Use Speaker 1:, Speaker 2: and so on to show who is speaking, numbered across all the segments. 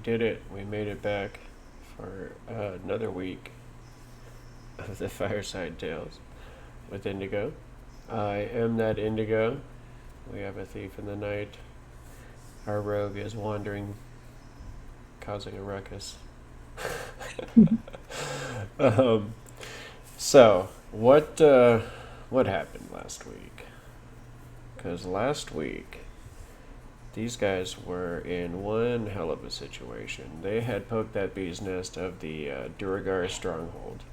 Speaker 1: did it. We made it back for another week of the Fireside Tales with Indigo. I am that Indigo. We have a thief in the night. Our rogue is wandering, causing a ruckus. So, what happened last week? Because last week, these guys were in one hell of a situation. They had poked that bee's nest of the Duragar stronghold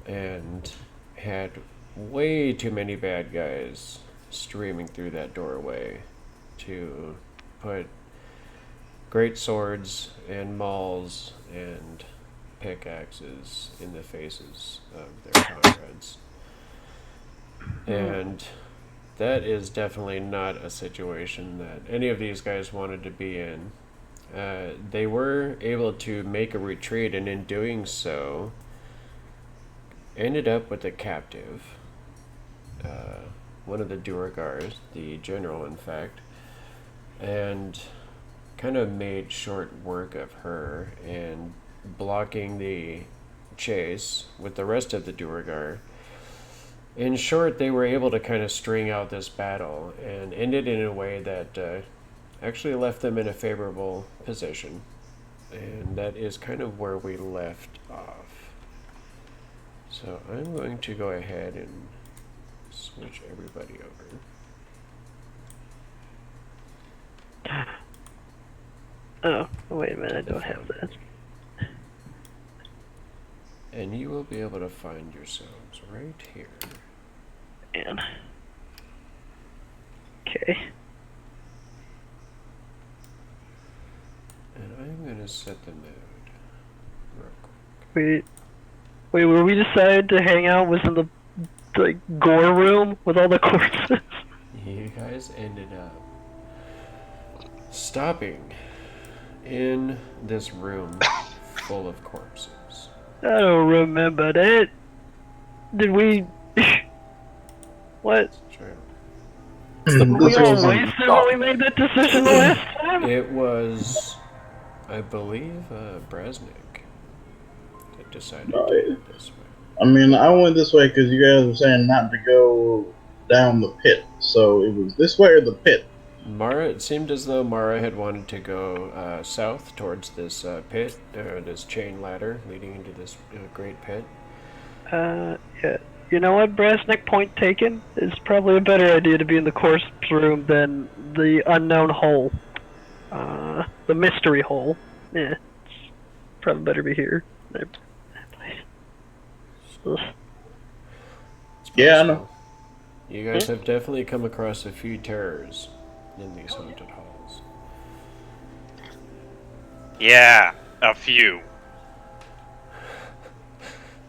Speaker 1: and had way too many bad guys streaming through that doorway to put great swords and mauls and pickaxes in the faces of their comrades. And that is definitely not a situation that any of these guys wanted to be in. They were able to make a retreat, and in doing so, ended up with a captive. One of the Duragars, the general, in fact, and kind of made short work of her and blocking the chase with the rest of the Duragar. In short, they were able to kind of string out this battle and end it in a way that actually left them in a favorable position. And that is kind of where we left off. So I'm going to go ahead and switch everybody over.
Speaker 2: Oh, wait a minute, I don't have that.
Speaker 1: And you will be able to find yourselves right here.
Speaker 2: Man. Okay.
Speaker 1: And I'm going to set the mode real quick.
Speaker 2: Wait, where we decided to hang out was in the gore room with all the corpses?
Speaker 1: You guys ended up stopping in this room full of corpses.
Speaker 2: I don't remember that. Did we... What?
Speaker 1: True.
Speaker 2: We all wasted when we made that decision the last time?
Speaker 1: It was, I believe, Brasnic that decided to go this way.
Speaker 3: I mean, I went this way because you guys were saying not to go down the pit. So it was this way or the pit?
Speaker 1: Mara, it seemed as though Mara had wanted to go south towards this pit, this chain ladder leading into this great pit.
Speaker 2: Yeah. You know what, Brasnic, point taken. It's probably a better idea to be in the corpse room than the unknown hole. The mystery hole. Yeah. It's probably better be here.
Speaker 3: Yeah, I know.
Speaker 1: You guys have definitely come across a few terrors in these haunted halls.
Speaker 4: Yeah, a few.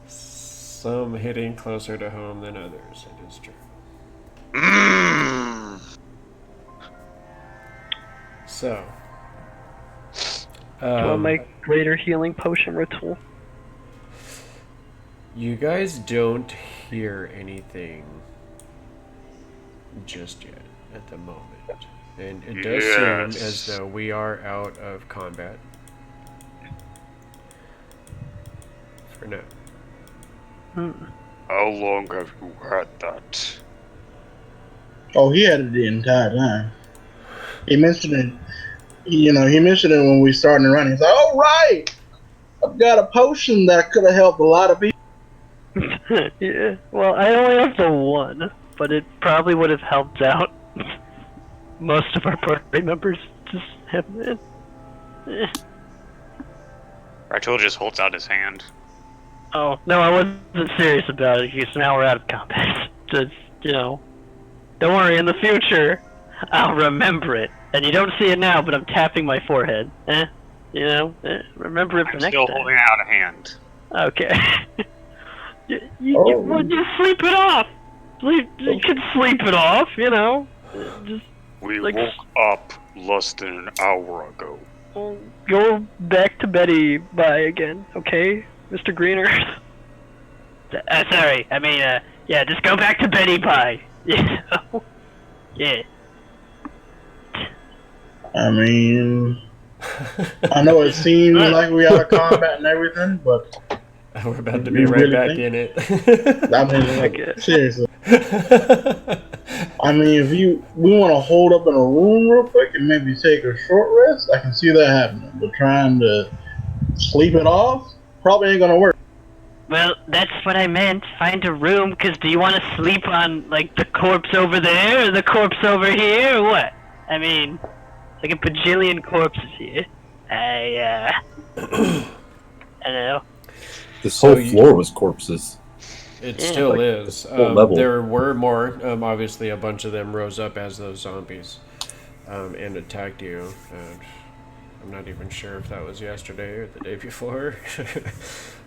Speaker 1: Some hitting closer to home than others, it is true. So,
Speaker 2: Do I make greater healing potion ritual?
Speaker 1: You guys don't hear anything just yet at the moment. And it does seem as though we are out of combat. For now.
Speaker 4: How long have you had that?
Speaker 3: Oh, he had it the entire time. He mentioned it. He mentioned it when we started running. He's like, "Oh right, I've got a potion that could have helped a lot of people."
Speaker 2: Yeah. Well, I only have the one, but it probably would have helped out most of our party members. Just have it.
Speaker 4: Rachel just holds out his hand.
Speaker 2: Oh, no, I wasn't serious about it because now we're out of combat. Just, don't worry, in the future, I'll remember it. And you don't see it now, but I'm tapping my forehead. Remember it for
Speaker 4: I'm
Speaker 2: next
Speaker 4: still
Speaker 2: time.
Speaker 4: holding out a hand.
Speaker 2: Okay. you just sleep it off. You can sleep it off, Just
Speaker 4: We woke up less than an hour ago.
Speaker 2: go back to Betty Bye again, okay, Mr. Greener? Sorry, I mean, yeah, just go back to Betty Pie. Yeah.
Speaker 3: I mean, I know it seems like we out of combat and everything, but
Speaker 1: We're about to
Speaker 3: do
Speaker 1: be
Speaker 3: you
Speaker 1: right
Speaker 3: really
Speaker 1: back
Speaker 3: think?
Speaker 1: in it.
Speaker 3: I mean, seriously. I mean, if we want to hold up in a room real quick and maybe take a short rest, I can see that happening. But trying to sleep it off probably ain't gonna work.
Speaker 2: Well, that's what I meant. Find a room, because do you want to sleep on, like, the corpse over there or the corpse over here or what? I mean, like a bajillion corpses here. I don't know.
Speaker 5: This whole floor was corpses.
Speaker 1: It
Speaker 2: Yeah.
Speaker 1: still
Speaker 5: Like,
Speaker 1: is.
Speaker 5: whole level.
Speaker 1: There were more. Obviously, a bunch of them rose up as those zombies and attacked you. I'm not even sure if that was yesterday or the day before.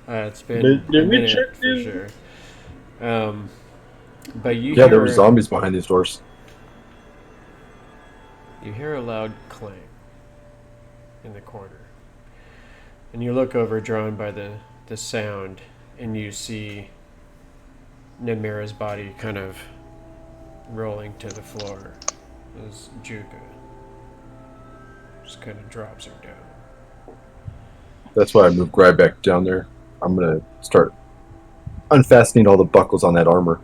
Speaker 1: It's been
Speaker 3: Did
Speaker 1: a
Speaker 3: we
Speaker 1: minute
Speaker 3: check
Speaker 1: for
Speaker 3: this?
Speaker 1: sure. But you
Speaker 5: Yeah,
Speaker 1: hear,
Speaker 5: there were zombies behind these doors.
Speaker 1: You hear a loud clang in the corner. And you look over, drawn by the sound, and you see Namira's body kind of rolling to the floor as Juka just kind of drops her down.
Speaker 5: That's why I moved Grybek down there. I'm gonna start unfastening all the buckles on that armor.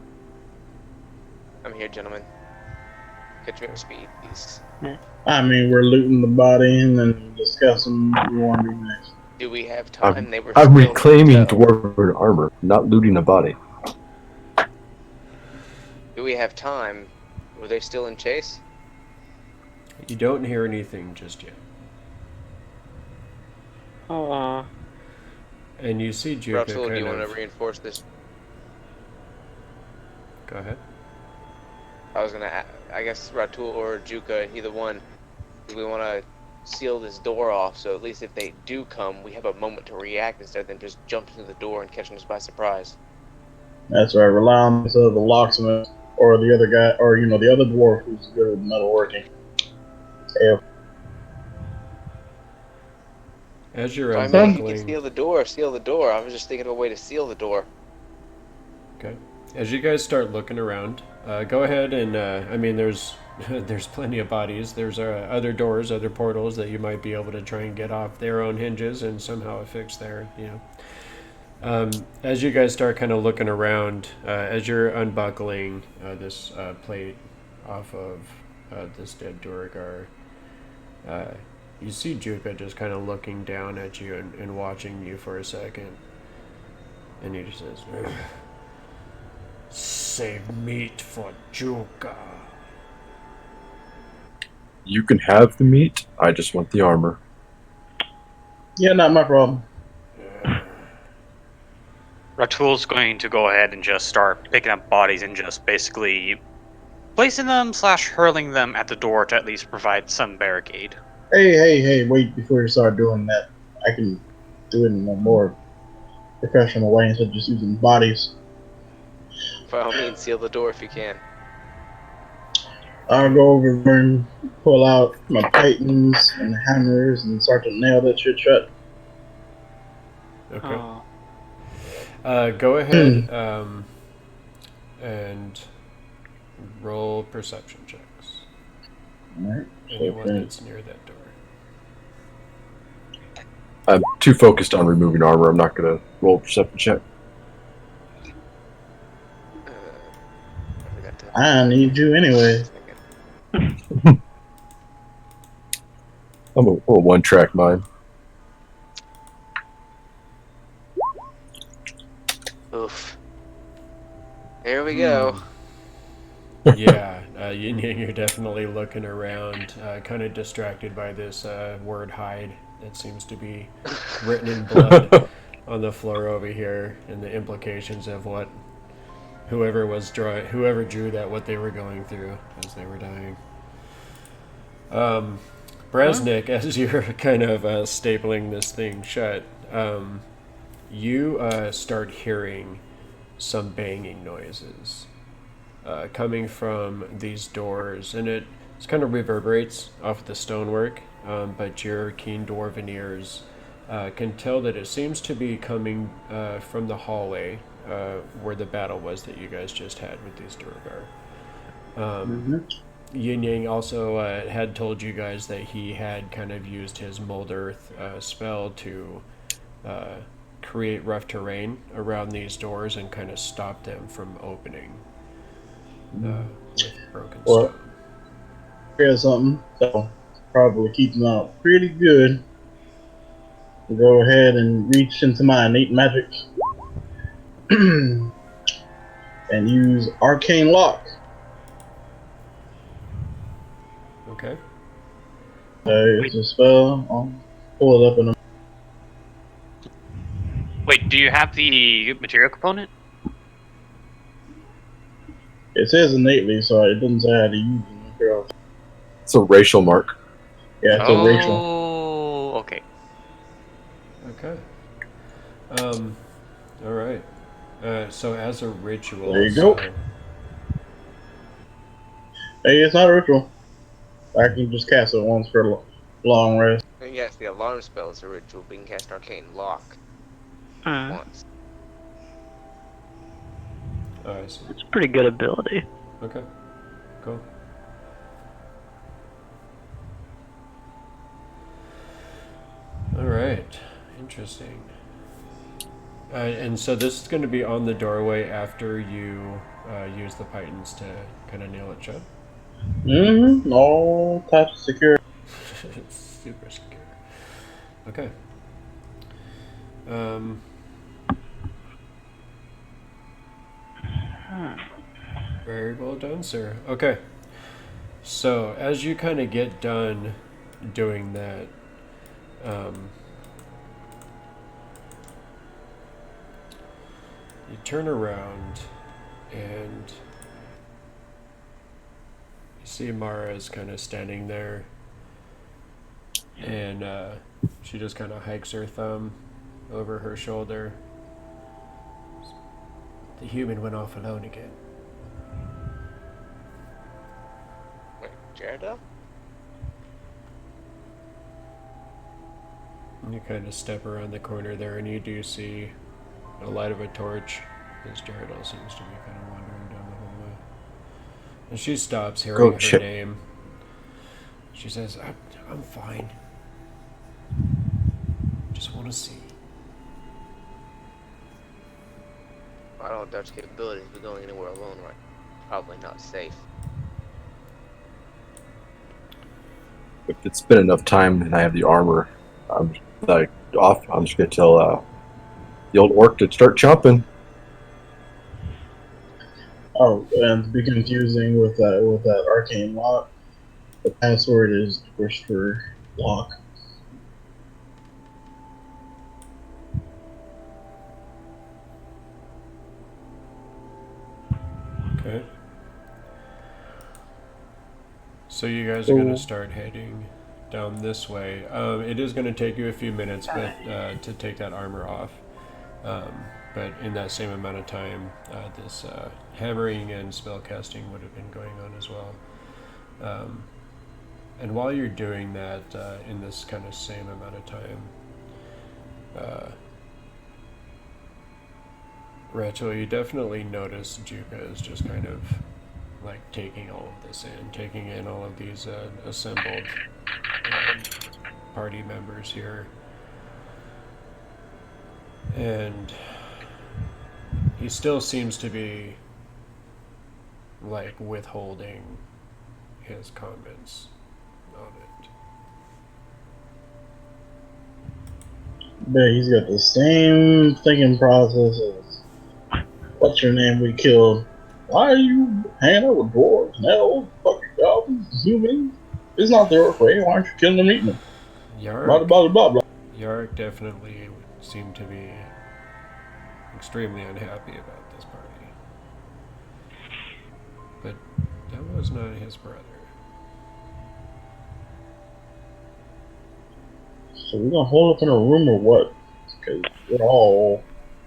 Speaker 6: I'm here, gentlemen. Catch me up to speed, please.
Speaker 3: I mean, we're looting the body and then discussing what we want to do next.
Speaker 6: Do we have time? They were
Speaker 5: I'm
Speaker 6: still
Speaker 5: reclaiming
Speaker 6: in tow.
Speaker 5: dwarven armor, not looting a body.
Speaker 6: Do we have time? Were they still in chase?
Speaker 1: You don't hear anything just yet.
Speaker 2: Aww.
Speaker 1: And you see Juka
Speaker 6: Ratul, do you want
Speaker 1: kind
Speaker 6: to
Speaker 1: of...
Speaker 6: reinforce this?
Speaker 1: Go ahead.
Speaker 6: I was gonna, I guess Ratul or Juka, either one. Do we want to seal this door off so at least if they do come, we have a moment to react instead of them just jumping through the door and catching us by surprise?
Speaker 3: That's right. Rely on the locksmith or the other guy, or the other dwarf who's good with metalworking. Yeah.
Speaker 1: As you're
Speaker 6: So, I mean, if you
Speaker 1: unbuckling...
Speaker 6: can seal the door, seal the door. I was just thinking of a way to seal the door.
Speaker 1: Okay. As you guys start looking around, go ahead and, I mean, there's plenty of bodies. There's other doors, other portals that you might be able to try and get off their own hinges and somehow affix there, As you guys start kind of looking around, as you're unbuckling this plate off of this dead Duragar, you see Juka just kind of looking down at you and watching you for a second. And he just says, "Save meat for Juka."
Speaker 5: You can have the meat. I just want the armor.
Speaker 3: Yeah, not my problem.
Speaker 4: Ratul's going to go ahead and just start picking up bodies and just basically placing them / hurling them at the door to at least provide some barricade.
Speaker 3: Hey, wait before you start doing that. I can do it in a more professional way instead of just using bodies.
Speaker 6: By all means, seal the door if you can.
Speaker 3: I'll go over there and pull out my titans and hammers and start to nail that shit shut.
Speaker 1: Okay.
Speaker 2: Aww.
Speaker 1: Go ahead and roll perception checks.
Speaker 3: Alright.
Speaker 1: Anyone that's near that door.
Speaker 5: I'm too focused on removing armor. I'm not gonna roll a perception check.
Speaker 6: I forgot to...
Speaker 3: I need you anyway.
Speaker 5: I'm a one-track mind.
Speaker 6: Oof. Here we go.
Speaker 1: Yeah, Yin Yang, you're definitely looking around, kind of distracted by this word hide that seems to be written in blood on the floor over here, and the implications of what whoever drew that, what they were going through as they were dying. Brasnic, as you're kind of stapling this thing shut, you start hearing some banging noises coming from these doors, and it kind of reverberates off the stonework, but your keen dwarven ears can tell that it seems to be coming from the hallway where the battle was that you guys just had with these Duragar. Yin Yang also had told you guys that he had kind of used his Mold Earth spell to create rough terrain around these doors and kind of stop them from opening with broken
Speaker 3: Well,
Speaker 1: stone.
Speaker 3: here's something. So probably keep them out pretty good. Go ahead and reach into my innate magic and use Arcane Lock.
Speaker 1: Okay.
Speaker 3: It's a spell. I'll pull it up in a.
Speaker 4: Wait, do you have the material component?
Speaker 3: It says innately, so it doesn't say how to use it.
Speaker 5: It's a racial mark.
Speaker 3: Yeah, it's a racial.
Speaker 4: Oh, okay.
Speaker 1: Okay. All right. So as a ritual,
Speaker 3: There you go. Hey, it's not a ritual. I can just cast it once for a long rest.
Speaker 6: And yes, the alarm spell is a ritual. We can cast Arcane Lock once.
Speaker 1: Oh, I see.
Speaker 2: It's a pretty good ability.
Speaker 1: Okay. Cool. All right. Interesting. And so this is going to be on the doorway after you use the pythons to kind of nail it shut.
Speaker 3: Mm-hmm. All types of security.
Speaker 1: It's super secure. Okay. Very well done, sir. Okay. So as you kind of get done doing that, you turn around and you see Mara's kind of standing there, and she just kind of hikes her thumb over her shoulder. The human went off alone again.
Speaker 6: Wait, Jared?
Speaker 1: And you kind of step around the corner there, and you do see the light of a torch, as Jaredal seems to be kind of wandering down the hallway. And she stops, hearing her name. She says, I'm fine. Just want to see.
Speaker 6: I don't have Dutch capabilities, but going anywhere alone, right? Probably not safe.
Speaker 5: If it's been enough time and I have the armor, I'm just gonna tell the old orc to start chomping.
Speaker 3: Oh, and to be confusing with that arcane lock, the password is Whisper Lock.
Speaker 1: Okay. So you guys are going to start heading down this way. It is going to take you a few minutes to take that armor off. But in that same amount of time, this hammering and spell casting would have been going on as well. And while you're doing that, in this kind of same amount of time, Rachel, you definitely notice Juka is just kind of like taking all of this in, taking in all of these assembled party members here. And he still seems to be like withholding his comments on it.
Speaker 3: But he's got the same thinking process as what's your name we killed. Why are you hanging out with dwarves, elves, fucking goblins, humans? It's not their way. Why aren't you killing them, eating them? Blah, blah, blah, blah.
Speaker 1: Yarrick definitely seemed to be extremely unhappy about this party. But that was not his brother.
Speaker 3: So we're gonna hold up in a room or what? Because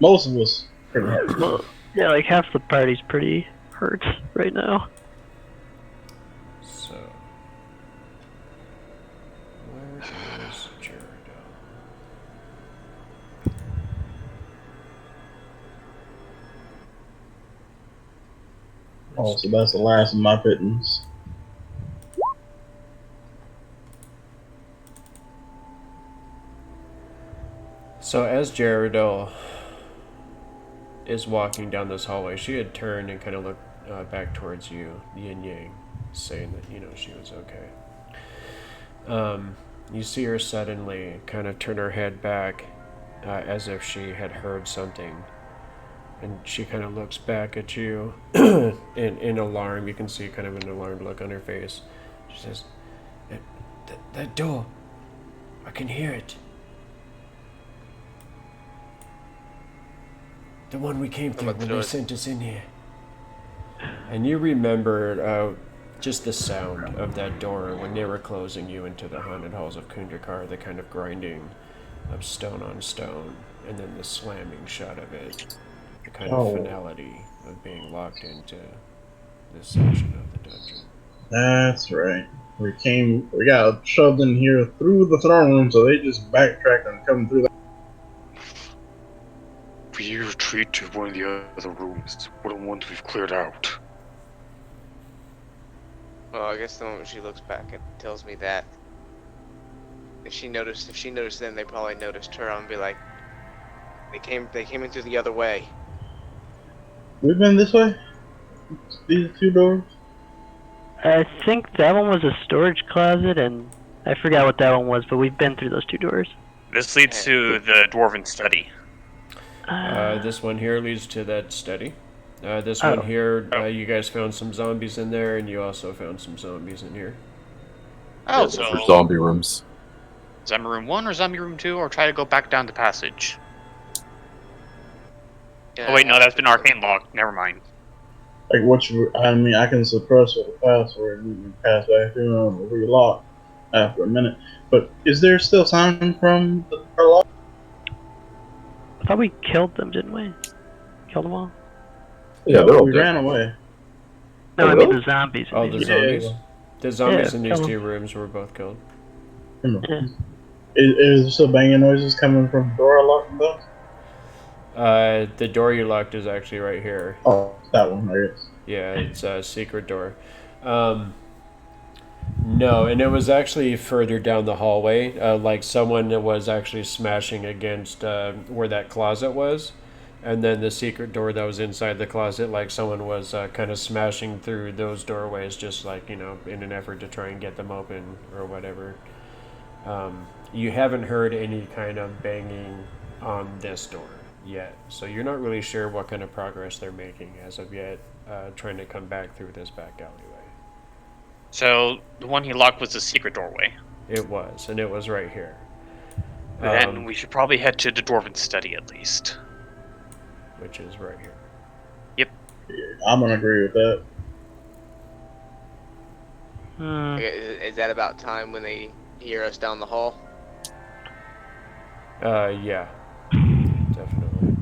Speaker 3: most of us, pretty hurt.
Speaker 2: Well, yeah, like half the party's pretty hurt right now.
Speaker 1: So, where is Jared?
Speaker 3: Oh, so that's the last of my pittance.
Speaker 1: So as Jaredel is walking down this hallway, she had turned and kind of looked back towards you, Yin Yang, saying that, she was okay. You see her suddenly kind of turn her head back as if she had heard something. And she kind of looks back at you in alarm. You can see kind of an alarmed look on her face. She says, that door, I can hear it. The one we came through when they sent us in here. And you remember just the sound of that door when they were closing you into the haunted halls of Kundrakar, the kind of grinding of stone on stone, and then the slamming shut of it, the kind of finality of being locked into this section of the dungeon.
Speaker 3: That's right. We got shoved in here through the throne room, so they just backtracked and come through that.
Speaker 7: We retreat to one of the other rooms, one of the ones we've cleared out.
Speaker 6: Well, I guess the moment she looks back, it tells me that if she noticed them, they probably noticed her. I'm gonna be like, they came in through the other way.
Speaker 3: We've been this way? These two doors?
Speaker 2: I think that one was a storage closet, and I forgot what that one was, but we've been through those two doors.
Speaker 4: This leads to the dwarven study.
Speaker 1: This one here leads to that study. This one here, you guys found some zombies in there, and you also found some zombies in here.
Speaker 4: Oh,
Speaker 5: For
Speaker 4: so
Speaker 5: zombie rooms.
Speaker 4: zombie room 1 or zombie room 2, or try to go back down the passage?
Speaker 6: Yeah,
Speaker 4: Oh wait, no, that's been arcane locked. Never mind.
Speaker 3: Like I can suppress with a password and we can pass back through them or relock after a minute. But is there still sound from the door lock?
Speaker 2: I thought we killed them, didn't we? Killed them all?
Speaker 5: Yeah, they're all
Speaker 3: We
Speaker 5: dead.
Speaker 3: ran away.
Speaker 2: No,
Speaker 5: Oh,
Speaker 2: I mean
Speaker 5: really?
Speaker 2: the zombies.
Speaker 1: Oh, the
Speaker 3: Yeah.
Speaker 1: zombies? The zombies in these
Speaker 2: kill 'em.
Speaker 1: two rooms were both killed.
Speaker 2: Yeah.
Speaker 3: Is there still banging noises coming from the door lock though?
Speaker 1: The door you locked is actually right here.
Speaker 3: Oh, that one, I guess.
Speaker 1: Yeah, it's a secret door. No, and it was actually further down the hallway. Like someone was actually smashing against where that closet was. And then the secret door that was inside the closet, like someone was kind of smashing through those doorways, just like, in an effort to try and get them open or whatever. You haven't heard any kind of banging on this door yet. So you're not really sure what kind of progress they're making as of yet, trying to come back through this back alleyway.
Speaker 4: So the one he locked was the secret doorway.
Speaker 1: It was, and it was right here.
Speaker 4: Then we should probably head to the dwarven study at least.
Speaker 1: Which is right here.
Speaker 3: Yeah, I'm gonna agree with that.
Speaker 6: Is that about time when they hear us down the hall?
Speaker 1: Yeah. Definitely.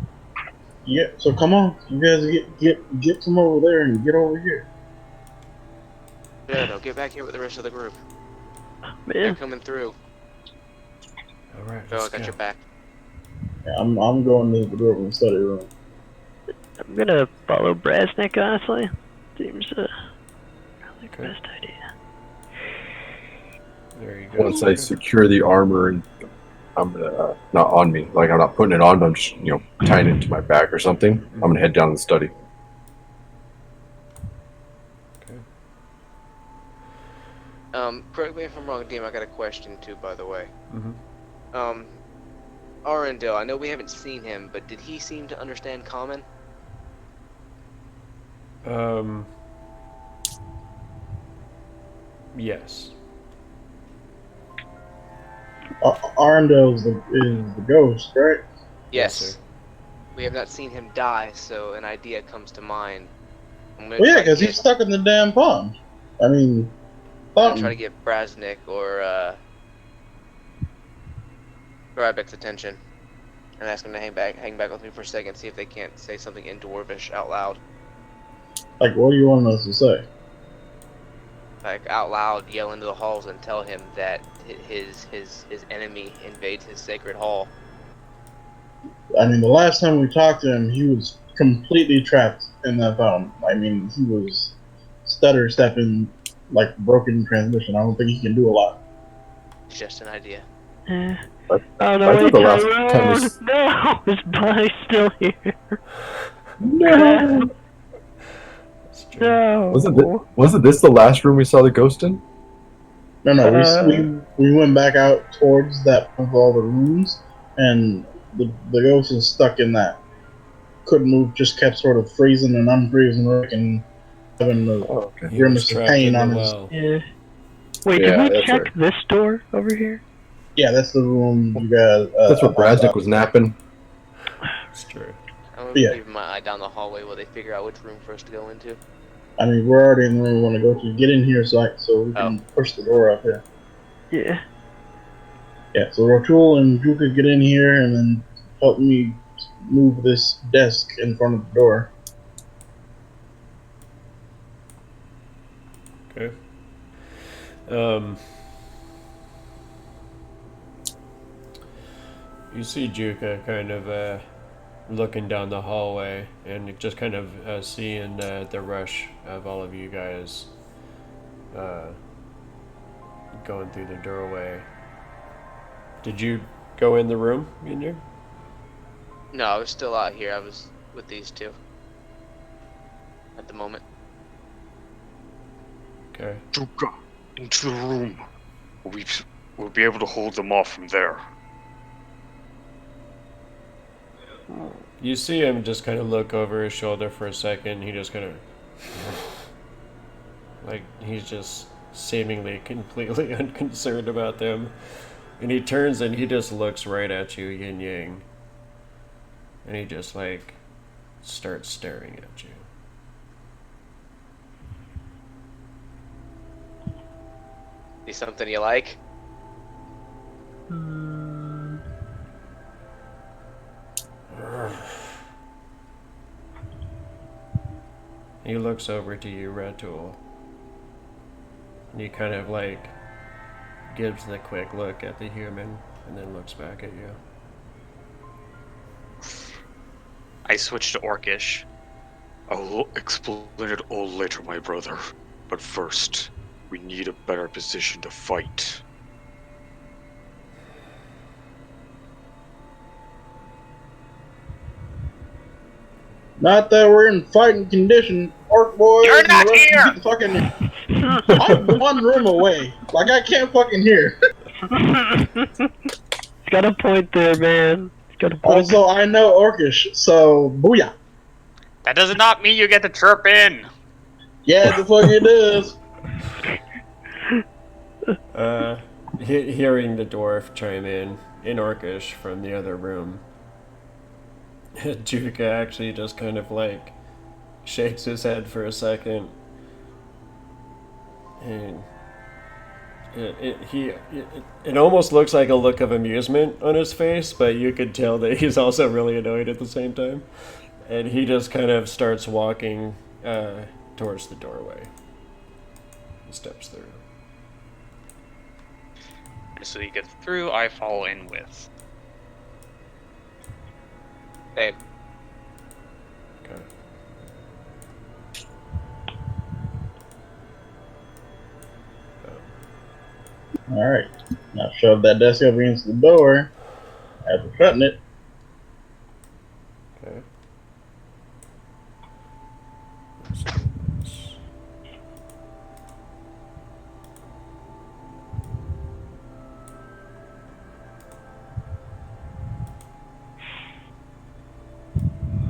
Speaker 3: Yeah, so come on, you guys get from over there and get over here.
Speaker 6: Yeah, no, get back here with the rest of the group. They're
Speaker 2: Yeah.
Speaker 6: coming through.
Speaker 1: Alright,
Speaker 6: Phil, I
Speaker 1: let's
Speaker 6: got
Speaker 1: go.
Speaker 6: your back.
Speaker 3: Yeah, I'm going to the door and study room.
Speaker 2: I'm gonna follow Brasnic, honestly. Seems probably the
Speaker 1: Okay.
Speaker 2: best idea.
Speaker 1: There you go.
Speaker 5: Once I secure the armor, and I'm gonna not on me, like I'm not putting it on, but I'm just tying it to my back or something. I'm gonna head down to the study.
Speaker 1: Okay.
Speaker 6: Correct me if I'm wrong, Deem, I got a question too, by the way.
Speaker 1: Mm-hmm.
Speaker 6: Arundel, I know we haven't seen him, but did he seem to understand Common?
Speaker 1: Yes.
Speaker 3: Arundel is the ghost, right?
Speaker 1: Yes,
Speaker 6: Yes.
Speaker 1: sir.
Speaker 6: We have not seen him die, so an idea comes to mind. I'm gonna
Speaker 3: Well, yeah,
Speaker 6: try to
Speaker 3: because
Speaker 6: get-
Speaker 3: he's stuck in the damn pond. I mean,
Speaker 6: I'm gonna try to get Brasnic or Grybek's attention and ask him to hang back with me for a second, see if they can't say something in Dwarvish out loud.
Speaker 3: like, what do you want us to say?
Speaker 6: Like out loud, yell into the halls and tell him that his enemy invades his sacred hall.
Speaker 3: I mean, the last time we talked to him, he was completely trapped in that pond. I mean, he was stutter stepping like broken transmission. I don't think he can do a lot.
Speaker 6: It's just an idea.
Speaker 2: Oh no,
Speaker 5: I thought
Speaker 2: wait,
Speaker 5: the last time we
Speaker 2: Tyrone! No! His body's still here.
Speaker 5: No.
Speaker 1: That's true.
Speaker 2: No.
Speaker 5: Wasn't this the last room we saw the ghost in?
Speaker 3: No.
Speaker 2: Uh,
Speaker 3: We went back out towards that of all the rooms, and the ghost is stuck in that. Couldn't move, just kept sort of freezing and unfreezing, and having the
Speaker 5: Oh, okay.
Speaker 1: He was
Speaker 3: grimace of
Speaker 1: trapped
Speaker 3: pain
Speaker 1: in the
Speaker 3: on his.
Speaker 1: well.
Speaker 2: yeah. Wait,
Speaker 5: Yeah,
Speaker 2: did we
Speaker 5: that's
Speaker 2: check
Speaker 5: right.
Speaker 2: this door over here?
Speaker 3: Yeah, that's the room you guys.
Speaker 5: That's where Brasnic was napping.
Speaker 1: It's true.
Speaker 6: I'm gonna
Speaker 3: Yeah.
Speaker 6: keep my eye down the hallway while they figure out which room for us to go into.
Speaker 3: I mean, we're already in the room we want to go to. Get in here so we can push the door up here.
Speaker 2: Yeah.
Speaker 3: Yeah, so Rotul and Juka get in here and then help me move this desk in front of the door.
Speaker 1: Okay. You see Juka kind of looking down the hallway and just kind of seeing the rush of all of you guys going through the doorway. Did you go in the room, Yin Yang?
Speaker 6: No, I was still out here. I was with these two at the moment.
Speaker 1: Okay.
Speaker 7: Juka, into the room. We'll be able to hold them off from there.
Speaker 1: You see him just kind of look over his shoulder for a second. He just kind of... like, he's just seemingly completely unconcerned about them. And he turns and he just looks right at you, Yin Yang. And he just, like, starts staring at you.
Speaker 6: See something you like?
Speaker 1: He looks over to you, Ratul. And he kind of, like, gives the quick look at the human and then looks back at you.
Speaker 4: I switch to Orcish.
Speaker 7: I'll explain it all later, my brother. But first, we need a better position to fight.
Speaker 3: Not that we're in fighting condition, Orc boys.
Speaker 4: You're not here!
Speaker 3: Get the fucking, I'm one room away. Like, I can't fucking hear.
Speaker 2: He's got a point there, man. He's got a point.
Speaker 3: Also, I know Orcish, so booyah.
Speaker 4: That does not mean you get to chirp in.
Speaker 3: Yeah, the fuck it does.
Speaker 1: Hearing the dwarf chime in Orcish from the other room, Juka actually just kind of like shakes his head for a second, and it almost looks like a look of amusement on his face, but you could tell that he's also really annoyed at the same time, and he just kind of starts walking towards the doorway. He steps through.
Speaker 4: So you get through, I fall in with.
Speaker 6: Hey,
Speaker 1: Okay.
Speaker 3: Alright. Now shove that desk up against the door after shutting it.
Speaker 1: Okay. Let's do this.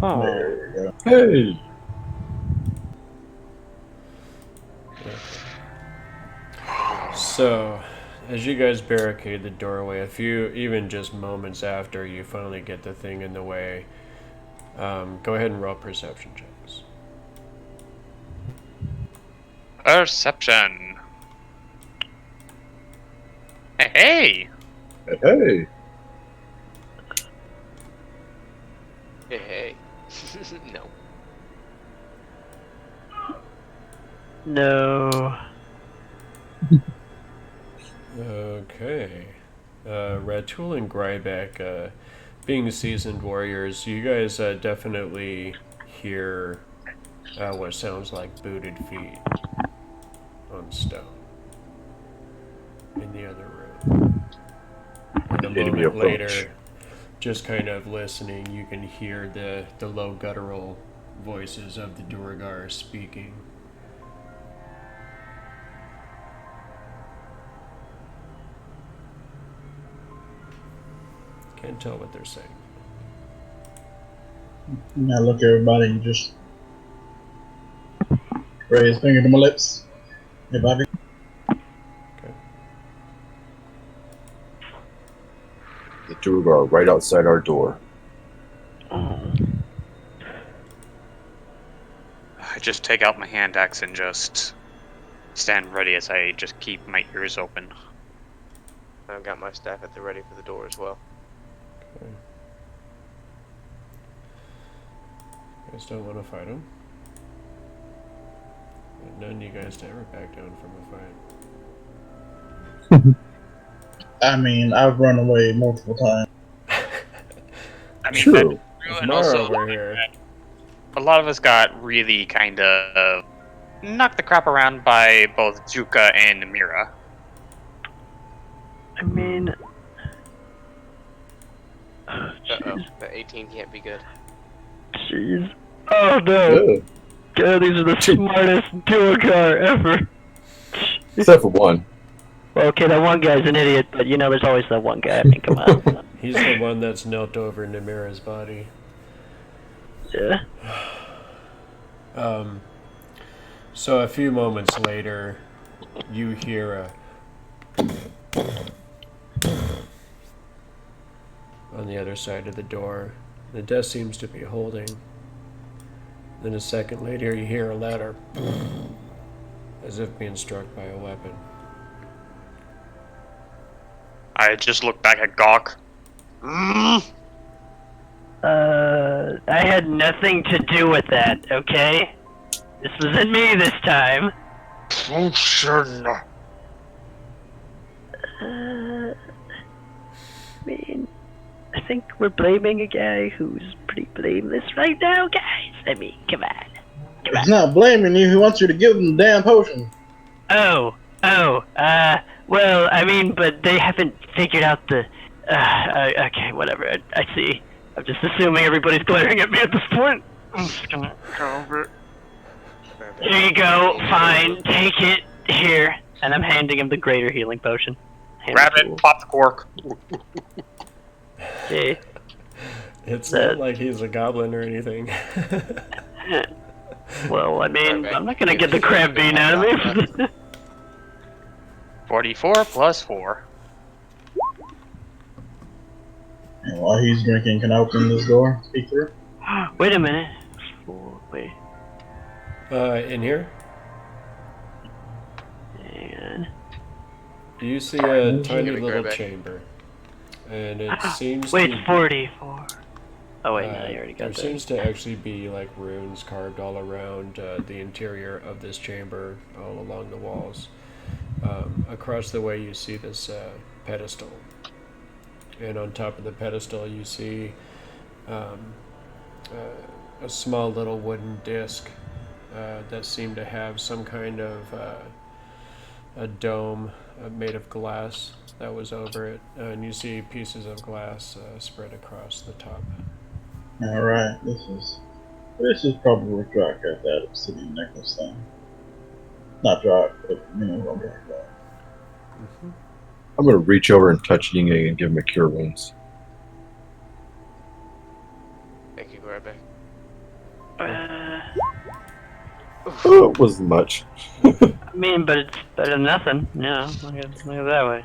Speaker 2: Oh.
Speaker 3: There we go.
Speaker 5: Hey!
Speaker 1: So, as you guys barricade the doorway, a few, even just moments after you finally get the thing in the way, go ahead and roll perception checks.
Speaker 4: Perception. Hey!
Speaker 5: Hey!
Speaker 6: hey. No.
Speaker 2: No.
Speaker 1: Okay. Ratul and Grybek, being seasoned warriors, you guys definitely hear what sounds like booted feet on stone in the other room. And a
Speaker 5: Enemy
Speaker 1: moment
Speaker 5: approach.
Speaker 1: later, just kind of listening, you can hear the low guttural voices of the Duergar speaking. Can't tell what they're saying.
Speaker 3: I look at everybody and just raise finger to my lips. If I could.
Speaker 1: Okay.
Speaker 5: The Duergar are right outside our door.
Speaker 2: Oh.
Speaker 4: I just take out my hand axe and just stand ready as I just keep my ears open.
Speaker 6: I've got my staff at the ready for the door as well.
Speaker 1: Okay. You guys don't want to fight him? And none of you guys to ever back down from a fight.
Speaker 3: I mean, I've run away multiple times.
Speaker 4: I mean,
Speaker 5: True.
Speaker 4: that's true,
Speaker 1: If
Speaker 4: and
Speaker 1: Mara
Speaker 4: also
Speaker 1: were here,
Speaker 4: a lot of us got really kind of knocked the crap around by both Juka and Mira.
Speaker 2: I mean,
Speaker 6: Uh-oh, the 18 can't be good.
Speaker 2: jeez. Oh no!
Speaker 5: Yeah.
Speaker 2: God, these are the smartest Duergar ever.
Speaker 5: Except for one.
Speaker 2: Well, okay, that one guy's an idiot, but you know, there's always that one guy. I mean, come on.
Speaker 1: he's the one that's knelt over Namira's body.
Speaker 2: Yeah.
Speaker 1: So a few moments later, you hear a on the other side of the door. The desk seems to be holding. Then a second later, you hear a louder as if being struck by a weapon.
Speaker 4: I just look back at Gok.
Speaker 2: I had nothing to do with that, okay? This wasn't me this time.
Speaker 7: Function.
Speaker 2: I mean, I think we're blaming a guy who's pretty blameless right now, guys. I mean, come on.
Speaker 3: He's not blaming you. He wants you to give him the damn potion.
Speaker 2: Well, I mean, but they haven't figured out the, okay, whatever, I see. I'm just assuming everybody's glaring at me at this point. I'm just gonna go over it. Here you go, fine, take it, here. And I'm handing him the greater healing potion.
Speaker 4: Grab it, pop the cork.
Speaker 2: Okay.
Speaker 1: It's not like he's a goblin or anything.
Speaker 2: Well, I mean, I'm not gonna get the crap beaten out of me.
Speaker 4: 44 plus 4.
Speaker 3: And while he's drinking, can I open this door? Speak through?
Speaker 2: Wait a minute. Wait.
Speaker 1: In here,
Speaker 2: And
Speaker 1: you see a tiny
Speaker 6: Give me
Speaker 1: little
Speaker 6: Grybek.
Speaker 1: chamber, and it seems
Speaker 2: wait,
Speaker 1: to
Speaker 2: 44. Oh wait, no, you already
Speaker 1: there
Speaker 2: got that.
Speaker 1: seems to actually be like runes carved all around the interior of this chamber, all along the walls. Across the way, you see this pedestal, and on top of the pedestal, you see a small little wooden disc that seemed to have some kind of a dome made of glass that was over it, and you see pieces of glass spread across the top.
Speaker 3: Alright, this is probably where Drak got that obsidian necklace thing. Not Drak, but you know what I'm talking about.
Speaker 5: I'm going to reach over and touch Yin Yang and give him a cure wounds.
Speaker 6: Thank you, Grybek.
Speaker 5: Oh, it wasn't much.
Speaker 2: I mean, but it's better than nothing. Yeah, look at it that way.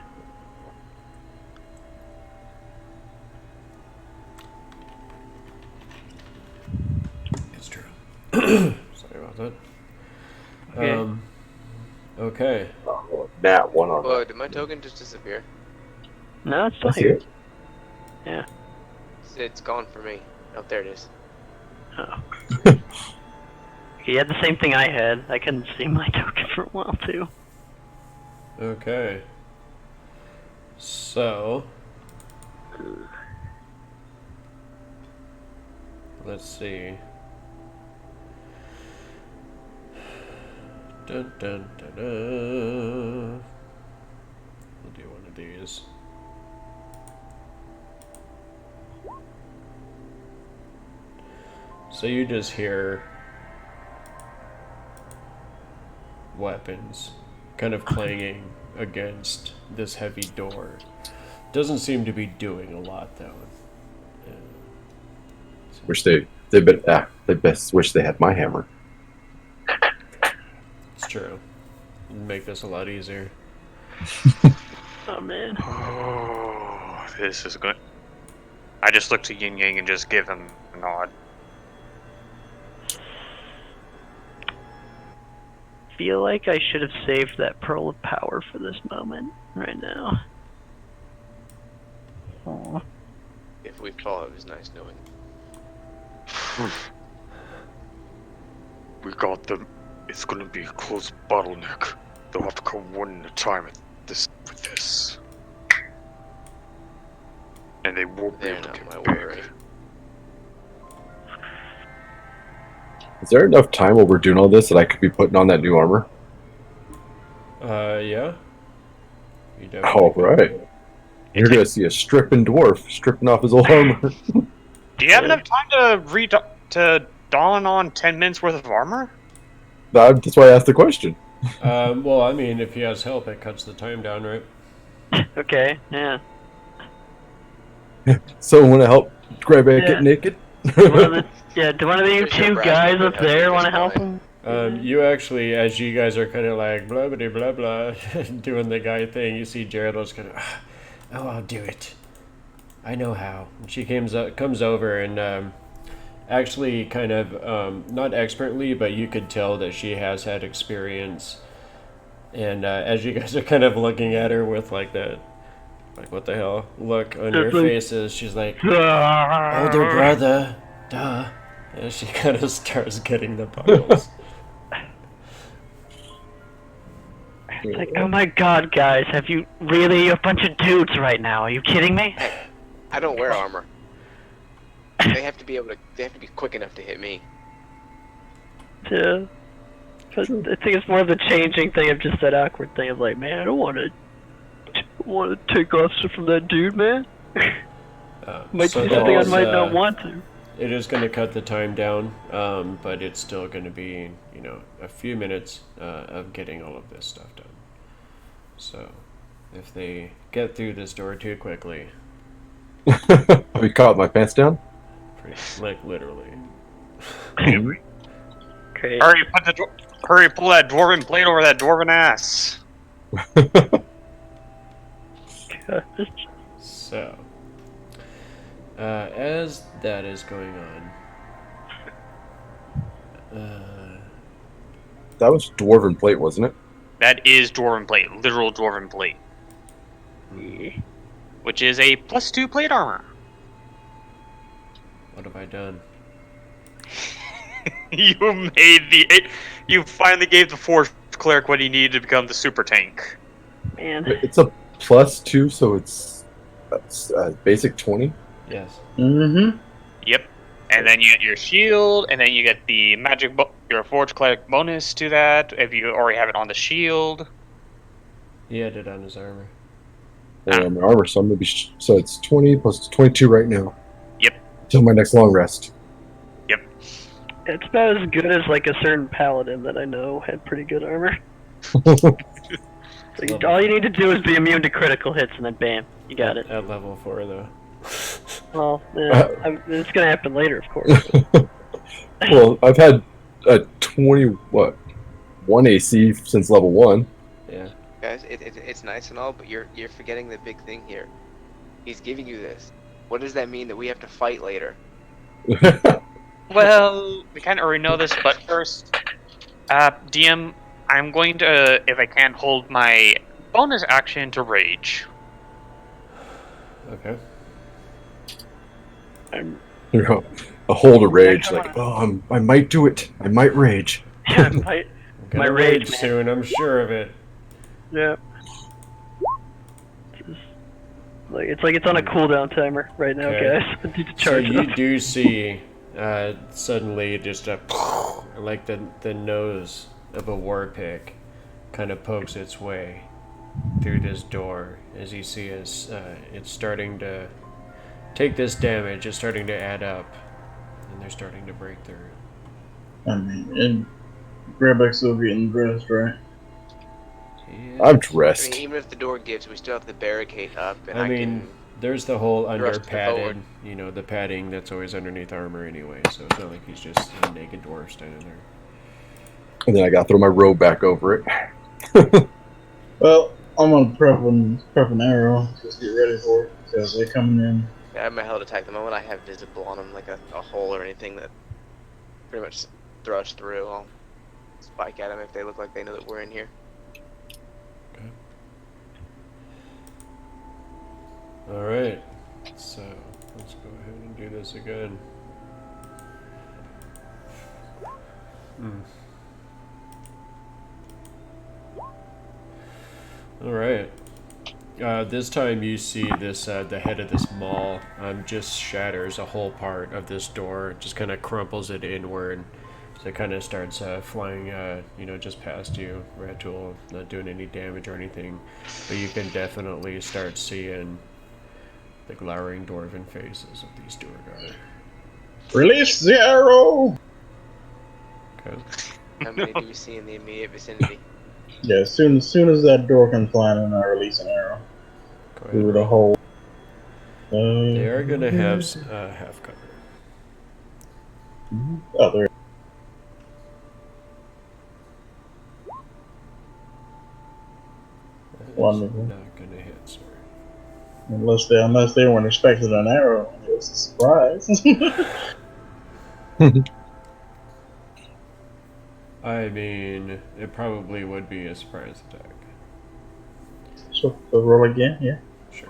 Speaker 1: It's true. Sorry about that.
Speaker 2: Okay.
Speaker 1: Okay.
Speaker 5: Oh, nat one on
Speaker 6: Whoa,
Speaker 5: that.
Speaker 6: did my token just disappear?
Speaker 2: No, it's still
Speaker 5: That's
Speaker 2: here.
Speaker 5: it.
Speaker 2: Yeah.
Speaker 6: It's gone for me. Oh, there it is.
Speaker 2: Oh. He had the same thing I had. I couldn't see my token for a while too.
Speaker 1: Okay. So, let's see. Dun, dun, dun, dun. We'll do one of these. So you just hear weapons kind of clanging against this heavy door. Doesn't seem to be doing a lot though.
Speaker 5: Wish they best wish they had my hammer.
Speaker 1: It's true. It'd make this a lot easier.
Speaker 2: Oh man.
Speaker 4: Oh, this is good. I just look to Yin Yang and just give him a nod.
Speaker 2: Feel like I should have saved that pearl of power for this moment right now. Aw.
Speaker 6: If we fall, it was nice knowing.
Speaker 7: We got them. It's gonna be a close bottleneck. They'll have to come one at a time with this. And they won't be
Speaker 6: They're
Speaker 7: able to
Speaker 6: not
Speaker 7: get
Speaker 6: my
Speaker 7: big.
Speaker 6: worry.
Speaker 5: Is there enough time while we're doing all this that I could be putting on that new armor?
Speaker 1: Yeah. You definitely
Speaker 5: All
Speaker 1: could.
Speaker 5: right. You're gonna see a stripping dwarf stripping off his old armor.
Speaker 4: Do you have enough time to don on 10 minutes worth of armor?
Speaker 5: That's why I asked the question.
Speaker 1: Well, I mean, if he has help, it cuts the time down, right?
Speaker 2: Okay, yeah.
Speaker 5: Someone want to help Grybek
Speaker 2: Yeah.
Speaker 5: get naked?
Speaker 2: Do one of you
Speaker 6: Pretty sure
Speaker 2: two
Speaker 6: Brasnic
Speaker 2: guys
Speaker 6: would
Speaker 2: up
Speaker 6: help you
Speaker 2: there
Speaker 6: just
Speaker 2: want to help
Speaker 6: fine.
Speaker 2: him?
Speaker 1: You actually, as you guys are kind of like blah blah blah blah doing the guy thing, you see Gerald's kind of, oh, I'll do it. I know how. And she comes over and actually kind of not expertly, but you could tell that she has had experience. And as you guys are kind of looking at her with like that, like what the hell look on your faces, she's like, older brother, duh. And she kind of starts getting the buckles.
Speaker 2: It's like, oh my god, guys, have you really a bunch of dudes right now? Are you kidding me?
Speaker 6: I don't wear armor. They have to be quick enough to hit me.
Speaker 2: Yeah. But I think it's more of the changing thing of just that awkward thing of like, man, I don't want to take off stuff from that dude, man. Might
Speaker 1: So
Speaker 2: do
Speaker 1: that
Speaker 2: something I
Speaker 1: is,
Speaker 2: might not want to.
Speaker 1: It is going to cut the time down, but it's still going to be, a few minutes of getting all of this stuff done. So, if they get through this door too quickly,
Speaker 5: Have you caught my pants down?
Speaker 1: like literally.
Speaker 2: Great.
Speaker 4: Hurry, pull that dwarven plate over that dwarven ass.
Speaker 1: So, as that is going on,
Speaker 5: That was dwarven plate, wasn't it?
Speaker 4: That is dwarven plate, literal dwarven plate, which is a +2 plate armor.
Speaker 1: what have I done?
Speaker 4: You finally gave the Forge Cleric what he needed to become the super tank.
Speaker 2: Man.
Speaker 5: It's a +2, so it's basic 20.
Speaker 1: Yes.
Speaker 3: Mm-hmm.
Speaker 4: Yep. And then you get your shield, and then you get the your Forge Cleric bonus to that if you already have it on the shield.
Speaker 1: He had it on his armor.
Speaker 5: And my armor, so I'm gonna be so it's 20 plus 22 right now.
Speaker 4: Yep.
Speaker 5: Till my next long rest.
Speaker 4: Yep.
Speaker 2: It's about as good as like a certain paladin that I know had pretty good armor. Like, all you need to do is be immune to critical hits, and then bam, you got it.
Speaker 1: At level 4, though.
Speaker 2: Well, yeah, it's gonna happen later, of course.
Speaker 5: Well, I've had a 1 AC since level 1.
Speaker 1: Yeah.
Speaker 6: Guys, it's nice and all, but you're forgetting the big thing here. He's giving you this. What does that mean that we have to fight later?
Speaker 4: Well, we kind of already know this, but first, DM, I'm going to, if I can, hold my bonus action to rage.
Speaker 1: Okay.
Speaker 5: You know, a hold of rage, like, oh, I might do it. I might rage.
Speaker 2: Yeah,
Speaker 1: I'm
Speaker 2: my
Speaker 1: gonna
Speaker 2: rage, man.
Speaker 1: soon, I'm sure of it.
Speaker 2: Yeah. It's like it's on a cooldown timer right now,
Speaker 1: Okay.
Speaker 2: guys. I need to
Speaker 1: So
Speaker 2: charge
Speaker 1: you
Speaker 2: up.
Speaker 1: do see suddenly just like the nose of a war pick kind of pokes its way through this door as you see as it's starting to take this damage. It's starting to add up, and they're starting to break through.
Speaker 3: I mean, and Grybek's still getting dressed, right?
Speaker 1: Yeah.
Speaker 5: I'm
Speaker 6: I
Speaker 5: dressed.
Speaker 6: mean, even if the door gives, we still have the barricade up, and
Speaker 1: I
Speaker 6: I
Speaker 1: mean,
Speaker 6: can.
Speaker 1: there's the whole under
Speaker 6: thrust it forward.
Speaker 1: padded, the padding that's always underneath armor anyway, so it's not like he's just a naked dwarf standing there.
Speaker 5: And then I got to throw my robe back over it.
Speaker 3: Well, I'm gonna prep an arrow. Just get ready for it because they're coming in.
Speaker 6: I have my held attack. The moment I have visible on them, like a hole or anything that pretty much thrust through, I'll spike at them if they look like they know that we're in here.
Speaker 1: Alright, so let's go ahead and do this again. Alright. This time you see this, the head of this maul just shatters a whole part of this door, just kind of crumples it inward. So it kind of starts flying, just past you, Ratul, not doing any damage or anything. But you can definitely start seeing the glowering dwarven faces of these Duergar.
Speaker 3: Release the arrow!
Speaker 1: Okay.
Speaker 6: How many do we see in the immediate vicinity?
Speaker 3: Yeah, as soon as that door comes flying in, I release an arrow
Speaker 1: Go ahead.
Speaker 3: through the hole.
Speaker 1: They are going to have half cover.
Speaker 3: Oh, there. Wonderful.
Speaker 1: Not going to hit, sir.
Speaker 3: Unless they weren't expecting an arrow, it was a surprise.
Speaker 1: I mean, it probably would be a surprise attack.
Speaker 3: So roll again, yeah.
Speaker 1: Sure.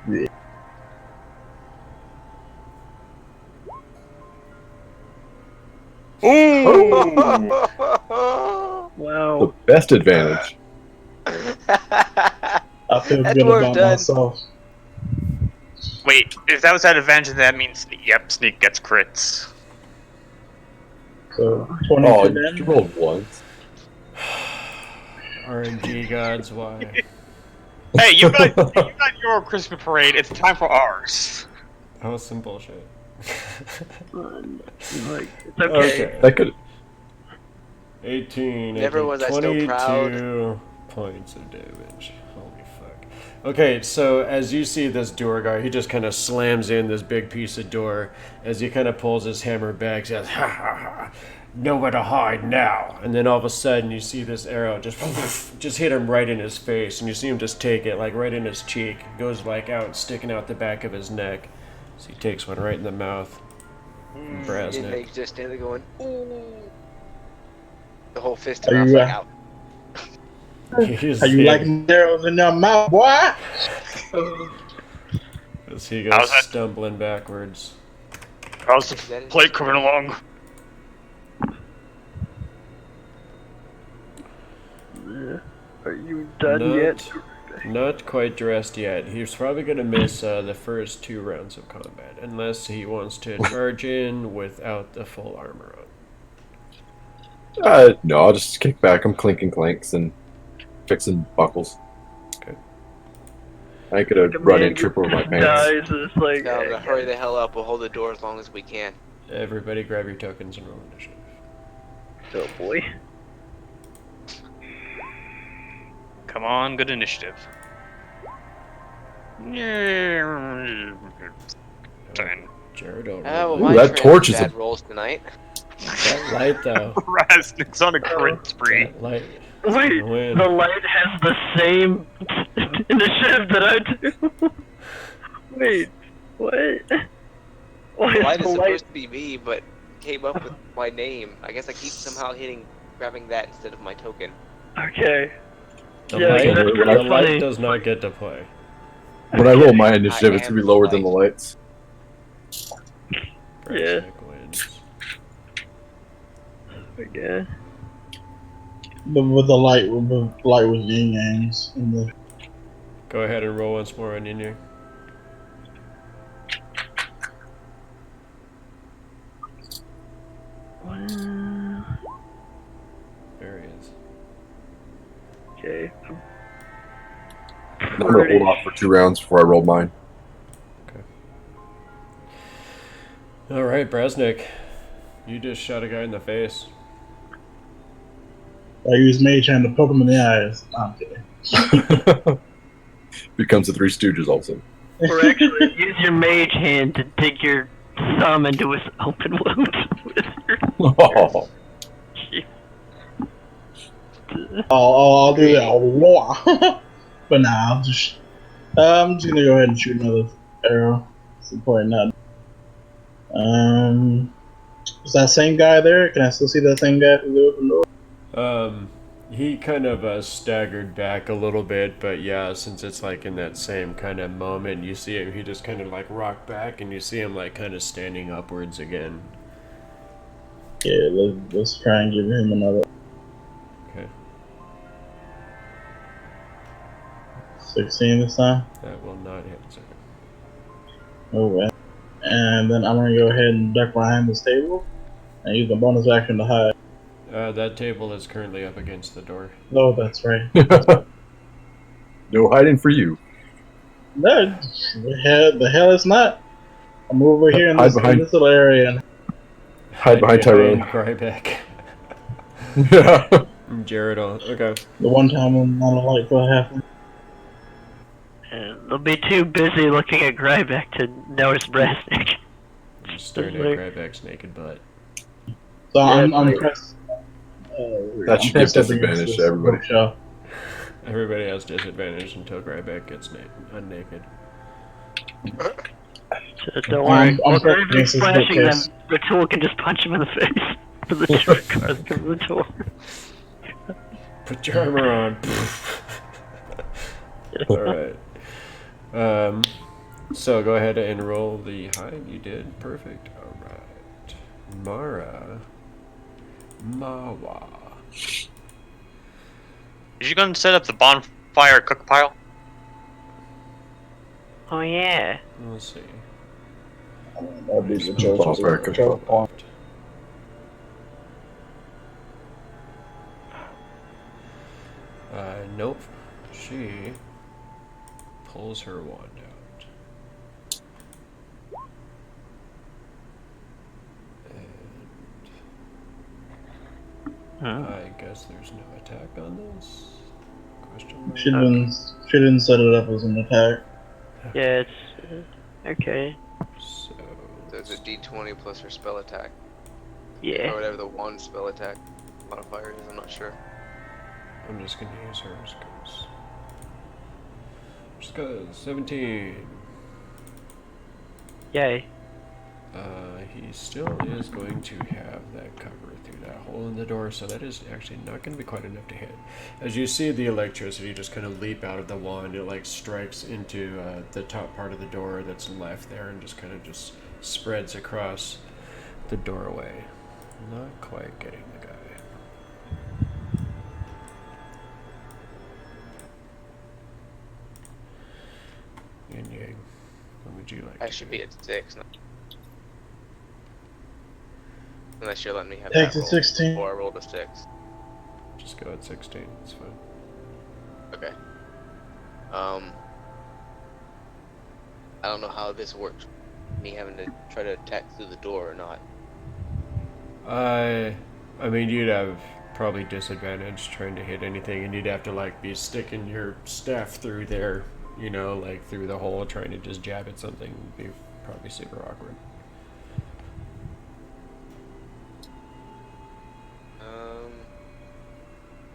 Speaker 3: Yeah.
Speaker 2: Wow.
Speaker 5: The best advantage.
Speaker 3: I feel
Speaker 6: That
Speaker 3: good
Speaker 6: dwarf
Speaker 3: about
Speaker 6: done.
Speaker 3: myself.
Speaker 4: Wait, if that was that advantage, then that means yep, Sneak gets crits.
Speaker 3: So 22
Speaker 5: Oh,
Speaker 3: damage.
Speaker 5: you rolled once.
Speaker 1: RNG gods, why?
Speaker 4: Hey, you got your Christmas parade. It's time for ours.
Speaker 1: That was some bullshit.
Speaker 2: Like, it's okay.
Speaker 5: That could.
Speaker 1: 18,
Speaker 6: Never was I so
Speaker 1: 22
Speaker 6: proud.
Speaker 1: points of damage. Holy fuck. Okay, so as you see this Duergar, he just kind of slams in this big piece of door. As he kind of pulls his hammer back, he says, ha ha ha, nowhere to hide now. And then all of a sudden you see this arrow just hit him right in his face. And you see him just take it like right in his cheek. It goes like out, sticking out the back of his neck. So he takes one right in the mouth.
Speaker 6: And
Speaker 1: Brasnic.
Speaker 6: he's just standing there going, ooh. The whole fist
Speaker 3: Are
Speaker 6: mouth
Speaker 3: you,
Speaker 6: like out.
Speaker 1: He's
Speaker 3: Are you liking arrows in your mouth, boy?
Speaker 1: As he
Speaker 4: How's
Speaker 1: goes
Speaker 4: that?
Speaker 1: stumbling backwards.
Speaker 4: How's the plate coming along?
Speaker 2: Are you done yet?
Speaker 1: Not quite dressed yet. He's probably going to miss the first 2 rounds of combat, unless he wants to charge in without the full armor on.
Speaker 5: No, I'll just kick back. I'm clinking clanks and fixing buckles.
Speaker 1: Okay.
Speaker 5: I could have run and trip over my pants.
Speaker 2: Dies, it's like,
Speaker 6: No, I'm gonna hurry the hell up. We'll hold the door as long as we can.
Speaker 1: Everybody grab your tokens and roll initiative.
Speaker 2: oh boy.
Speaker 4: Come on, good initiative. Yeah. 10.
Speaker 1: Jared, don't
Speaker 6: Well,
Speaker 1: roll.
Speaker 5: Ooh,
Speaker 6: my
Speaker 5: that
Speaker 6: friend
Speaker 5: torch
Speaker 6: has
Speaker 5: is a-
Speaker 6: bad rolls tonight.
Speaker 1: That light, though.
Speaker 4: Rasnic's on a crit spree.
Speaker 1: That light.
Speaker 2: Wait,
Speaker 1: Win.
Speaker 2: the light has the same initiative that I do? Wait, what? Why
Speaker 6: The light
Speaker 2: is
Speaker 6: is
Speaker 2: the light...
Speaker 6: supposed to be me, but came up with my name. I guess I keep somehow grabbing that instead of my token.
Speaker 2: Okay.
Speaker 1: The,
Speaker 2: Yeah,
Speaker 1: light,
Speaker 2: that's
Speaker 1: the
Speaker 2: pretty
Speaker 1: light
Speaker 2: funny.
Speaker 1: does not get to play.
Speaker 5: When I roll my initiative, it's
Speaker 6: I
Speaker 5: gonna be
Speaker 6: am
Speaker 5: lower
Speaker 6: the
Speaker 5: than the
Speaker 6: light.
Speaker 5: lights.
Speaker 2: Yeah.
Speaker 1: Brasnic wins.
Speaker 2: Okay.
Speaker 3: But with the light was Yin Yang's. And the,
Speaker 1: Go ahead and roll once more on Yin Yang. There he is.
Speaker 2: Okay.
Speaker 5: I'm gonna hold off for 2 rounds before I roll mine.
Speaker 1: Alright, Brasnic. You just shot a guy in the face.
Speaker 3: I use Mage Hand to poke him in the eyes. No, I'm kidding.
Speaker 5: Becomes the Three Stooges also.
Speaker 2: Or actually, use your mage hand to dig your thumb into his open wound with your.
Speaker 5: Oh,
Speaker 3: I'll do that. But nah, I'm just gonna go ahead and shoot another arrow. What's the point not? Is that same guy there? Can I still see that same guy through the open door?
Speaker 1: He kind of staggered back a little bit, but yeah, since it's like in that same kind of moment, you see him, he just kind of like rocked back, and you see him like kind of standing upwards again.
Speaker 3: Yeah, let's try and give him another.
Speaker 1: Okay.
Speaker 3: 16 this time.
Speaker 1: That will not hit, sir.
Speaker 3: Oh well. And then I'm gonna go ahead and duck behind this table and use the bonus action to hide.
Speaker 1: That table is currently up against the door.
Speaker 3: Oh, that's right.
Speaker 5: no hiding for you.
Speaker 3: No, the hell it's not. I'll move over here in this little area and
Speaker 5: hide behind Tyrone.
Speaker 1: Grybek.
Speaker 5: Yeah.
Speaker 1: Jared, okay.
Speaker 3: The one time I'm not a light for half.
Speaker 2: And they'll be too busy looking at Grybek to notice Brasnic.
Speaker 1: Just staring at Grybek's naked butt.
Speaker 3: So I'm pressed.
Speaker 5: That should give disadvantage to everybody.
Speaker 1: Everybody has disadvantage until Grybek gets naked.
Speaker 2: So don't worry. While Grybek's flashing them, the tool can just punch him in the face. For the short cars come to the door.
Speaker 1: Put your armor on. Alright. So go ahead and roll the hide. You did. Perfect. Alright. Mawa.
Speaker 4: Did you go and set up the bonfire cook pile?
Speaker 2: Oh yeah.
Speaker 1: Let's see.
Speaker 3: That'd be the
Speaker 5: Bonfire cook pile.
Speaker 1: Nope. She pulls her wand out. I guess there's no attack on this? Question mark?
Speaker 3: She didn't set it up as an attack.
Speaker 2: Yeah, it's okay.
Speaker 6: So it's a D20 plus her spell attack.
Speaker 2: Yeah.
Speaker 6: Or whatever the one spell attack modifier is, I'm not sure.
Speaker 1: I'm just gonna use hers because 17.
Speaker 2: Yay.
Speaker 1: He still is going to have that cover through that hole in the door, so that is actually not going to be quite enough to hit. As you see the electricity just kind of leap out of the wand, it like strikes into the top part of the door that's left there and just kind of just spreads across the doorway. Not quite getting the guy. Yin Yang, what would you like?
Speaker 6: I should be at 6 now. Unless you're letting me have
Speaker 3: Takes
Speaker 6: that
Speaker 3: a
Speaker 6: roll
Speaker 3: 16.
Speaker 6: before I rolled a 6.
Speaker 1: Just go at 16, it's fine.
Speaker 6: Okay. I don't know how this works. Me having to try to attack through the door or not.
Speaker 1: I mean, you'd have probably disadvantage trying to hit anything, and you'd have to like be sticking your staff through there, you know, like through the hole, trying to just jab at something would be probably super awkward.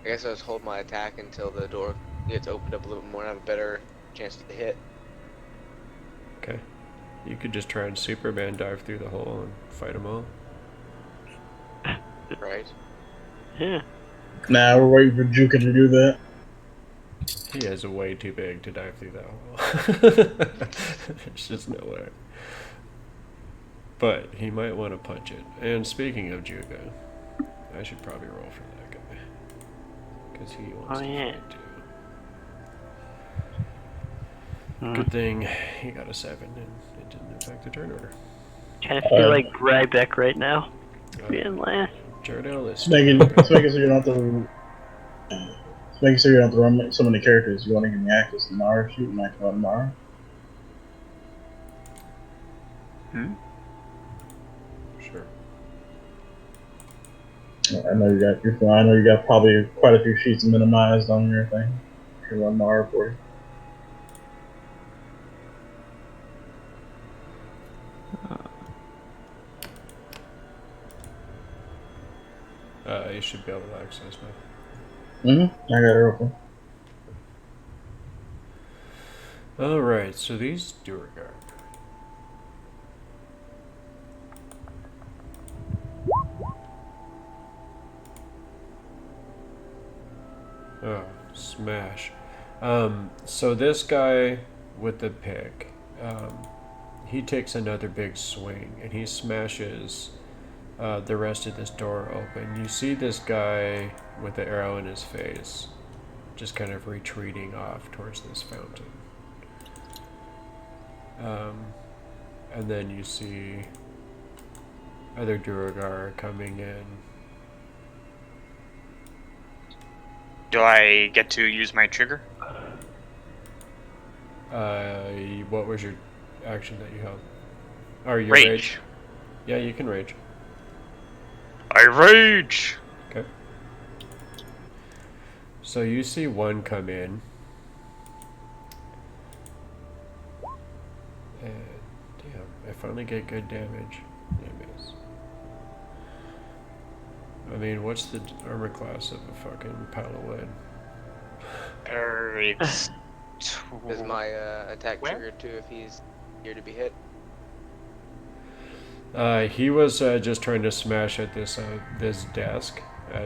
Speaker 6: I guess I'll just hold my attack until the door gets opened up a little bit more and have a better chance to hit.
Speaker 1: Okay. You could just try and Superman dive through the hole and fight them all.
Speaker 6: Right?
Speaker 2: Yeah.
Speaker 3: Nah, we're waiting for Juka to do that.
Speaker 1: He is way too big to dive through that hole. There's just no way. But he might want to punch it. And speaking of Juga, I should probably roll for that guy. Because he wants to fight too. Good thing he got a 7 and it didn't affect the turn order.
Speaker 2: Kind of feel like Grybek right now. Being last.
Speaker 1: Jardel is
Speaker 3: Making so you don't have to. Making sure you don't have to run so many characters. You want to give me access to Mara shoot and I can run Mara. I know you got your phone. I know you got probably quite a few sheets minimized on your thing. You can run the R for you.
Speaker 1: You should be able to access now.
Speaker 3: I got it open.
Speaker 1: Alright, so these Durgar. Oh, smash. So this guy with the pick, he takes another big swing and he smashes the rest of this door open. You see this guy with the arrow in his face just kind of retreating off towards this fountain. And then you see other Duergar coming in.
Speaker 4: Do I get to use my trigger?
Speaker 1: What was your action that you held? Or your
Speaker 4: Rage.
Speaker 1: Yeah, you can rage.
Speaker 4: I rage!
Speaker 1: Okay. So you see one come in. And damn, I finally get good damage. Anyways. I mean, what's the armor class of a fucking pile of wood?
Speaker 4: It's...
Speaker 6: Is my attack
Speaker 4: Where?
Speaker 6: triggered too if he's here to be hit?
Speaker 1: He was just trying to smash at this desk,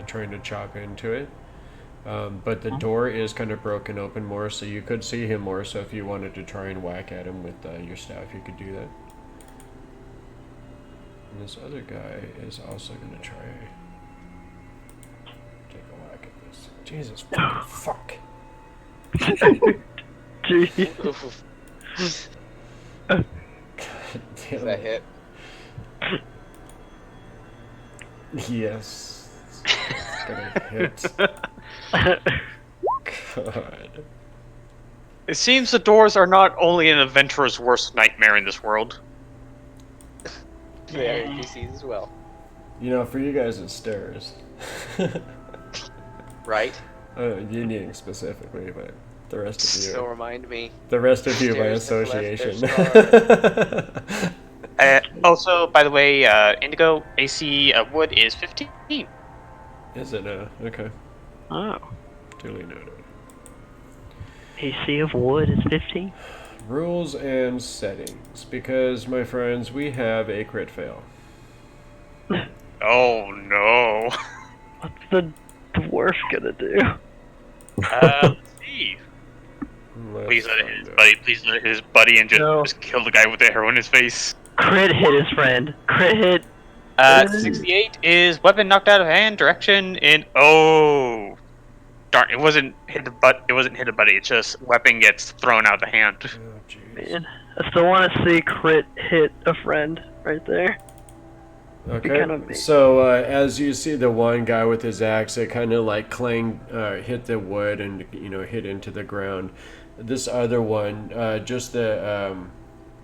Speaker 1: trying to chop into it. But the door is kind of broken open more, so you could see him more. So if you wanted to try and whack at him with your staff, you could do that. And this other guy is also going to try take a whack at this. Jesus fucking fuck.
Speaker 2: Jeez.
Speaker 1: God
Speaker 6: Is
Speaker 1: damn
Speaker 6: that
Speaker 1: it.
Speaker 6: hit?
Speaker 1: Yes. It's gonna hit. God.
Speaker 4: It seems the doors are not only an adventurer's worst nightmare in this world.
Speaker 6: They are NPCs as well.
Speaker 1: You know, for you guys, it's stairs.
Speaker 6: Right?
Speaker 1: Yin Yang specifically, but the rest of you.
Speaker 6: So remind me.
Speaker 1: The rest of you by
Speaker 6: Stairs to the left,
Speaker 1: association.
Speaker 4: Also, by the way, Indigo AC wood is 15.
Speaker 1: Is it now? Okay.
Speaker 2: Oh.
Speaker 1: Duly noted.
Speaker 2: AC of wood is 15?
Speaker 1: Rules and settings. Because, my friends, we have a crit fail.
Speaker 4: Oh no.
Speaker 2: What's the dwarf gonna do?
Speaker 4: Let's see.
Speaker 1: Let's
Speaker 4: Please let
Speaker 1: find out.
Speaker 4: please let his buddy and just,
Speaker 2: No.
Speaker 4: just kill the guy with the arrow in his face.
Speaker 2: Crit hit his friend. Crit hit.
Speaker 4: 68 is weapon knocked out of hand, direction in. Oh, darn! It wasn't hit the butt. It wasn't hit a buddy. It's just weapon gets thrown out of the hand.
Speaker 1: Oh, jeez.
Speaker 2: Man, I still want to see crit hit a friend right there.
Speaker 1: Okay,
Speaker 2: kind of-
Speaker 1: so as you see the one guy with his axe, it kind of like hit the wood and, you know, hit into the ground. This other one, just the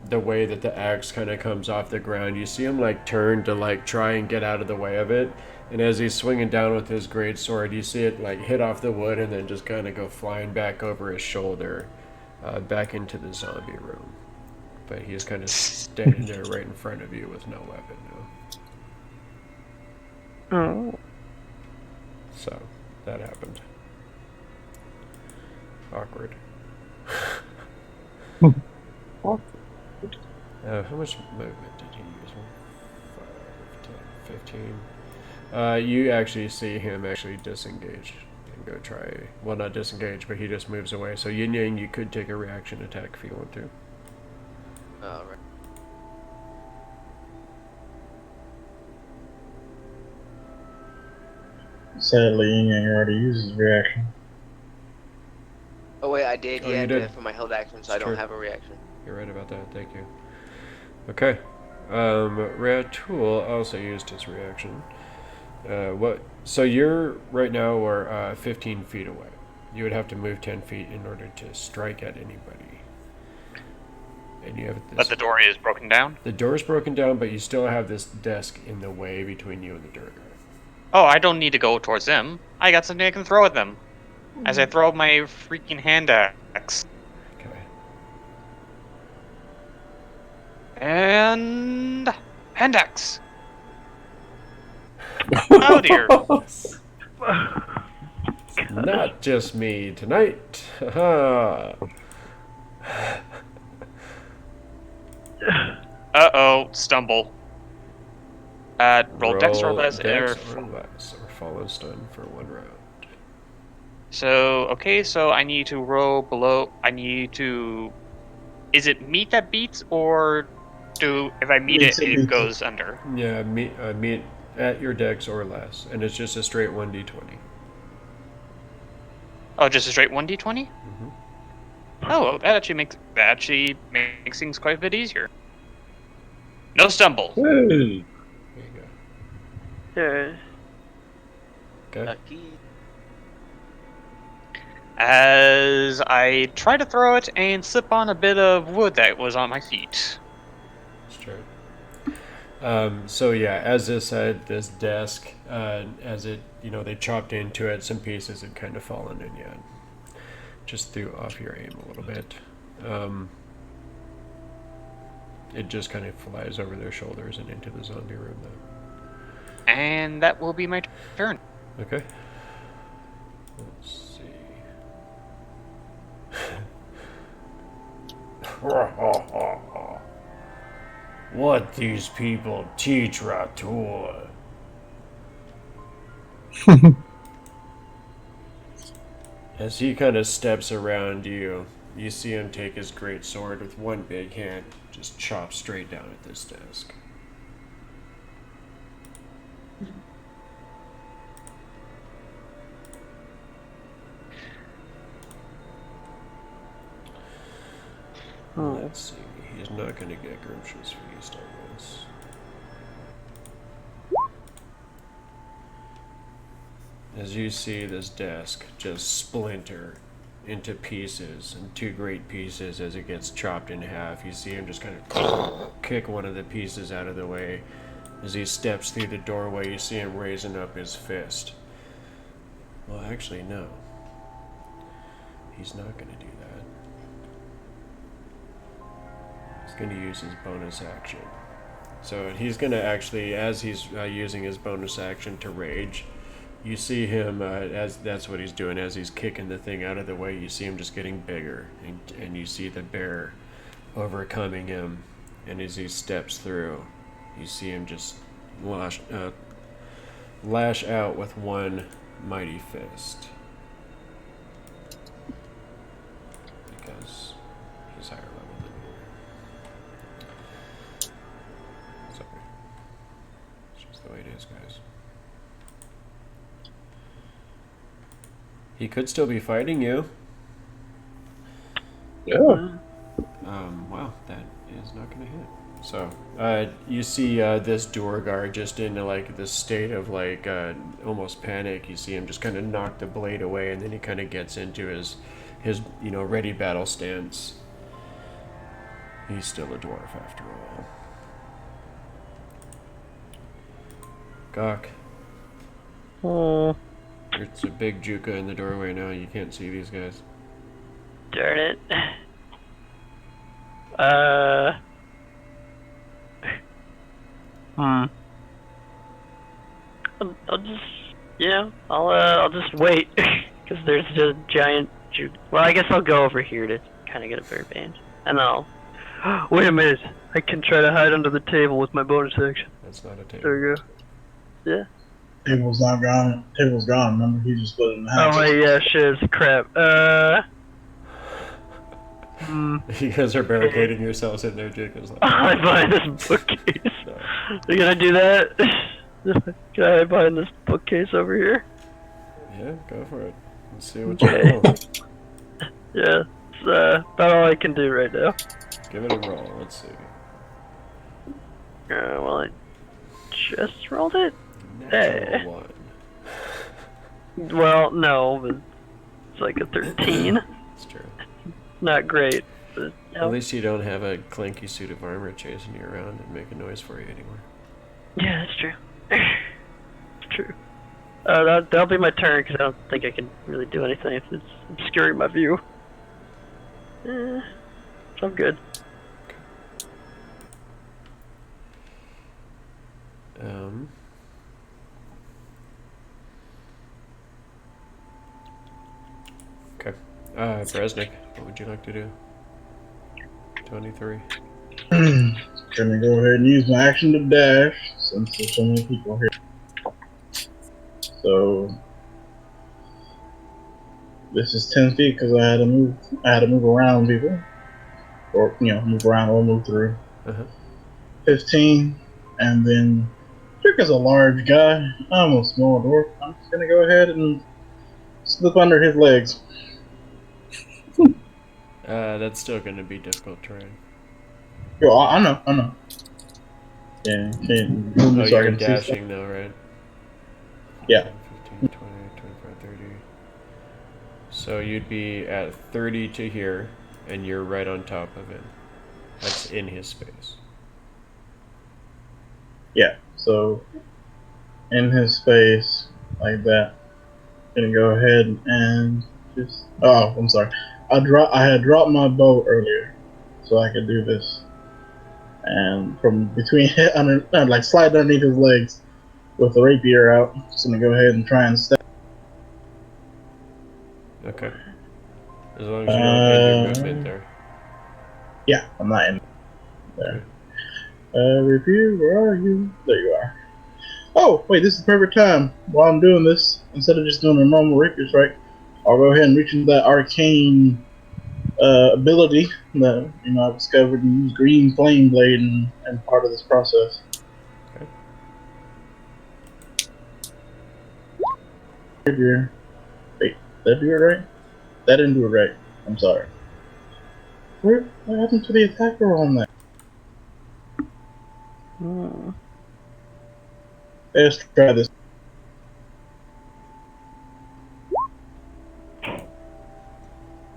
Speaker 1: way that the axe kind of comes off the ground, you see him like turn to like try and get out of the way of it. And as he's swinging down with his great sword, you see it like hit off the wood and then just kind of go flying back over his shoulder, back into the zombie room. But he's kind of standing there right in front of you with no weapon now.
Speaker 2: Oh.
Speaker 1: So, that happened. Awkward. How much movement did he use? 5, 10, 15. You actually see him actually disengage and go try. Well, not disengage, but he just moves away. So, Yin Yang, you could take a reaction attack if you want to.
Speaker 6: Alright.
Speaker 3: Sadly, Yin Yang already uses reaction.
Speaker 6: Oh wait, I did.
Speaker 1: Oh, you
Speaker 6: Yeah,
Speaker 1: did.
Speaker 6: for my held action, so I
Speaker 1: It's
Speaker 6: don't
Speaker 1: true.
Speaker 6: have a reaction.
Speaker 1: You're right about that. Thank you. Okay. Ratul also used his reaction. So you're right now we're 15 feet away. You would have to move 10 feet in order to strike at anybody. And you have this.
Speaker 4: But the door is broken down.
Speaker 1: The door's broken down, but you still have this desk in the way between you and the Durgar.
Speaker 4: Oh, I don't need to go towards them. I got something I can throw at them. As I throw my freaking hand axe.
Speaker 1: Okay.
Speaker 4: And... hand axe. Oh dear.
Speaker 1: Not just me tonight.
Speaker 4: Uh-oh, stumble. Roll dex or less.
Speaker 1: Dex or less, or follow stun for 1 round.
Speaker 4: So, okay, so I need to roll below. I need to... Is it meet that beats, or if I meet it, it goes under?
Speaker 1: Yeah, meet at your dex or less, and it's just a straight 1d20.
Speaker 4: Oh, just a straight 1d20?
Speaker 1: Mm-hmm.
Speaker 4: Oh, well, that actually makes things quite a bit easier. No stumble.
Speaker 5: Hey.
Speaker 1: There you go.
Speaker 2: Yeah.
Speaker 1: Okay.
Speaker 6: Lucky.
Speaker 4: As I try to throw it and slip on a bit of wood that was on my feet.
Speaker 1: That's true. So yeah, as this desk, as it, they chopped into it, some pieces had kind of fallen in yet. Just threw off your aim a little bit. It just kind of flies over their shoulders and into the zombie room though.
Speaker 4: And that will be my turn.
Speaker 1: Okay. Let's see. What these people teach Ratul. As he kind of steps around you, you see him take his great sword with one big hand, just chop straight down at this desk. Let's see. He's not going to get Grimsh's Feast on this. As you see this desk just splinter into pieces, and 2 great pieces as it gets chopped in half, you see him just kind of kick one of the pieces out of the way. As he steps through the doorway, you see him raising up his fist. Well, actually, no. He's not going to do that. He's going to use his bonus action. So he's going to actually, as he's using his bonus action to rage, you see him, as that's what he's doing, as he's kicking the thing out of the way, you see him just getting bigger, and you see the bear overcoming him, and as he steps through, you see him just lash out with one mighty fist. Because he's higher level than you. Sorry. It's just the way it is, guys. He could still be fighting you.
Speaker 5: Yeah.
Speaker 1: Wow, that is not going to hit. So, you see this door guard just in like this state of like almost panic. You see him just kind of knock the blade away, and then he kind of gets into his ready battle stance. He's still a dwarf after all. Gok.
Speaker 2: Oh,
Speaker 1: There's a big Juka in the doorway now. You can't see these guys.
Speaker 2: darn it. I'll just, I'll just wait, because there's just a giant juke. Well, I guess I'll go over here to kind of get a better advantage, and then I'll. Wait a minute, I can try to hide under the table with my bonus action.
Speaker 1: That's not a table.
Speaker 2: There you go. Yeah.
Speaker 3: Table's not gone. Table's gone. Remember, he just put it in the house.
Speaker 2: Oh wait, yeah, shit, it's crap.
Speaker 1: You guys are barricading yourselves in there, Juka's like.
Speaker 2: I'm behind this bookcase.
Speaker 1: No.
Speaker 2: Are you gonna do that? Can I hide behind this bookcase over here?
Speaker 1: Yeah, go for it. Let's see what you roll.
Speaker 2: Yeah, it's about all I can do right now.
Speaker 1: Give it a roll. Let's see.
Speaker 2: Well, I just rolled it.
Speaker 1: Natural 1.
Speaker 2: Well, no, but it's like a 13.
Speaker 1: It's true.
Speaker 2: Not great, but
Speaker 1: At least you don't have a clanky suit of armor chasing you around and making noise for you anymore.
Speaker 2: yeah, that's true. It's true. That'll be my turn because I don't think I can really do anything if it's obscuring my view. So I'm good.
Speaker 1: Okay. Brasnic, what would you like to do? 23.
Speaker 3: Gonna go ahead and use my action to dash since there's so many people here. So this is 10 feet because I had to move. I had to move around people, or move around or move through. 15, and then Trick is a large guy. I'm a small dwarf. I'm just gonna go ahead and slip under his legs.
Speaker 1: That's still gonna be difficult terrain.
Speaker 3: Yo, I know. Yeah, can't move
Speaker 1: Oh,
Speaker 3: so I
Speaker 1: you're
Speaker 3: can see
Speaker 1: dashing though, right?
Speaker 3: Yeah.
Speaker 1: 15, 20, 25, 30. So you'd be at 30 to here, and you're right on top of him. That's in his space.
Speaker 3: Yeah, so in his space, like that. Gonna go ahead and just. Oh, I'm sorry. I had dropped my bow earlier, so I could do this. And from between like slide underneath his legs with the rapier out. Just gonna go ahead and try and step.
Speaker 1: Okay. As long as you don't end your movement there.
Speaker 3: Yeah, I'm not in there. Rapier, where are you? There you are. Oh, wait, this is the perfect time. While I'm doing this, instead of just doing a normal rapier strike, I'll go ahead and reach into that arcane ability that I've discovered and use green flame blade and part of this process.
Speaker 1: Okay.
Speaker 3: Wait, did I do it right? That didn't do it right. I'm sorry. What happened to the attack roll on that? Let's try this.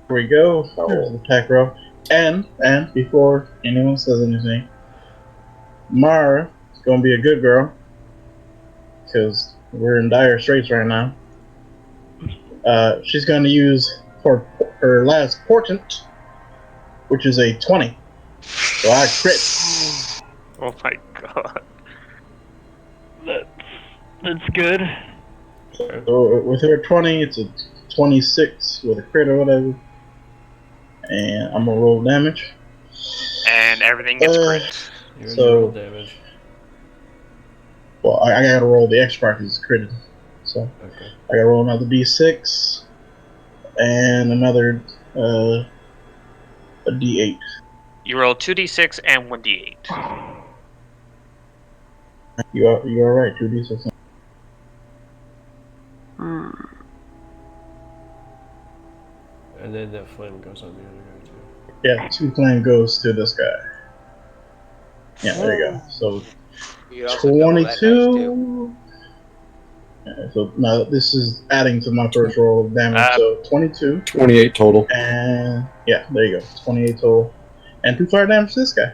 Speaker 3: Here we go. There's the attack roll. And before anyone says anything, Mara is going to be a good girl because we're in dire straits right now. She's going to use for her last portent, which is a 20. So I crit.
Speaker 4: Oh my god.
Speaker 2: That's good.
Speaker 3: So with her 20, it's a 26 with a crit or whatever. And I'm going to roll damage.
Speaker 4: And everything gets crit.
Speaker 1: So roll damage.
Speaker 3: Well, I got to roll the extra part because it's critted. So
Speaker 1: okay.
Speaker 3: I got to roll another d6 and another a d8.
Speaker 4: You roll 2d6 and 1d8.
Speaker 3: You are right, 2d6.
Speaker 1: And then that flame goes on the other guy too.
Speaker 3: Yeah, 2 flame goes to this guy. Yeah, there you go. So 22. Yeah, so now this is adding to my first roll of damage. So 22.
Speaker 5: 28 total.
Speaker 3: And yeah, there you go. 28 total. And 2 fire damage to this guy.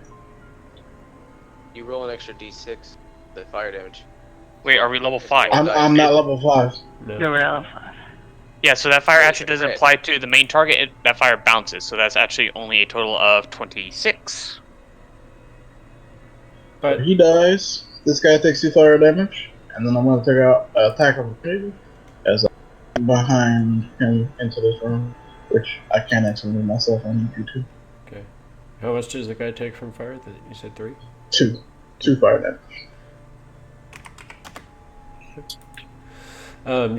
Speaker 6: You roll an extra d6, the fire damage.
Speaker 4: Wait, are we level 5?
Speaker 3: I'm not level 5.
Speaker 2: No, we're level 5.
Speaker 4: Yeah, so that fire actually doesn't apply to the main target. That fire bounces, so that's actually only a total of 26.
Speaker 3: But he dies. This guy takes 2 fire damage, and then I'm going to take out attack of opportunity as I'm behind him into this room, which I can't actually move myself. I need you to.
Speaker 1: Okay. How much does the guy take from fire? You said 3?
Speaker 3: 2 fire damage.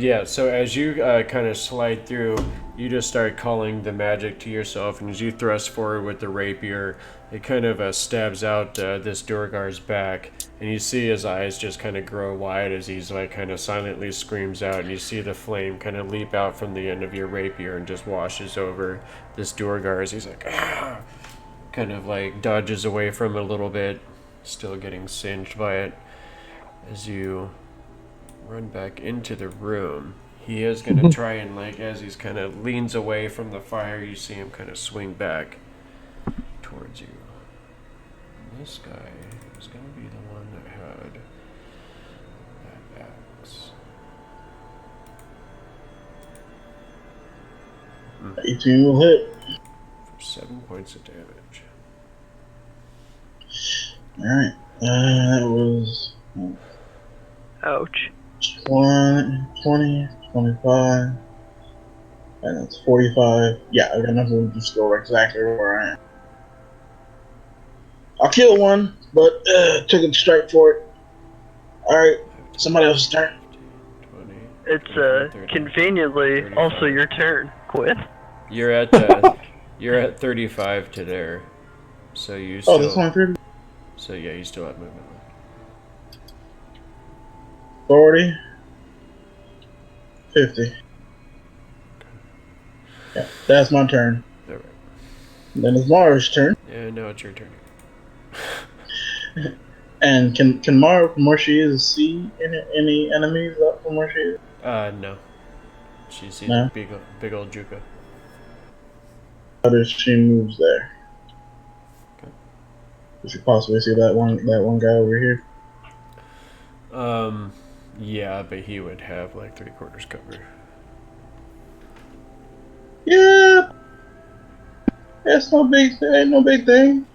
Speaker 1: Yeah, so as you kind of slide through, you just start calling the magic to yourself, and as you thrust forward with the rapier, it kind of stabs out this Durgar's back, and you see his eyes just kind of grow wide as he's like kind of silently screams out, and you see the flame kind of leap out from the end of your rapier and just washes over this Durgar as he's like, ah! Kind of like dodges away from it a little bit, still getting singed by it. As you run back into the room, he is going to try and, like, as he's kind of leans away from the fire, you see him kind of swing back towards you. And this guy is going to be the one that had that axe.
Speaker 3: 18 will hit.
Speaker 1: For 7 points of damage.
Speaker 3: Alright. That was
Speaker 2: Ouch.
Speaker 3: 20, 25. And that's 45. Yeah, I got enough room to score exactly where I am. I'll kill one, but took a strike for it. Alright, somebody else's turn.
Speaker 1: 20,
Speaker 2: It's
Speaker 1: 30,
Speaker 2: conveniently
Speaker 1: 35.
Speaker 2: also your turn, Quinn.
Speaker 1: You're at 35 to there. So you
Speaker 3: Oh,
Speaker 1: still.
Speaker 3: that's my turn.
Speaker 1: So yeah, you still have movement.
Speaker 3: 40. 50. Yeah, that's my turn.
Speaker 1: Alright.
Speaker 3: Then it's Mara's turn.
Speaker 1: Yeah, now it's your turn.
Speaker 3: And can Mara, from where she is, see any enemies up from where she is?
Speaker 1: No. She sees
Speaker 3: No?
Speaker 1: a big old Juka.
Speaker 3: How does she moves there?
Speaker 1: Okay.
Speaker 3: Does she possibly see that one guy over here?
Speaker 1: Yeah, but he would have like 3/4 cover.
Speaker 3: Yeah. That's no big. Ain't no big thing.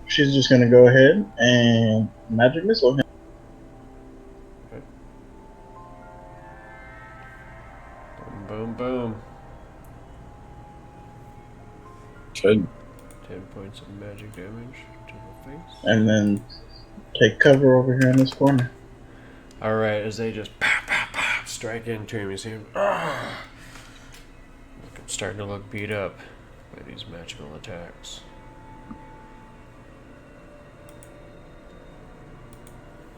Speaker 3: She's just gonna go ahead and magic missile him.
Speaker 1: Okay. Boom, boom, boom.
Speaker 5: 10.
Speaker 1: 10 points of magic damage to the face.
Speaker 3: And then take cover over here in this corner.
Speaker 1: Alright, as they just strike into him, you see him starting to look beat up by these magical attacks.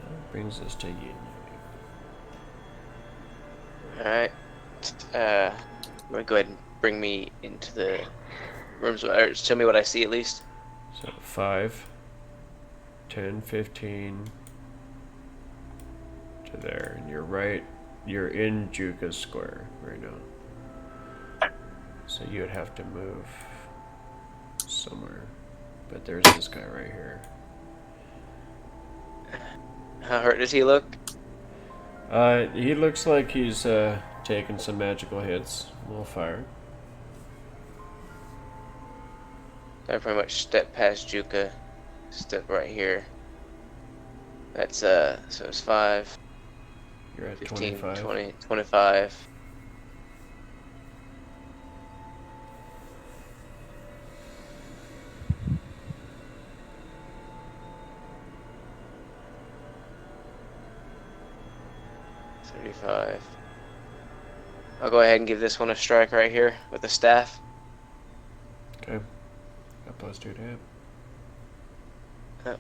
Speaker 1: That brings us to Yin Yang.
Speaker 6: Alright. I'm gonna go ahead and bring me into the rooms, or tell me what I see at least.
Speaker 1: So 5, 10, 15 to there, and you're in Juka's square right now. So you would have to move somewhere. But there's this guy right here.
Speaker 6: How hurt does he look?
Speaker 1: He looks like he's taking some magical hits. A little fire.
Speaker 6: I pretty much step past Juka. Step right here. That's so it's 5,
Speaker 1: You're at
Speaker 6: 15,
Speaker 1: 25.
Speaker 6: 20, 25. I'll go ahead and give this one a strike right here with the staff.
Speaker 1: Okay. Got +2 to hit.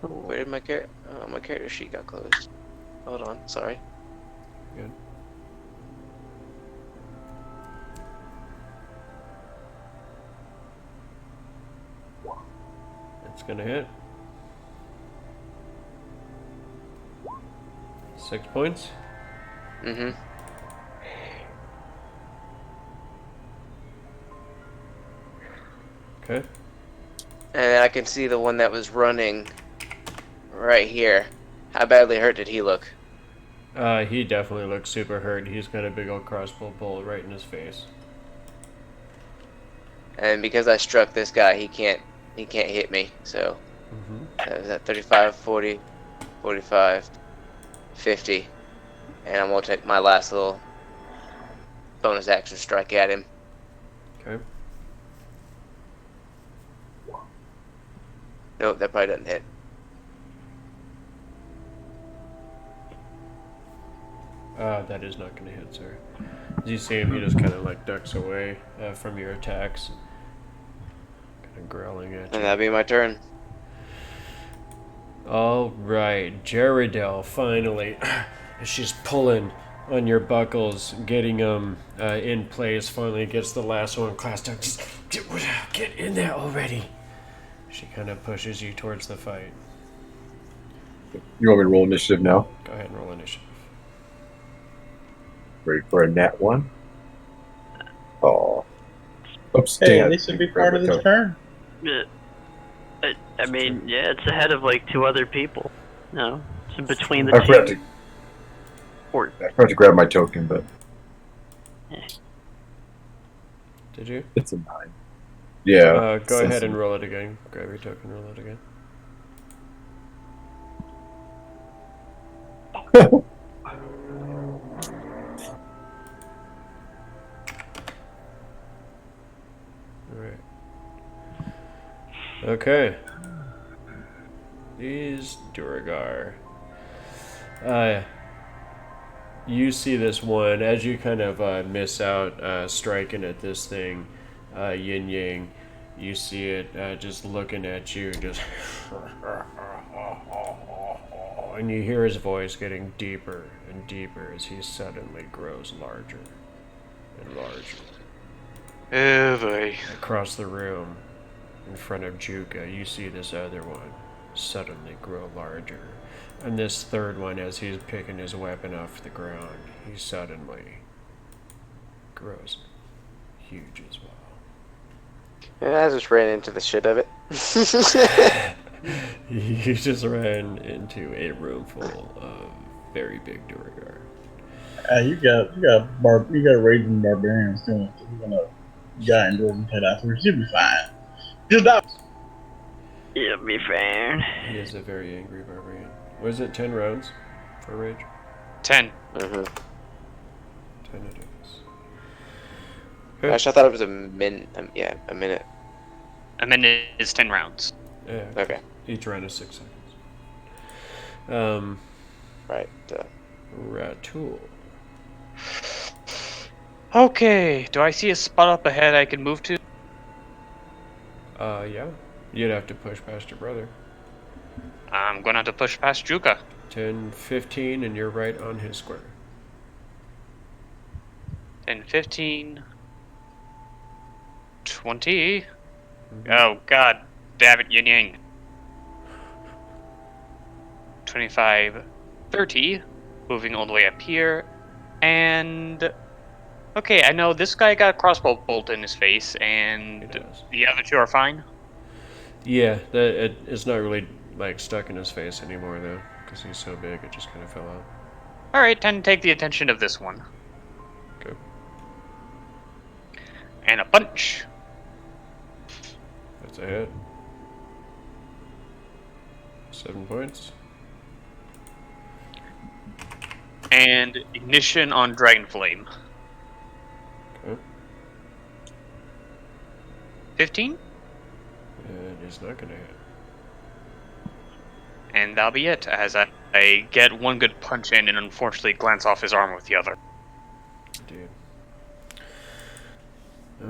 Speaker 6: Where did my character? Oh, my character sheet got closed. Hold on, sorry.
Speaker 1: Good. It's gonna hit. 6 points.
Speaker 6: Mm-hmm.
Speaker 1: Okay.
Speaker 6: And I can see the one that was running right here. How badly hurt did he look?
Speaker 1: He definitely looks super hurt. He's got a big old crossbow bullet right in his face.
Speaker 6: And because I struck this guy, he can't hit me. So that was at 35, 40, 45, 50. And I'm gonna take my last little bonus action strike at him.
Speaker 1: Okay.
Speaker 6: Nope, that probably doesn't hit.
Speaker 1: That is not going to hit, sir. As you see him, he just kind of like ducks away from your attacks. Kind of growling at you.
Speaker 6: And that'll be my turn.
Speaker 1: Alright, Jaredel, finally. She's pulling on your buckles, getting them in place. Finally gets the last one clasped down. Just get in there already. She kind of pushes you towards the fight.
Speaker 5: You want me to roll initiative now?
Speaker 1: Go ahead and roll initiative.
Speaker 5: Ready for a nat 1? Oh. Oops,
Speaker 3: Hey,
Speaker 5: damn.
Speaker 3: at least it'd be part of the turn.
Speaker 2: Yeah. I mean, yeah, it's ahead of like 2 other people. No, it's in between the
Speaker 5: I forgot
Speaker 2: two.
Speaker 5: to,
Speaker 2: Or
Speaker 5: I forgot to grab my token, but
Speaker 2: yeah.
Speaker 1: Did you?
Speaker 5: It's a 9. Yeah.
Speaker 1: Go ahead and roll it again. Grab your token, roll it again. Alright. Okay. These Duragar. You see this one as you kind of miss out striking at this thing, Yin Yang. You see it just looking at you, just. And you hear his voice getting deeper and deeper as he suddenly grows larger and larger.
Speaker 4: Oh boy.
Speaker 1: Across the room, in front of Juka, you see this other one suddenly grow larger. And this third one, as he's picking his weapon off the ground, he suddenly grows huge as well.
Speaker 6: Yeah, I just ran into the shit of it.
Speaker 1: You just ran into a room full of very big Duragar.
Speaker 3: You got raging barbarians too. So you're gonna guy and dwarven head afterwards. You'll be fine. Just die.
Speaker 2: It'll be fine.
Speaker 1: He is a very angry barbarian. Was it 10 rounds for rage?
Speaker 4: 10.
Speaker 6: 10
Speaker 1: it is.
Speaker 6: Actually, I thought it was a minute. Yeah, a minute.
Speaker 4: A minute is 10 rounds.
Speaker 1: Yeah.
Speaker 6: Okay.
Speaker 1: Each round is 6 seconds.
Speaker 6: Right.
Speaker 1: Ratul.
Speaker 4: Okay, do I see a spot up ahead I can move to?
Speaker 1: Yeah. You'd have to push past your brother.
Speaker 4: I'm gonna have to push past Juka.
Speaker 1: 10, 15, and you're right on his square.
Speaker 4: 10, 15, 20. Oh god, damn it, Yin Yang. 25, 30, moving all the way up here, and okay, I know this guy got a crossbow bolt in his face, and the other two are fine.
Speaker 1: Yeah, it's not really like stuck in his face anymore though, because he's so big it just kind of fell out.
Speaker 4: All right, time to take the attention of this one.
Speaker 1: Go.
Speaker 4: And a punch.
Speaker 1: That's a hit. 7 points.
Speaker 4: And ignition on Dragon Flame.
Speaker 1: Okay.
Speaker 4: 15?
Speaker 1: It is not gonna hit.
Speaker 4: And that'll be it, as I get one good punch in and unfortunately glance off his armor with the other.
Speaker 1: Dude.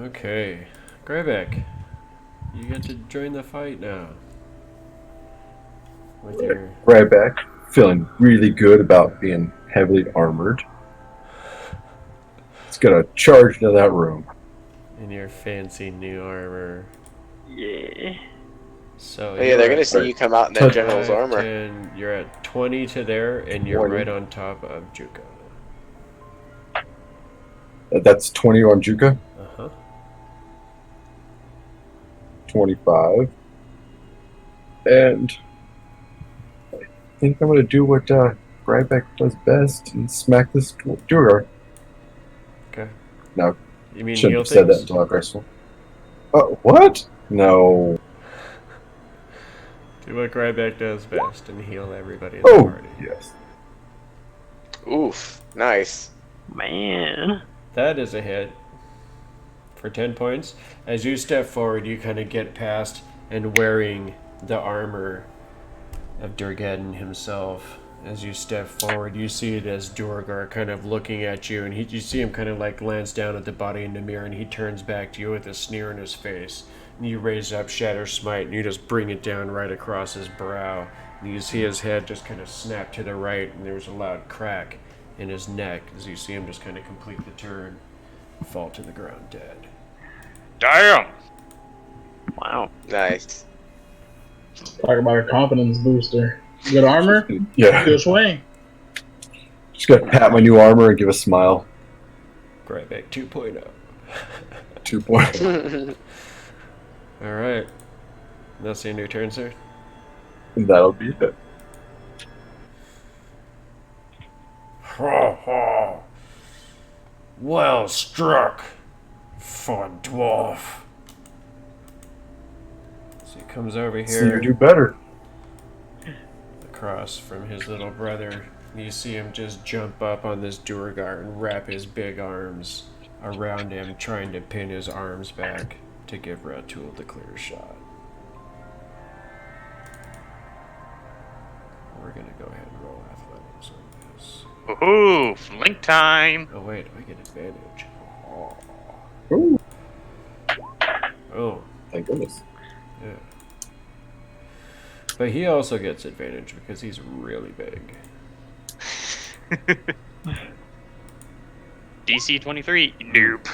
Speaker 1: Okay. Grybek, you get to join the fight now. With your...
Speaker 5: Grybek, feeling really good about being heavily armored. It's gonna charge into that room.
Speaker 1: In your fancy new armor.
Speaker 2: Yeah.
Speaker 1: So
Speaker 6: Oh, yeah, they're gonna see you come out in that general's
Speaker 1: 5,
Speaker 6: armor.
Speaker 1: 10, you're at 20 to there, and you're
Speaker 5: 20.
Speaker 1: right on top of Juka.
Speaker 5: That's 20 on Juka.
Speaker 1: Uh-huh.
Speaker 5: 25. And I think I'm gonna do what Grybek does best and smack this Duergar.
Speaker 1: Okay.
Speaker 5: No.
Speaker 1: You mean
Speaker 5: Shouldn't
Speaker 1: heal
Speaker 5: have said that
Speaker 1: things?
Speaker 5: until I graceful. What? No.
Speaker 1: Do what Grybek does best and heal everybody in the party.
Speaker 5: Yes.
Speaker 6: Oof, nice.
Speaker 2: Man.
Speaker 1: That is a hit. For 10 points. As you step forward, you kind of get past and wearing the armor of Durgeddon himself. As you step forward, you see it as Duergar kind of looking at you, and you see him kind of like glance down at the body in the mirror, and he turns back to you with a sneer in his face. And you raise up Shatter Smite, and you just bring it down right across his brow. And you see his head just kind of snap to the right, and there's a loud crack in his neck as you see him just kind of complete the turn and fall to the ground dead.
Speaker 4: Damn!
Speaker 2: Wow.
Speaker 6: Nice.
Speaker 3: Talk about a confidence booster. Good armor,
Speaker 5: Yeah.
Speaker 3: good swing.
Speaker 5: Just gonna pat my new armor and give a smile.
Speaker 1: Grybek 2.0.
Speaker 5: 2 points.
Speaker 1: Alright. That's your new turn, sir?
Speaker 5: And that'll be it.
Speaker 1: Well struck, For dwarf. So he comes over
Speaker 5: So you
Speaker 1: here
Speaker 5: do better.
Speaker 1: across from his little brother. You see him just jump up on this Durgar and wrap his big arms around him, trying to pin his arms back to give Ratul the clear shot. We're gonna go ahead and roll athletics on this.
Speaker 4: Woohoo! Flank time!
Speaker 1: Oh wait, I get advantage. Oh.
Speaker 5: Ooh,
Speaker 1: Oh,
Speaker 5: thank goodness.
Speaker 1: yeah. But he also gets advantage because he's really big.
Speaker 4: DC 23. Nope.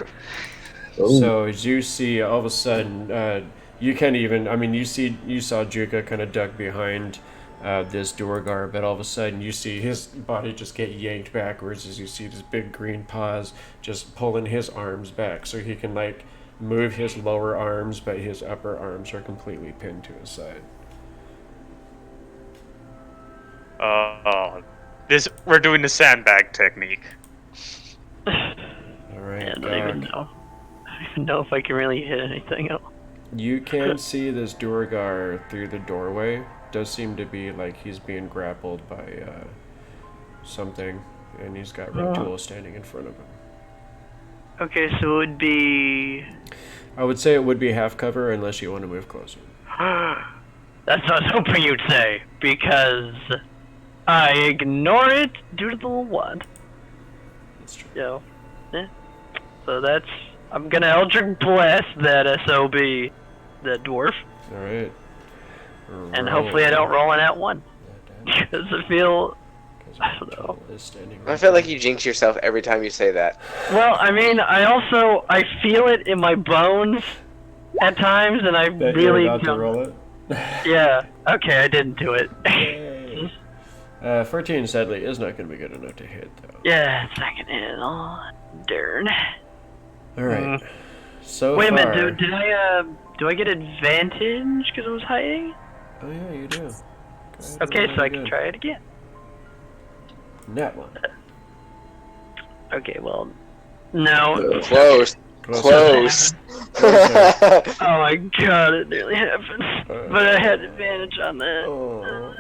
Speaker 5: Oh.
Speaker 1: So as you see, all of a sudden, you can't even. I mean, you saw Juka kind of duck behind this Durgar, but all of a sudden you see his body just get yanked backwards as you see his big green paws just pulling his arms back, so he can like move his lower arms, but his upper arms are completely pinned to his side.
Speaker 4: We're doing the sandbag technique.
Speaker 1: All right,
Speaker 2: Yeah, I don't even
Speaker 1: Gok.
Speaker 2: know. I don't even know if I can really hit anything else.
Speaker 1: You can see this Durgar through the doorway. Does seem to be like he's being grappled by something, and he's got Ratul standing in front of him.
Speaker 2: Okay, so it would be...
Speaker 1: I would say it would be half cover unless you want to move closer.
Speaker 2: That's what I was hoping you'd say, because I ignore it due to the one.
Speaker 1: That's true.
Speaker 2: Yeah. So that's... I'm gonna Eldritch Blast that SOB, that dwarf,
Speaker 1: All right.
Speaker 2: and hopefully I don't roll an at one. Because I feel... I don't know.
Speaker 6: I feel like you jinx yourself every time you say that.
Speaker 2: Well, I mean, I feel it in my bones at times, and I
Speaker 1: that
Speaker 2: really
Speaker 1: you're about to
Speaker 2: don't...
Speaker 1: roll it.
Speaker 2: Yeah, okay, I didn't do it.
Speaker 1: Yay. 14 sadly is not going to be good enough to hit though.
Speaker 2: Yeah, it's not gonna hit. Oh, darn.
Speaker 1: All right. So
Speaker 2: Wait a
Speaker 1: far.
Speaker 2: minute, do I get advantage because I was hiding?
Speaker 1: Oh yeah, you do. Go ahead and
Speaker 2: Okay,
Speaker 1: roll
Speaker 2: so I
Speaker 1: again.
Speaker 2: can try it again.
Speaker 1: Net one.
Speaker 2: Okay, well, no.
Speaker 6: Close. Close.
Speaker 2: Oh my god, it nearly happened. But I had advantage on that.
Speaker 1: Oh.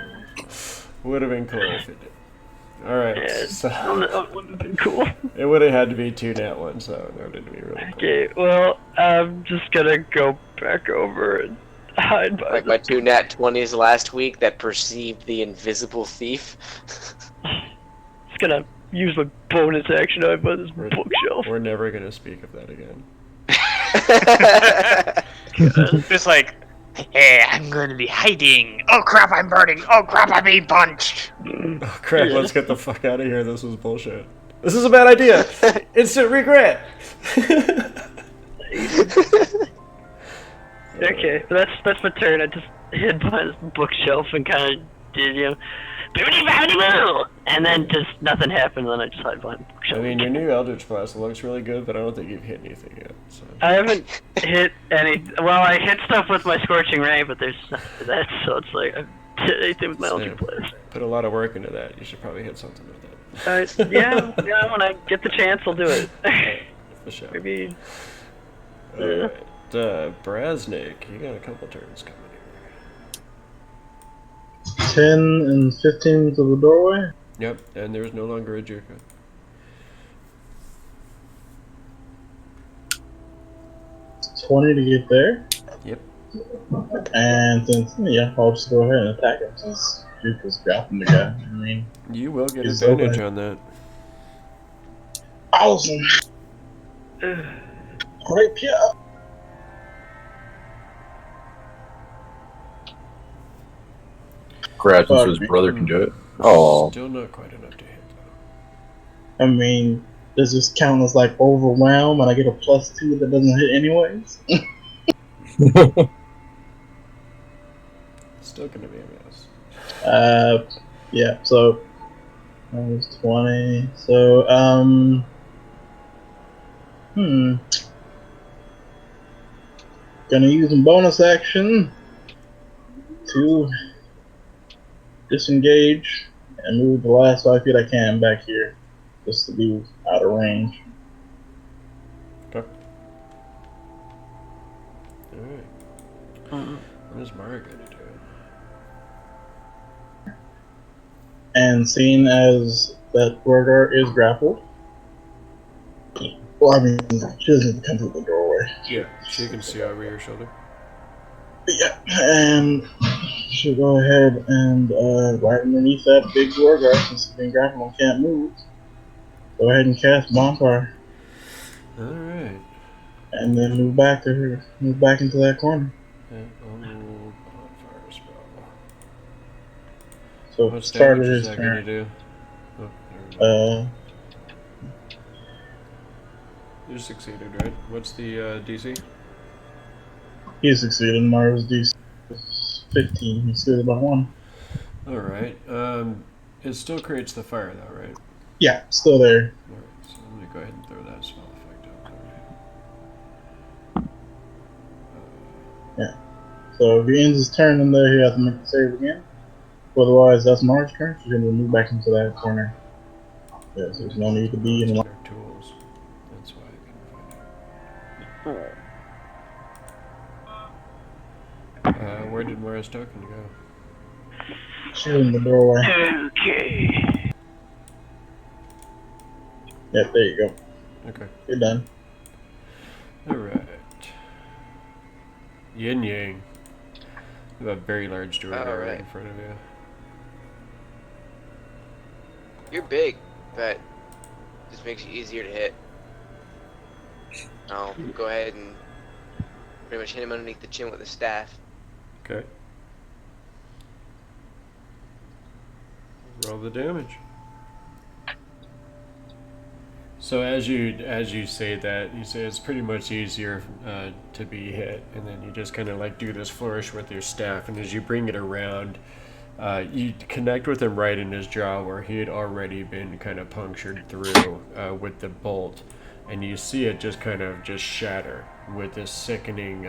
Speaker 1: Would have been cool if it did. All right.
Speaker 2: Yeah,
Speaker 1: So
Speaker 2: that would have been cool.
Speaker 1: it would have had to be 2 net ones, so that would be really cool.
Speaker 2: Okay, well, I'm just gonna go back over and hide by
Speaker 6: Like my 2 nat 20s last week that perceived the invisible thief.
Speaker 2: Just gonna use my bonus action on by this bookshelf.
Speaker 1: We're never going to speak of that again.
Speaker 4: Just like, hey, I'm going to be hiding. Oh crap, I'm burning. Oh crap, I'm being punched.
Speaker 1: Oh crap, let's get the fuck out of here. This was bullshit. This is a bad idea. Instant regret.
Speaker 2: Okay, that's my turn. I just hid behind this bookshelf and kind of did, and then just nothing happened, and then I just hid behind the bookshelf.
Speaker 1: I mean, your new Eldritch Blast looks really good, but I don't think you've hit anything yet. So.
Speaker 2: I haven't hit any. Well, I hit stuff with my Scorching Ray, but there's nothing to that, so it's like I hit anything with my Eldritch Blast.
Speaker 1: Put a lot of work into that. You should probably hit something with it.
Speaker 2: Yeah, when I get the chance, I'll do it.
Speaker 1: For sure.
Speaker 2: Maybe.
Speaker 1: Alright. Brasnic, you got a couple turns coming here.
Speaker 3: 10 and 15 to the doorway.
Speaker 1: Yep, and there's no longer a Juka.
Speaker 3: $20 to get there.
Speaker 1: Yep.
Speaker 3: And since, yeah, I'll just go ahead and attack him since Duke is grappling the guy. I mean,
Speaker 1: You will get
Speaker 3: He's
Speaker 1: advantage
Speaker 3: open.
Speaker 1: on that.
Speaker 3: awesome. Great, yeah.
Speaker 5: Congrats, so his brother can do it. Oh,
Speaker 1: Still not quite enough to hit, though.
Speaker 3: I mean, does this count as like overwhelm and I get a +2 that doesn't hit anyways?
Speaker 1: Still gonna be a miss.
Speaker 3: Yeah, so that was 20. So, gonna use a bonus action to disengage and move the last 5 feet I can back here, just to be out of range.
Speaker 1: Okay. What is Mara gonna do?
Speaker 3: And seeing as that Borgar is grappled, well, I mean, she doesn't come through the doorway.
Speaker 1: Yeah, she can see over your shoulder.
Speaker 3: Yeah, and she'll go ahead and right underneath that big Borgar, since it's been grappled and can't move, go ahead and cast Bonfire.
Speaker 1: Alright.
Speaker 3: And then move back into that corner.
Speaker 1: Yeah, bonfire spell.
Speaker 3: So
Speaker 1: What
Speaker 3: started
Speaker 1: damage is
Speaker 3: his
Speaker 1: that
Speaker 3: turn.
Speaker 1: gonna do? Oh, never mind. You succeeded, right? What's the DC?
Speaker 3: He succeeded. Mara's DC 15. He succeeded by 1.
Speaker 1: Alright. It still creates the fire though, right?
Speaker 3: Yeah, still there.
Speaker 1: Alright, so I'm gonna go ahead and throw that spell effect out there.
Speaker 3: Yeah. So if he ends his turn in there, he has to make the save again. Otherwise, that's Mara's turn. She's going to move back into that corner. Yeah, so there's no need to be in the
Speaker 1: their tools. That's why I couldn't find it. Where did Mara's token go?
Speaker 3: She's in the doorway.
Speaker 2: Okay.
Speaker 3: Yeah, there you go.
Speaker 1: Okay.
Speaker 3: You're done.
Speaker 1: Alright. Yin Yang. You have a very large door right
Speaker 6: Alright.
Speaker 1: in front of you.
Speaker 6: You're big, but just makes you easier to hit. I'll go ahead and pretty much hit him underneath the chin with a staff.
Speaker 1: Okay. Roll the damage. So as you say that, you say it's pretty much easier to be hit, and then you just kind of like do this flourish with your staff, and as you bring it around, you connect with him right in his jaw where he had already been kind of punctured through with the bolt, and you see it just kind of just shatter with this sickening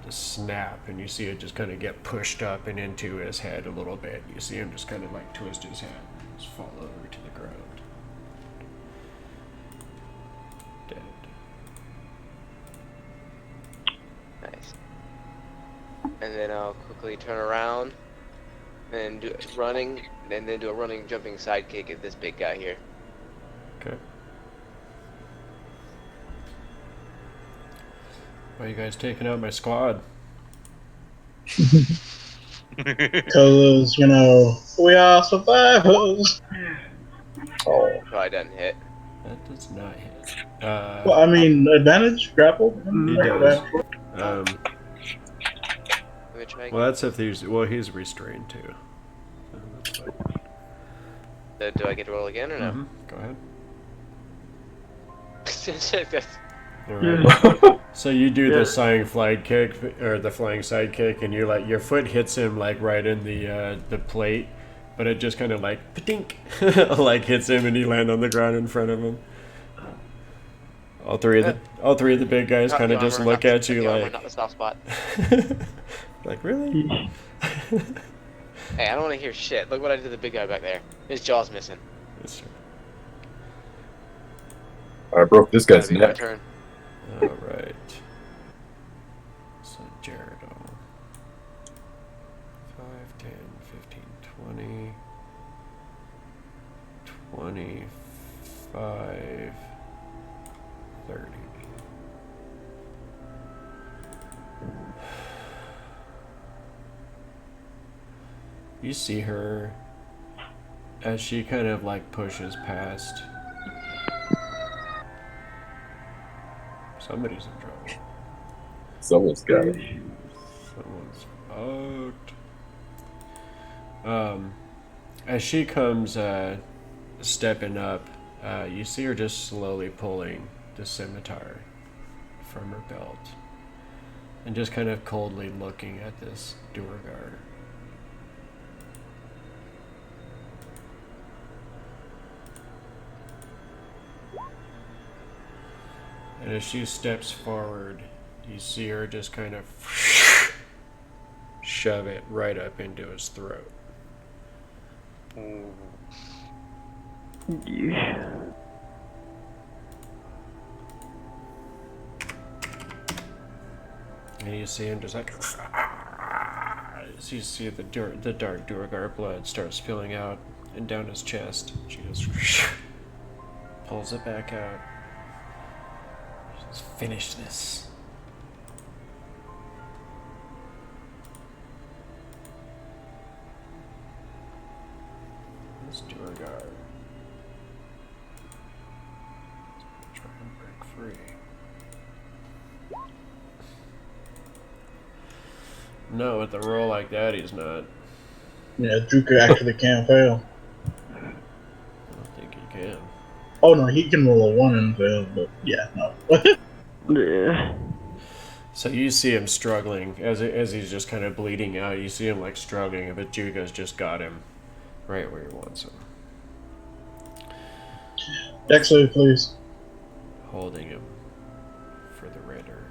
Speaker 1: snap, and you see it just kind of get pushed up and into his head a little bit. You see him just kind of like twist his head and just fall over to the ground. Dead.
Speaker 6: Nice. And then I'll quickly turn around and do running, and then do a running, jumping sidekick at this big guy here.
Speaker 1: Okay. Why are you guys taking out my squad?
Speaker 3: Because, we are survivors.
Speaker 5: Oh,
Speaker 6: Probably doesn't hit.
Speaker 1: That does not hit.
Speaker 3: Well, I mean, advantage, grapple.
Speaker 1: He does.
Speaker 6: Which make
Speaker 1: Well, that's if he's restrained too. So that's fine.
Speaker 6: do I get to roll again or no?
Speaker 1: Mhm. Go ahead.
Speaker 6: That's-
Speaker 1: All right. So you do the flying flying kick or the flying side kick, and you're like your foot hits him like right in the plate, but it just kind of like pa-dink, like hits him, and he land on the ground in front of him. All three of the big guys
Speaker 6: Not
Speaker 1: kind
Speaker 6: the
Speaker 1: of just
Speaker 6: armor,
Speaker 1: look
Speaker 6: not
Speaker 1: at you
Speaker 6: the armor,
Speaker 1: like,
Speaker 6: not the soft spot.
Speaker 1: like really?
Speaker 6: Hey, I don't want to hear shit. Look what I did to the big guy back there. His jaw's missing.
Speaker 1: Yes, sir.
Speaker 5: I broke this guy's
Speaker 6: That'll be my
Speaker 5: neck.
Speaker 6: turn.
Speaker 1: All right. So Jared, 5, 10, 15, 20, 25, 30. You see her as she kind of like pushes past. Somebody's in trouble.
Speaker 5: Someone's got it.
Speaker 1: Someone's fucked. As she comes stepping up, you see her just slowly pulling the scimitar from her belt and just kind of coldly looking at this Duergar. And as she steps forward, you see her just kind of shove it right up into his throat.
Speaker 2: Yeah.
Speaker 1: And you see him just like As you see the dark Durgar blood start spilling out and down his chest, she just pulls it back out. Just finish this. This Durgar. Try and break free. No, with a roll like that, he's not.
Speaker 3: Yeah, Druka actually can't fail.
Speaker 1: I don't think he can.
Speaker 3: Oh no, he can roll a 1 and fail, but yeah, no.
Speaker 2: Yeah.
Speaker 1: So you see him struggling as he's just kind of bleeding out. You see him like struggling, but Juga's just got him right where he wants him,
Speaker 3: Dex save, please.
Speaker 1: holding him for the red earth.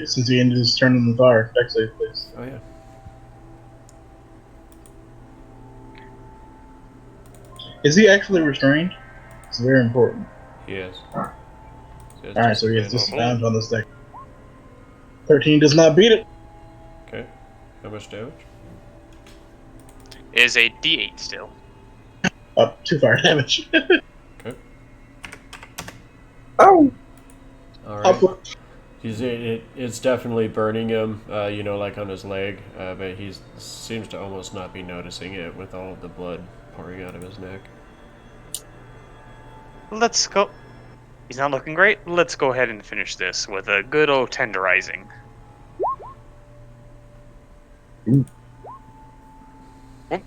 Speaker 3: Since he ended his turn in the fire, Dex save, please.
Speaker 1: Oh yeah.
Speaker 3: Is he actually restrained? It's very important.
Speaker 1: He is.
Speaker 3: Alright, so he has disadvantage on this deck. 13 does not beat it.
Speaker 1: Okay. How much damage?
Speaker 4: Is a D8 still.
Speaker 3: Up 2 fire damage.
Speaker 1: Okay.
Speaker 5: Oh!
Speaker 1: Alright. It's definitely burning him, like on his leg, but he seems to almost not be noticing it with all of the blood pouring out of his neck.
Speaker 4: Let's go. He's not looking great. Let's go ahead and finish this with a good old tenderizing.
Speaker 5: Ooh.
Speaker 4: Well,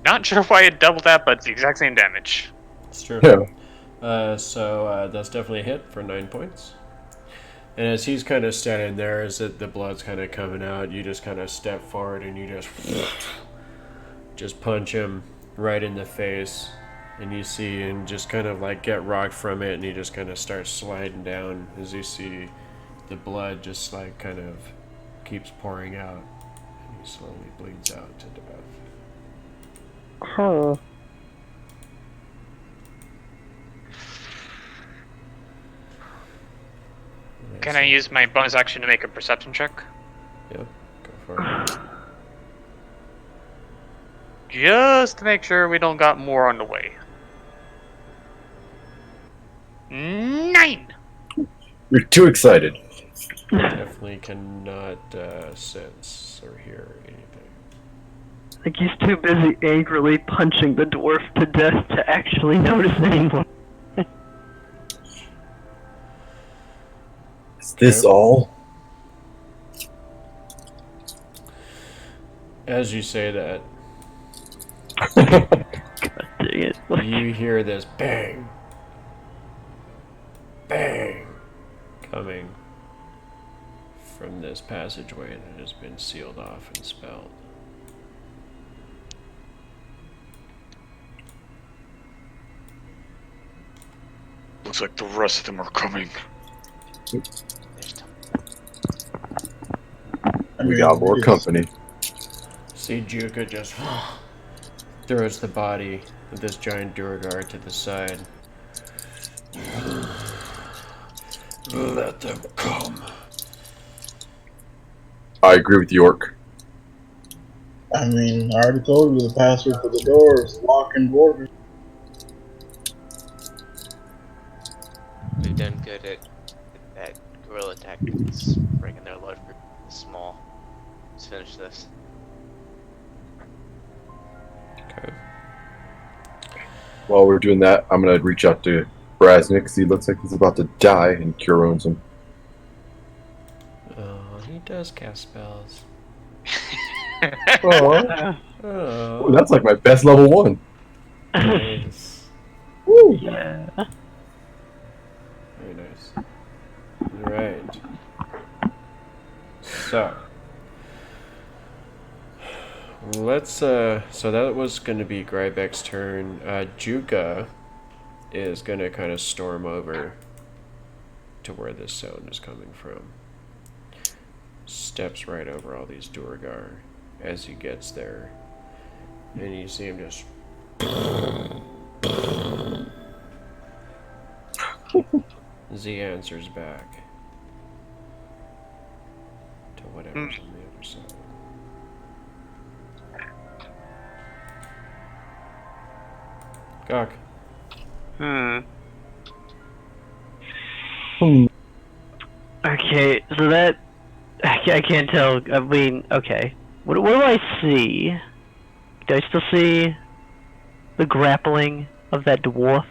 Speaker 4: not sure why it doubled that, but it's the exact same damage.
Speaker 1: It's true.
Speaker 5: Yeah.
Speaker 1: So that's definitely a hit for 9 points. And as he's kind of standing there, as the blood's kind of coming out, you just kind of step forward and you just punch him right in the face. And you see him just kind of like get rocked from it, and he just kind of starts sliding down as you see the blood just like kind of keeps pouring out. And he slowly bleeds out to death.
Speaker 2: Huh.
Speaker 4: Can I use my bonus action to make a perception check?
Speaker 1: Yep, go for it.
Speaker 4: Just to make sure we don't got more on the way. 9!
Speaker 5: You're too excited.
Speaker 1: Definitely cannot sense or hear anything.
Speaker 2: Like he's too busy angrily punching the dwarf to death to actually notice anymore.
Speaker 5: Is this all?
Speaker 1: As you say that,
Speaker 2: God dang it.
Speaker 1: you hear this bang, bang, coming from this passageway that has been sealed off and spelled.
Speaker 7: Looks like the rest of them are coming.
Speaker 5: We got more company.
Speaker 1: See Juka just throws the body of this giant Durgar to the side. Let them come.
Speaker 5: I agree with York.
Speaker 3: I mean, I already told you the password for the door is lock and border.
Speaker 6: We've done good at guerrilla tactics, breaking their large group small. Let's finish this.
Speaker 1: Okay.
Speaker 5: While we're doing that, I'm gonna reach out to Brasnic because he looks like he's about to die, and Cure owns him.
Speaker 1: Oh, he does cast spells.
Speaker 5: Oh,
Speaker 1: Oh,
Speaker 5: that's like my best level 1.
Speaker 1: nice.
Speaker 5: Woo.
Speaker 2: Yeah.
Speaker 1: Very nice. Alright. So let's so that was gonna be Grybek's turn. Juka is gonna kind of storm over to where this sound is coming from. Steps right over all these Durgar as he gets there. And you see him just Z answers back to whatever's on the other side. Gok.
Speaker 2: Okay, so that I can't tell. I mean, okay. What do I see? Do I still see the grappling of that dwarf?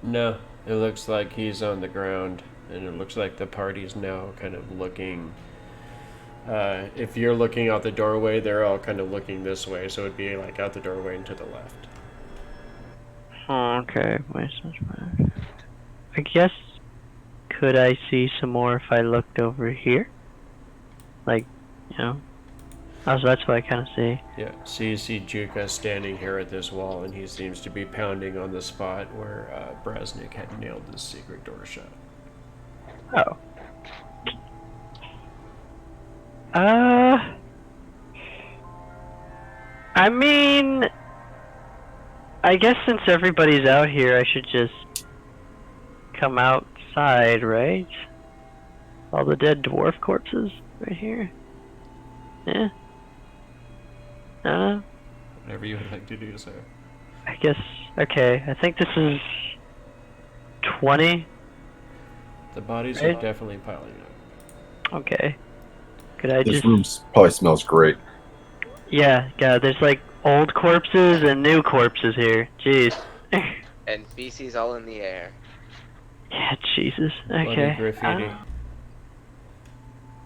Speaker 1: No, it looks like he's on the ground, and it looks like the party's now kind of looking. If you're looking out the doorway, they're all kind of looking this way, so it'd be like out the doorway and to the left.
Speaker 2: Oh, okay. I guess, could I see some more if I looked over here? Like, you know? Oh, so that's what I kind of see.
Speaker 1: Yeah, so you see Juka standing here at this wall, and he seems to be pounding on the spot where Brasnic had nailed the secret door shut.
Speaker 2: Oh. I mean, I guess since everybody's out here, I should just come outside, right? All the dead dwarf corpses right here. Yeah. I don't know.
Speaker 1: Whatever you would like to do, sir.
Speaker 2: I guess, okay, I think this is 20.
Speaker 1: The bodies
Speaker 2: Right?
Speaker 1: are definitely piling up.
Speaker 2: Okay. Could I
Speaker 5: This
Speaker 2: just...
Speaker 5: room probably smells great.
Speaker 2: Yeah, there's like old corpses and new corpses here. Jeez.
Speaker 6: And feces all in the air.
Speaker 2: Yeah, Jesus.
Speaker 1: Bloody
Speaker 2: Okay.
Speaker 1: graffiti.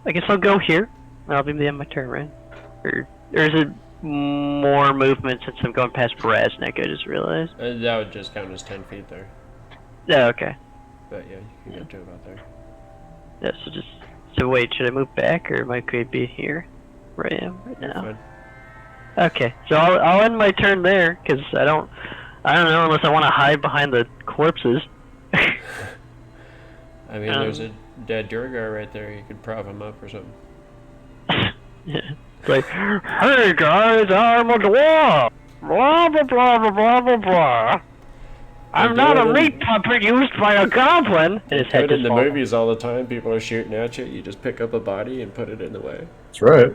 Speaker 2: I guess I'll go here. That'll be the end of my turn, right? Or is it more movement since I'm going past Brasnic, I just realized?
Speaker 1: That would just count as 10 feet there.
Speaker 2: Yeah, okay.
Speaker 1: But yeah, you can get to about there.
Speaker 2: Yeah, so wait, should I move back or might I be here? Where I am right now.
Speaker 1: Fine.
Speaker 2: Okay, so I'll end my turn there, because I don't know unless I want to hide behind the corpses.
Speaker 1: I mean, there's a dead Durgar right there. You could prop him up or something.
Speaker 2: Yeah. It's like, hey guys, I'm a dwarf! Blah blah blah blah blah blah blah. I'm not a meat puppet used by a goblin! And his head
Speaker 1: In
Speaker 2: just
Speaker 1: the
Speaker 2: falls.
Speaker 1: movies all the time, people are shooting at you. You just pick up a body and put it in the way.
Speaker 5: That's right.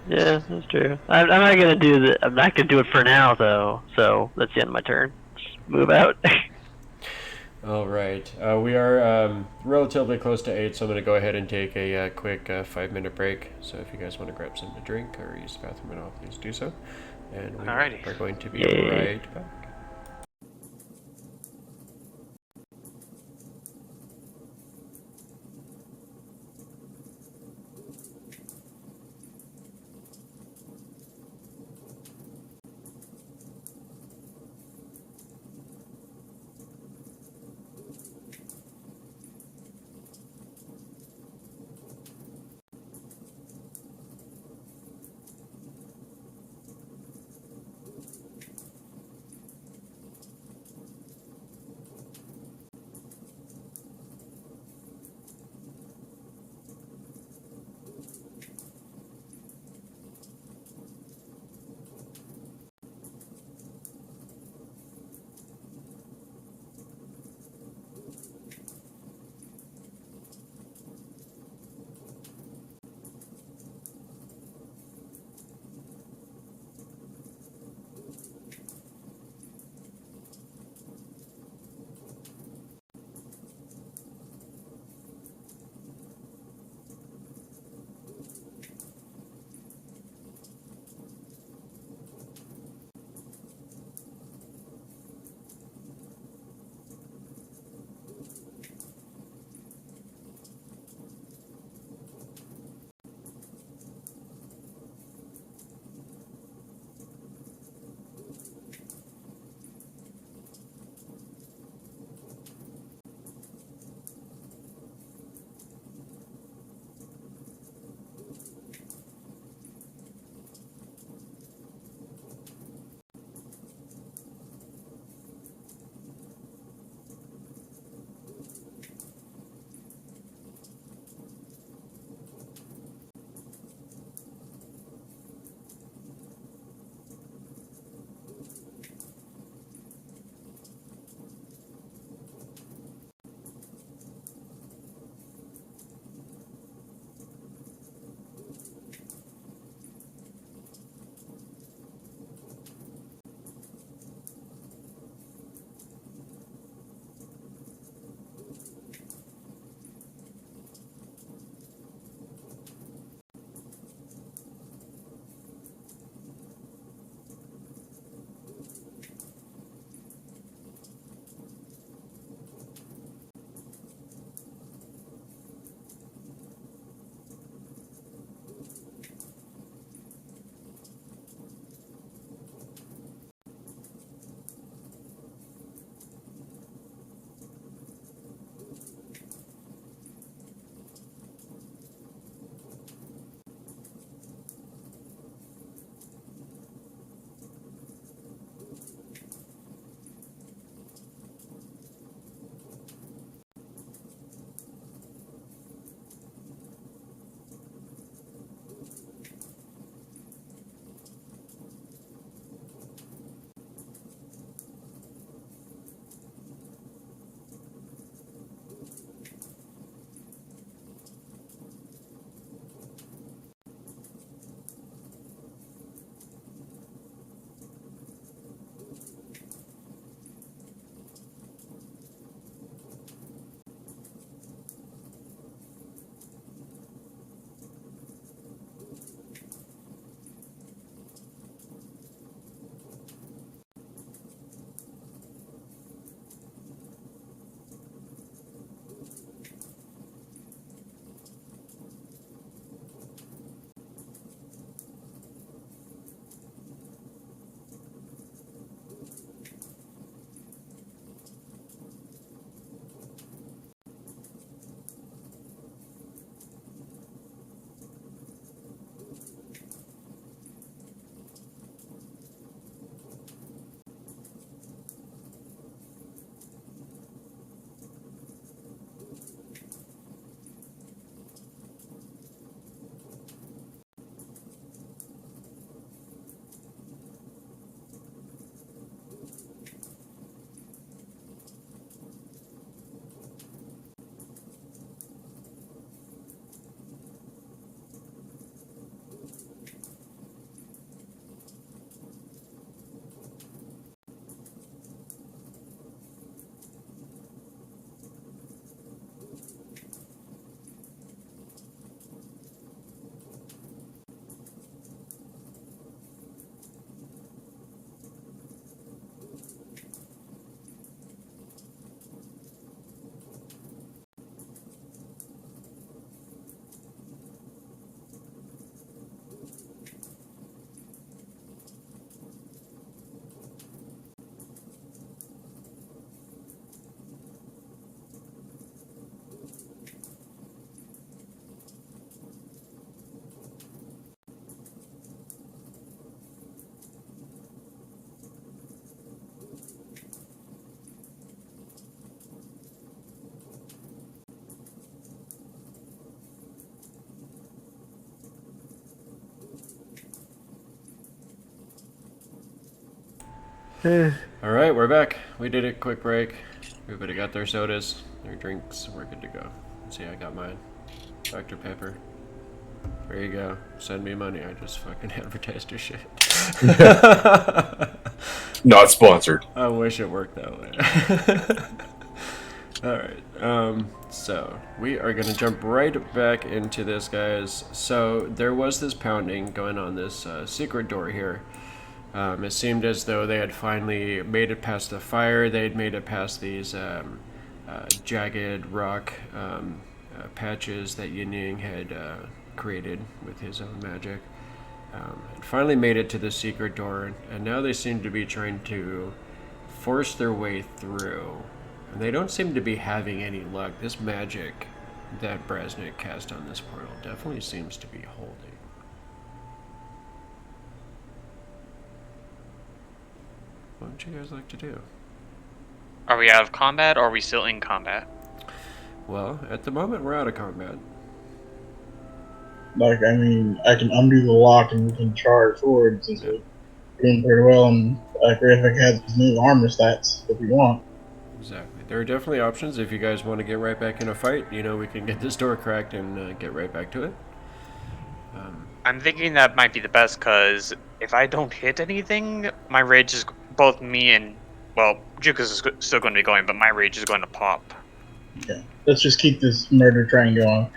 Speaker 2: Yeah, that's true. I'm not gonna do that. I'm not gonna do it for now, though. So that's the end of my turn. Just move out.
Speaker 1: All right. We are relatively close to 8, so I'm going to go ahead and take a quick 5-minute break. So if you guys want to grab something to drink or use the bathroom at all, please do so. And we
Speaker 4: Alrighty.
Speaker 1: are going to be
Speaker 2: Yeah.
Speaker 1: right back. All right, we're back. We did it. Quick break. Everybody got their sodas, their drinks. We're good to go. Let's see, I got mine. Dr. Pepper. There you go. Send me money. I just fucking advertised your shit.
Speaker 5: Not sponsored.
Speaker 1: I wish it worked that way. Alright, so we are going to jump right back into this, guys. So there was this pounding going on this secret door here. It seemed as though they had finally made it past the fire. They had made it past these jagged rock patches that Yin Yang had created with his own magic. And finally made it to the secret door, and now they seem to be trying to force their way through. And they don't seem to be having any luck. This magic that Brasnic cast on this portal definitely seems to be holding. What would you guys like to do?
Speaker 4: Are we out of combat, or are we still in combat?
Speaker 1: Well, at the moment we're out of combat.
Speaker 3: Like, I mean, I can undo the lock and we can charge forward since we're doing pretty well. And Grybek has his new armor stats if we want.
Speaker 1: Exactly. There are definitely options. If you guys want to get right back in a fight, you know, we can get this door cracked and get right back to it.
Speaker 4: I'm thinking that might be the best, because if I don't hit anything, my rage is... Both me and... Well, Juka's still going to be going, but my rage is going to pop.
Speaker 3: Yeah. Let's just keep this murder train going.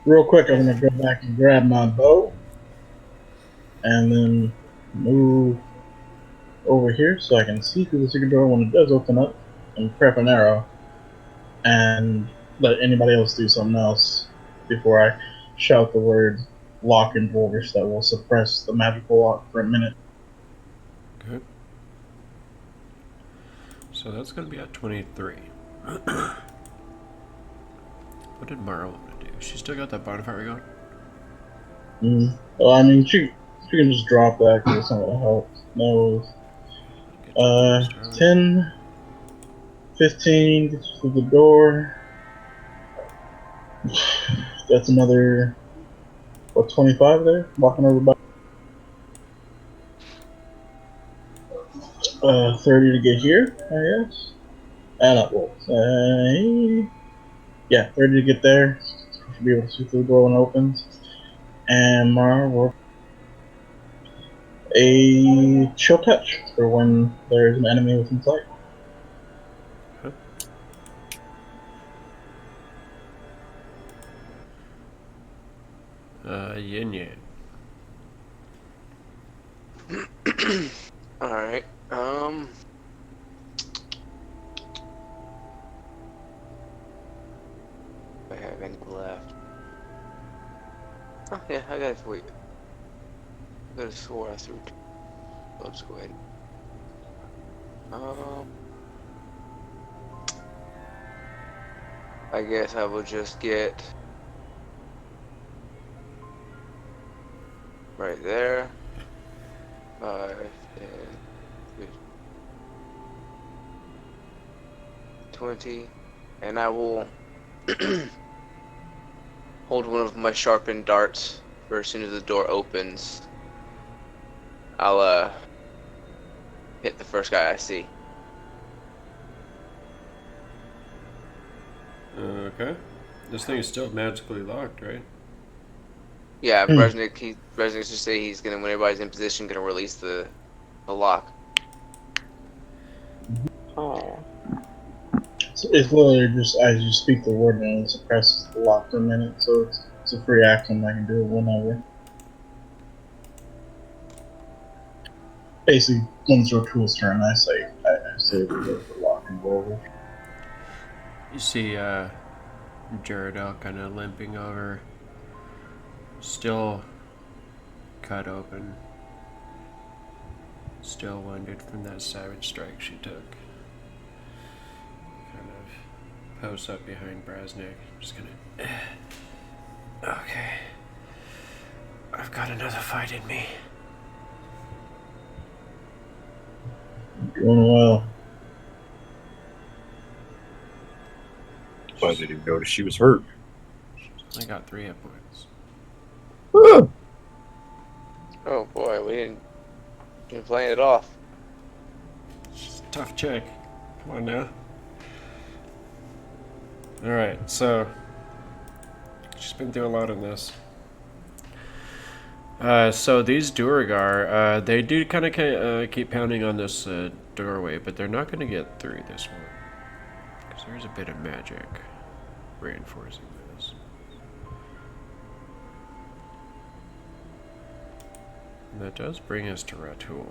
Speaker 3: Real quick, I'm going to go back and grab my bow. And then move over here so I can see through the secret door when it does open up. And prep an arrow. And let anybody else do something else before I shout the word lock and dwarvish that will suppress the magical lock for a minute.
Speaker 1: Good. So that's going to be at 23. What did Mara want to do? She still got that bonfire going?
Speaker 3: Well, I mean, she can just drop that because it's not going to help. No. 10, 15, gets to the door. That's another, what, 25 there? Walking over by. 30 to get here, I guess. Yeah, 30 to get there. Should be able to see through the door when it opens. And Mara will a chill touch for when there's an enemy within sight.
Speaker 1: Yin Yang.
Speaker 6: Alright, I have any left. Oh, yeah, I got it for you. I got a sword I threw. Let's go ahead. I guess I will just get right there. 5, 10, 15, 20, and I will hold one of my sharpened darts for as soon as the door opens. I'll hit the first guy I see.
Speaker 1: Okay. This thing is still magically locked, right?
Speaker 6: Yeah, Brasnic's just say he's gonna, when everybody's in position, gonna release the lock.
Speaker 2: Oh.
Speaker 3: So it's literally just as you speak the word and it suppresses the lock for a minute, so it's a free action. I can do it whenever. Basically, when it's your tool's turn, I say the word for lock and roll.
Speaker 1: You see Jaredel kind of limping over, still cut open, still wounded from that savage strike she took. Kind of posts up behind Brasnic. Just gonna. Okay. I've got another fight in me.
Speaker 3: Doing well.
Speaker 5: I didn't even notice she was hurt.
Speaker 1: I got 3 hit points.
Speaker 6: Oh boy, we didn't plan it off.
Speaker 1: Tough check. Come on now. Alright, so she's been through a lot in this. So these Duragar, they do kind of keep pounding on this doorway, but they're not going to get through this one. Because there's a bit of magic reinforcing this. And that does bring us to Ratul.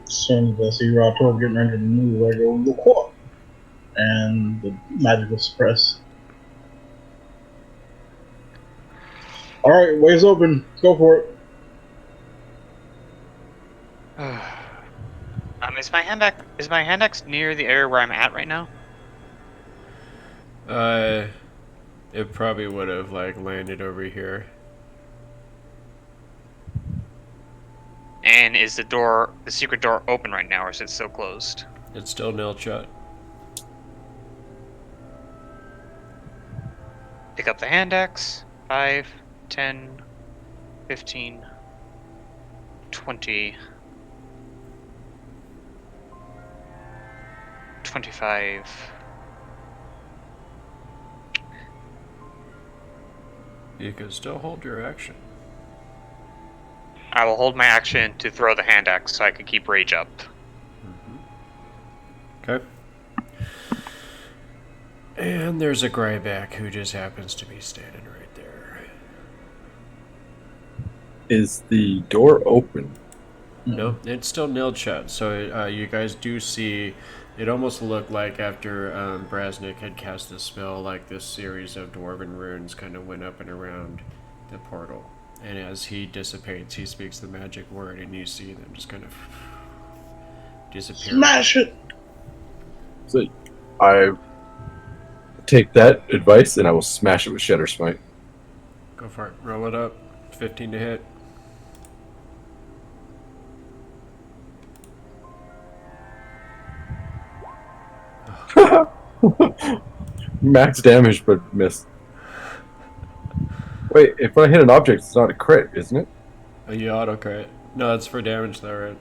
Speaker 3: As soon as I see Ratul getting ready to move, I go, look what? And the magic will suppress. Alright, ways open. Go for it.
Speaker 4: Is my hand axe near the area where I'm at right now?
Speaker 1: It probably would have like landed over here.
Speaker 4: And is the secret door open right now, or is it still closed?
Speaker 1: It's still nailed shut.
Speaker 4: Pick up the hand axe. 5, 10, 15, 20, 25.
Speaker 1: You can still hold your action.
Speaker 4: I will hold my action to throw the hand axe so I can keep rage up.
Speaker 1: Okay. And there's a Grybek who just happens to be standing right there.
Speaker 5: Is the door open?
Speaker 1: No, it's still nailed shut. So you guys do see, it almost looked like after Brasnic had cast the spell, like this series of dwarven runes kind of went up and around the portal. And as he dissipates, he speaks the magic word, and you see them just kind of disappear.
Speaker 3: Smash it!
Speaker 5: So I take that advice and I will smash it with Shatter Smite.
Speaker 1: Go for it. Roll it up. 15 to hit.
Speaker 5: Max damage, but missed. Wait, if I hit an object, it's not a crit, isn't it?
Speaker 1: You auto crit. No, it's for damage though, right?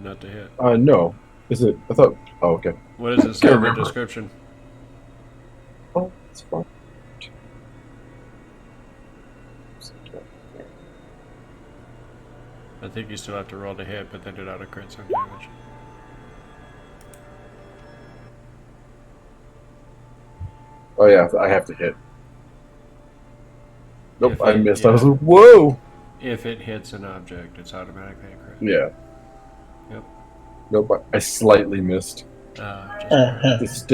Speaker 1: Not to hit.
Speaker 5: No. Is it? I thought. Oh, okay.
Speaker 1: What does it say in the description?
Speaker 5: Oh, it's fine.
Speaker 1: I think you still have to roll to hit, but then it auto crits on damage.
Speaker 5: Oh yeah, I have to hit. Nope,
Speaker 1: If
Speaker 5: I
Speaker 1: it-
Speaker 5: missed.
Speaker 1: yeah.
Speaker 5: I was like, whoa!
Speaker 1: If it hits an object, it's automatically a crit.
Speaker 5: Yeah.
Speaker 1: Yep.
Speaker 5: Nope, I slightly missed.
Speaker 1: Just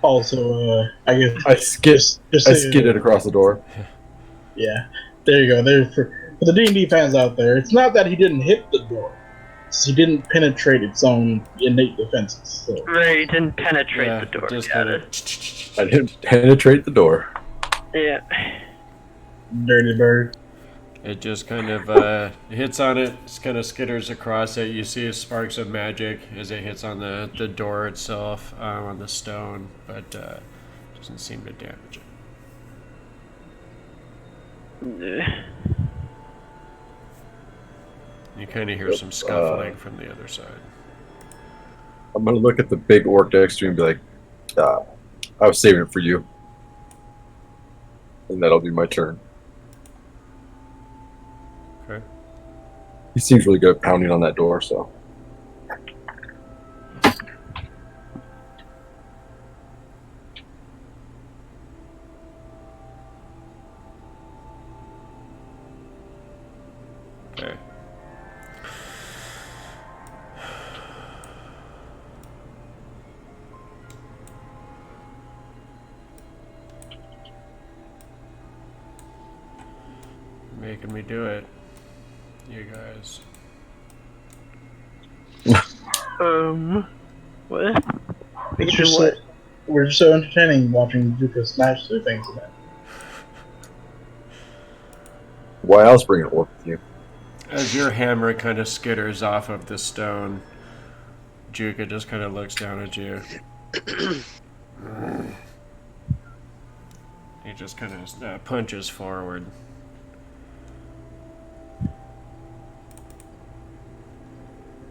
Speaker 3: Also, I guess
Speaker 5: I skidded across the door.
Speaker 3: Yeah, there you go. There for the D&D fans out there, it's not that he didn't hit the door; it's he didn't penetrate its own innate defenses. So.
Speaker 2: Right, he didn't penetrate
Speaker 1: yeah,
Speaker 2: the door.
Speaker 1: just
Speaker 2: Got
Speaker 1: kind of.
Speaker 2: it.
Speaker 5: I didn't penetrate the door.
Speaker 2: Yeah.
Speaker 3: Dirty bird.
Speaker 1: It just kind of hits on it, just kind of skitters across it. You see sparks of magic as it hits on the door itself, on the stone, but doesn't seem to damage it. You kind of hear some scuffling from the other side.
Speaker 5: I'm gonna look at the big orc next to me and be like, I was saving it for you. And that'll be my turn.
Speaker 1: Okay.
Speaker 5: He seems really good at pounding on that door, so.
Speaker 1: Okay. Making me do it, you guys.
Speaker 2: What?
Speaker 3: It's just that we're just so entertaining watching Juka smash through things. Man.
Speaker 5: Why else bring an orc with you?
Speaker 1: As your hammer kind of skitters off of the stone, Juka just kind of looks down at you. He just kind of punches forward.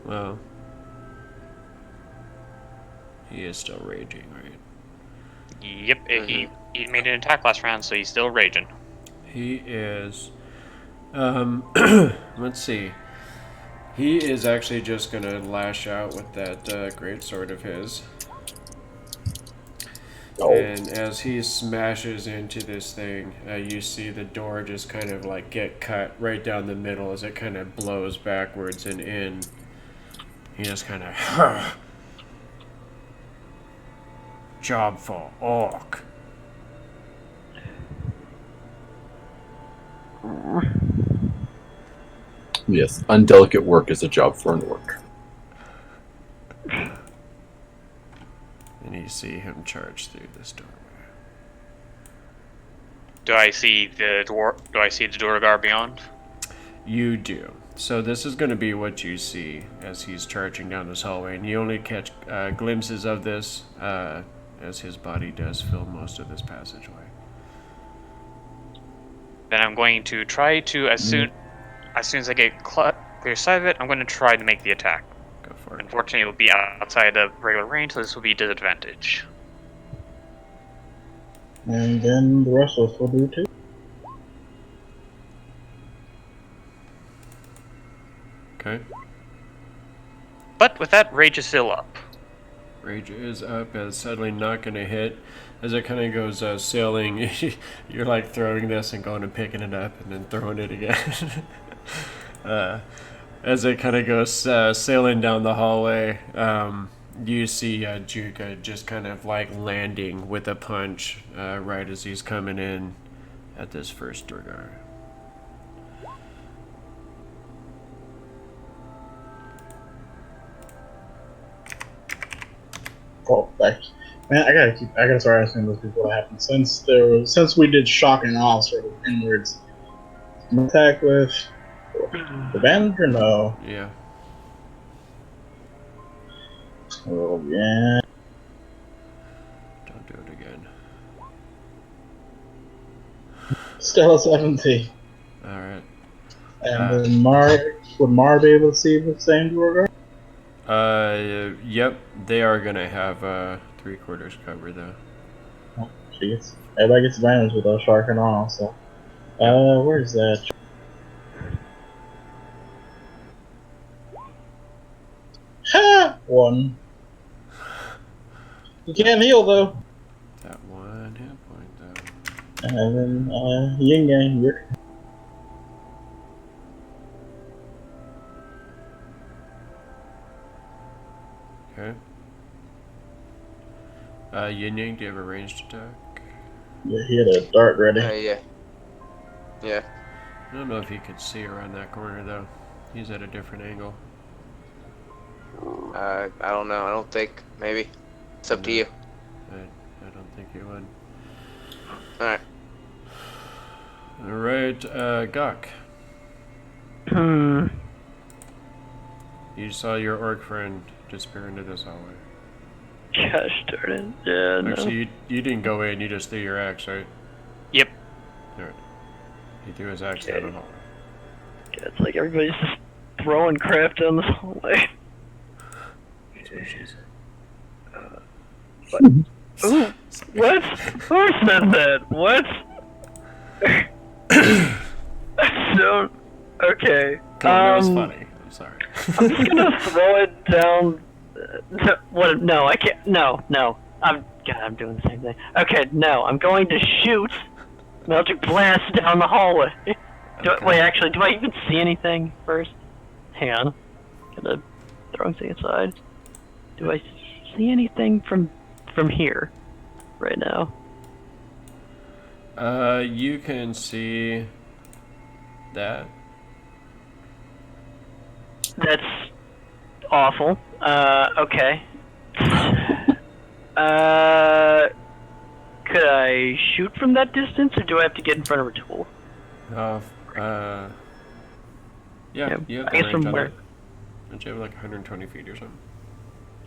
Speaker 1: Well, he is still raging, right?
Speaker 4: Yep, he made an attack last round, so he's still raging.
Speaker 1: He is. Let's see. He is actually just gonna lash out with that great sword of his.
Speaker 5: Oh.
Speaker 1: And as he smashes into this thing, you see the door just kind of like get cut right down the middle as it kind of blows backwards and in. He just kind of job for orc.
Speaker 5: Yes, undelicate work is a job for an orc.
Speaker 1: And you see him charge through this doorway.
Speaker 4: Do I see the door guard beyond?
Speaker 1: You do. So this is going to be what you see as he's charging down this hallway, and you only catch glimpses of this as his body does fill most of this passageway.
Speaker 4: Then I'm going to try to, as soon as I get clear sight of it, I'm going to try to make the attack.
Speaker 1: Go for it.
Speaker 4: Unfortunately, it will be outside of regular range, so this will be disadvantage.
Speaker 3: And then the rest of us will do too.
Speaker 1: Okay.
Speaker 4: But with that, rage is still up.
Speaker 1: Rage is up, and it's suddenly not going to hit. As it kind of goes sailing, you're like throwing this and going and picking it up and then throwing it again. As it kind of goes sailing down the hallway, you see Juka just kind of like landing with a punch right as he's coming in at this first door guard.
Speaker 3: Oh, thanks. Man, I gotta start asking those people what happened since we did shock and awe sort of inwards. Attack with advantage or no?
Speaker 1: Yeah.
Speaker 3: Oh yeah.
Speaker 1: Don't do it again.
Speaker 3: Still a 17.
Speaker 1: Alright.
Speaker 3: And then would Mar be able to see the same door guard?
Speaker 1: Yep. They are gonna have 3/4 cover though.
Speaker 3: Oh, jeez. Everybody gets advantage with those shark and all, so. Where's that? Ha! 1. You can't heal though.
Speaker 1: That one hit point though.
Speaker 3: And then, Yin Yang, you're.
Speaker 1: Okay. Yin Yang, do you have a ranged attack?
Speaker 3: Yeah, he had a dart ready.
Speaker 6: Yeah. Yeah.
Speaker 1: I don't know if he could see around that corner though. He's at a different angle.
Speaker 6: I don't know. I don't think. Maybe. It's up to you.
Speaker 1: I don't think he would.
Speaker 6: Alright.
Speaker 1: Alright, Gok. You saw your orc friend disappear into this hallway.
Speaker 2: Gosh darn it. Yeah, no.
Speaker 1: Actually, you didn't go in, you just threw your axe, right?
Speaker 4: Yep.
Speaker 1: Alright. He threw his axe down the hallway.
Speaker 2: Yeah, it's like everybody's just throwing crap down this hallway.
Speaker 1: That's what she said.
Speaker 2: Ooh, what? Who said that? What? So, okay.
Speaker 1: Come on, that was funny. I'm sorry.
Speaker 2: I'm just gonna throw it down. What? No, I can't. No. I'm doing the same thing. Okay, no, I'm going to shoot Magic Blast down the hallway. Wait, actually, do I even see anything first? Hang on. Gonna throw thing aside. Do I see anything from here right now?
Speaker 1: You can see that.
Speaker 2: That's awful. Okay. Could I shoot from that distance, or do I have to get in front of a tool?
Speaker 1: Yeah, you have
Speaker 2: I guess from
Speaker 1: range on
Speaker 2: where?
Speaker 1: it. Don't you have like 120 feet or something?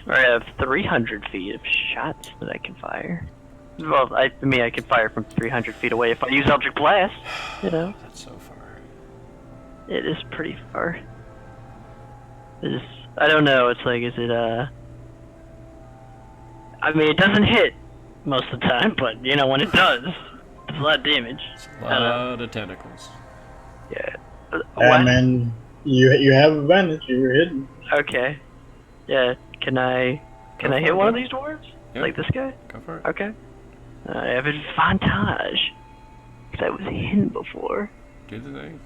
Speaker 2: I have 300 feet of shots that I can fire. Well, I mean, I can fire from 300 feet away if I use Eldritch Blast, you know?
Speaker 1: That's so far.
Speaker 2: It is pretty far. It is I don't know. It's like, is it I mean, it doesn't hit most of the time, but you know when it does, it's a lot of damage.
Speaker 1: It's a lot of tentacles.
Speaker 2: Yeah.
Speaker 3: And man, you have advantage. You're hidden.
Speaker 2: Okay. Yeah. Can I hit one of these dwarves?
Speaker 1: Yep.
Speaker 2: Like this guy?
Speaker 1: Go for it.
Speaker 2: Okay. I have advantage because I was hidden before.
Speaker 1: Do the thing.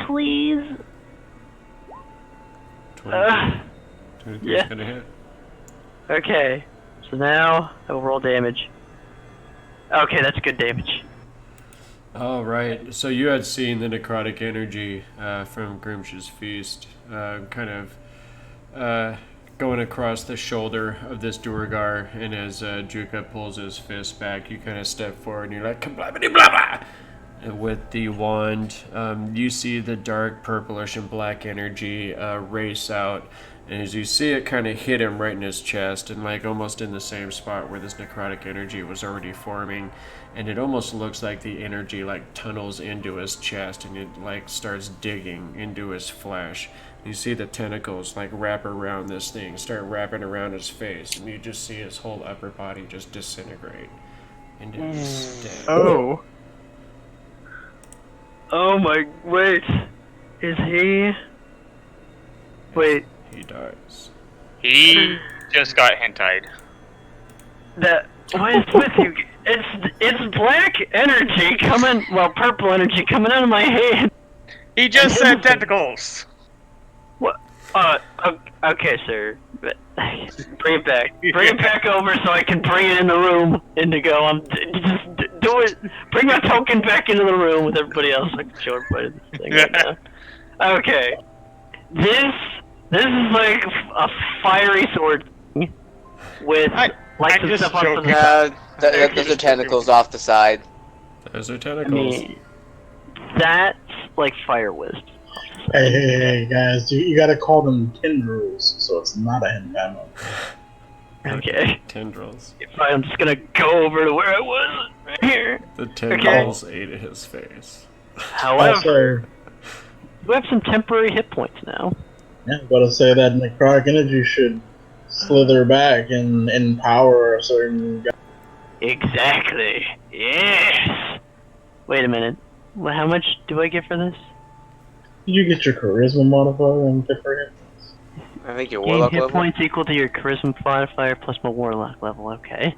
Speaker 2: Please.
Speaker 1: 23
Speaker 2: yeah.
Speaker 1: is gonna hit.
Speaker 2: Okay. So now I will roll damage. Okay, that's good damage.
Speaker 1: All right. So you had seen the necrotic energy from Grimsh's feast, kind of going across the shoulder of this Duergar, and as Juka pulls his fist back, you kind of step forward and you're like, "Kablabbity blah blah." And with the wand, you see the dark purplish and black energy race out, and as you see it kind of hit him right in his chest, and like almost in the same spot where this necrotic energy was already forming, and it almost looks like the energy like tunnels into his chest, and it like starts digging into his flesh. You see the tentacles like wrap around this thing, start wrapping around his face, and you just see his whole upper body just disintegrate into his dead.
Speaker 2: Oh. Oh my, wait. Is he? Wait.
Speaker 1: He dies.
Speaker 4: He just got hentai.
Speaker 2: What is with you? It's black energy coming, well, purple energy coming out of my head.
Speaker 4: He just said tentacles.
Speaker 2: What? Okay, sir. Bring it back. Bring it back over so I can bring it in the room. Indigo, just do it. Bring my token back into the room with everybody else. I can show everybody this thing right now. Okay. This is like a fiery sword with like some stuff on the side.
Speaker 6: Those are tentacles off the side.
Speaker 1: Those are
Speaker 2: I
Speaker 1: tentacles.
Speaker 2: mean, that's like fire whisk.
Speaker 3: Hey, guys, you gotta call them tendrils, so it's not a hentai.
Speaker 2: Okay.
Speaker 1: Tendrils.
Speaker 2: I'm just gonna go over to where I was, right here.
Speaker 1: The tendrils ate his face.
Speaker 2: However, we have some temporary hit points now.
Speaker 3: Yeah, I'm gonna say that necrotic energy should slither back and empower a certain guy.
Speaker 2: Exactly. Yes. Wait a minute. Well, how much do I get for this?
Speaker 3: Did you get your charisma modifier and different?
Speaker 6: I think your
Speaker 2: Gain
Speaker 6: warlock
Speaker 2: hit
Speaker 6: level.
Speaker 2: points equal to your charisma modifier plus my warlock level. Okay.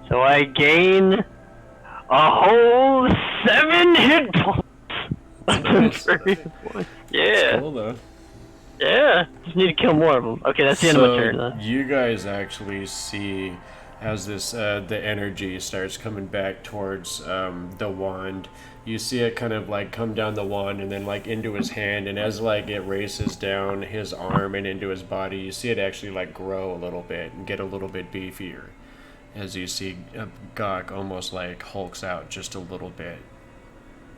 Speaker 2: So I gain a whole 7 hit points.
Speaker 1: Nice.
Speaker 2: Yeah.
Speaker 1: Cool, though.
Speaker 2: Yeah. Just need to kill more of them. Okay, that's the end of my turn. Though.
Speaker 1: You guys actually see as this the energy starts coming back towards the wand. You see it kind of like come down the wand and then like into his hand, and as like it races down his arm and into his body, you see it actually like grow a little bit and get a little bit beefier. As you see Gok almost like hulks out just a little bit.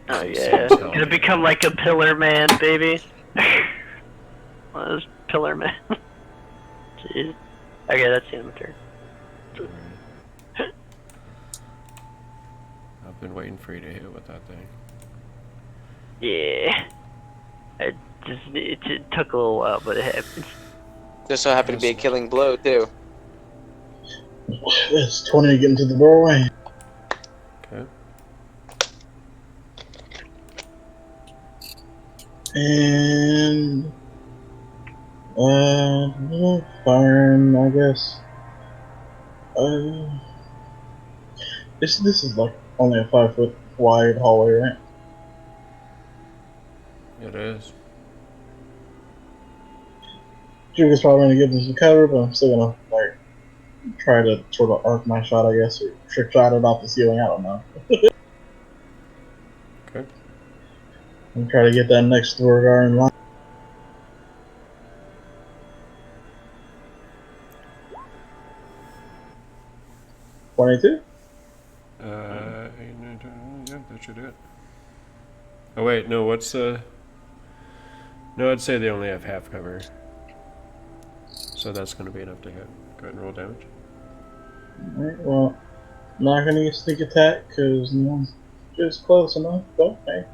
Speaker 2: Oh yeah, gonna become like a pillar man, baby. One of those pillar man. Jeez. Okay, that's the end of my turn.
Speaker 1: I've been waiting for you to hit with that thing.
Speaker 2: Yeah. It took a little while, but it happened.
Speaker 6: Just so happened to be a killing blow too.
Speaker 3: It's 20 to get into the doorway.
Speaker 1: Okay.
Speaker 3: And firing, I guess. This is like only a 5 foot wide hallway, right?
Speaker 1: It is.
Speaker 3: Juka's probably gonna give this a cover, but I'm still gonna like try to sort of arc my shot, I guess, or trick shot it off the ceiling. I don't know.
Speaker 1: Okay.
Speaker 3: And try to get that next Duergar in line. $22?
Speaker 1: Yeah, that should do it. Oh wait, no, what's no, I'd say they only have half cover. So that's gonna be enough to hit. Go ahead and roll damage.
Speaker 3: Alright, well, not gonna get sneak attack, because no one's just close enough, but hey.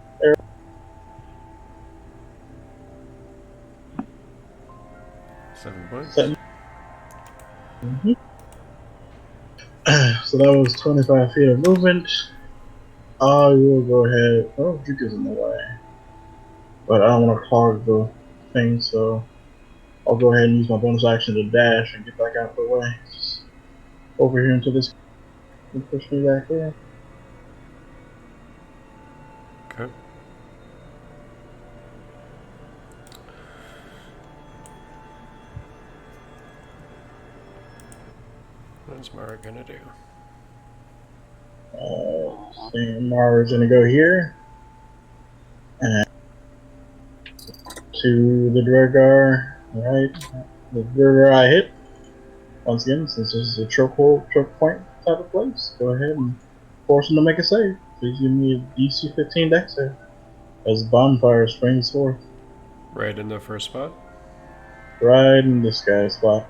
Speaker 1: points.
Speaker 3: Mm-hmm. So that was 25 feet of movement. I will go ahead. Oh, Duke is in the way. But I don't want to clog the thing, so I'll go ahead and use my bonus action to dash and get back out of the way. Just over here into this and push me back there.
Speaker 1: Okay. What's Mara gonna do?
Speaker 3: Mara's gonna go here. And to the Dragar, right? The Dragar I hit. Once again, since this is a choke point type of place, go ahead and force him to make a save. Please give me a DC 15 dex save. As bonfire springs forth.
Speaker 1: Right in the first spot?
Speaker 3: Right in this guy's spot.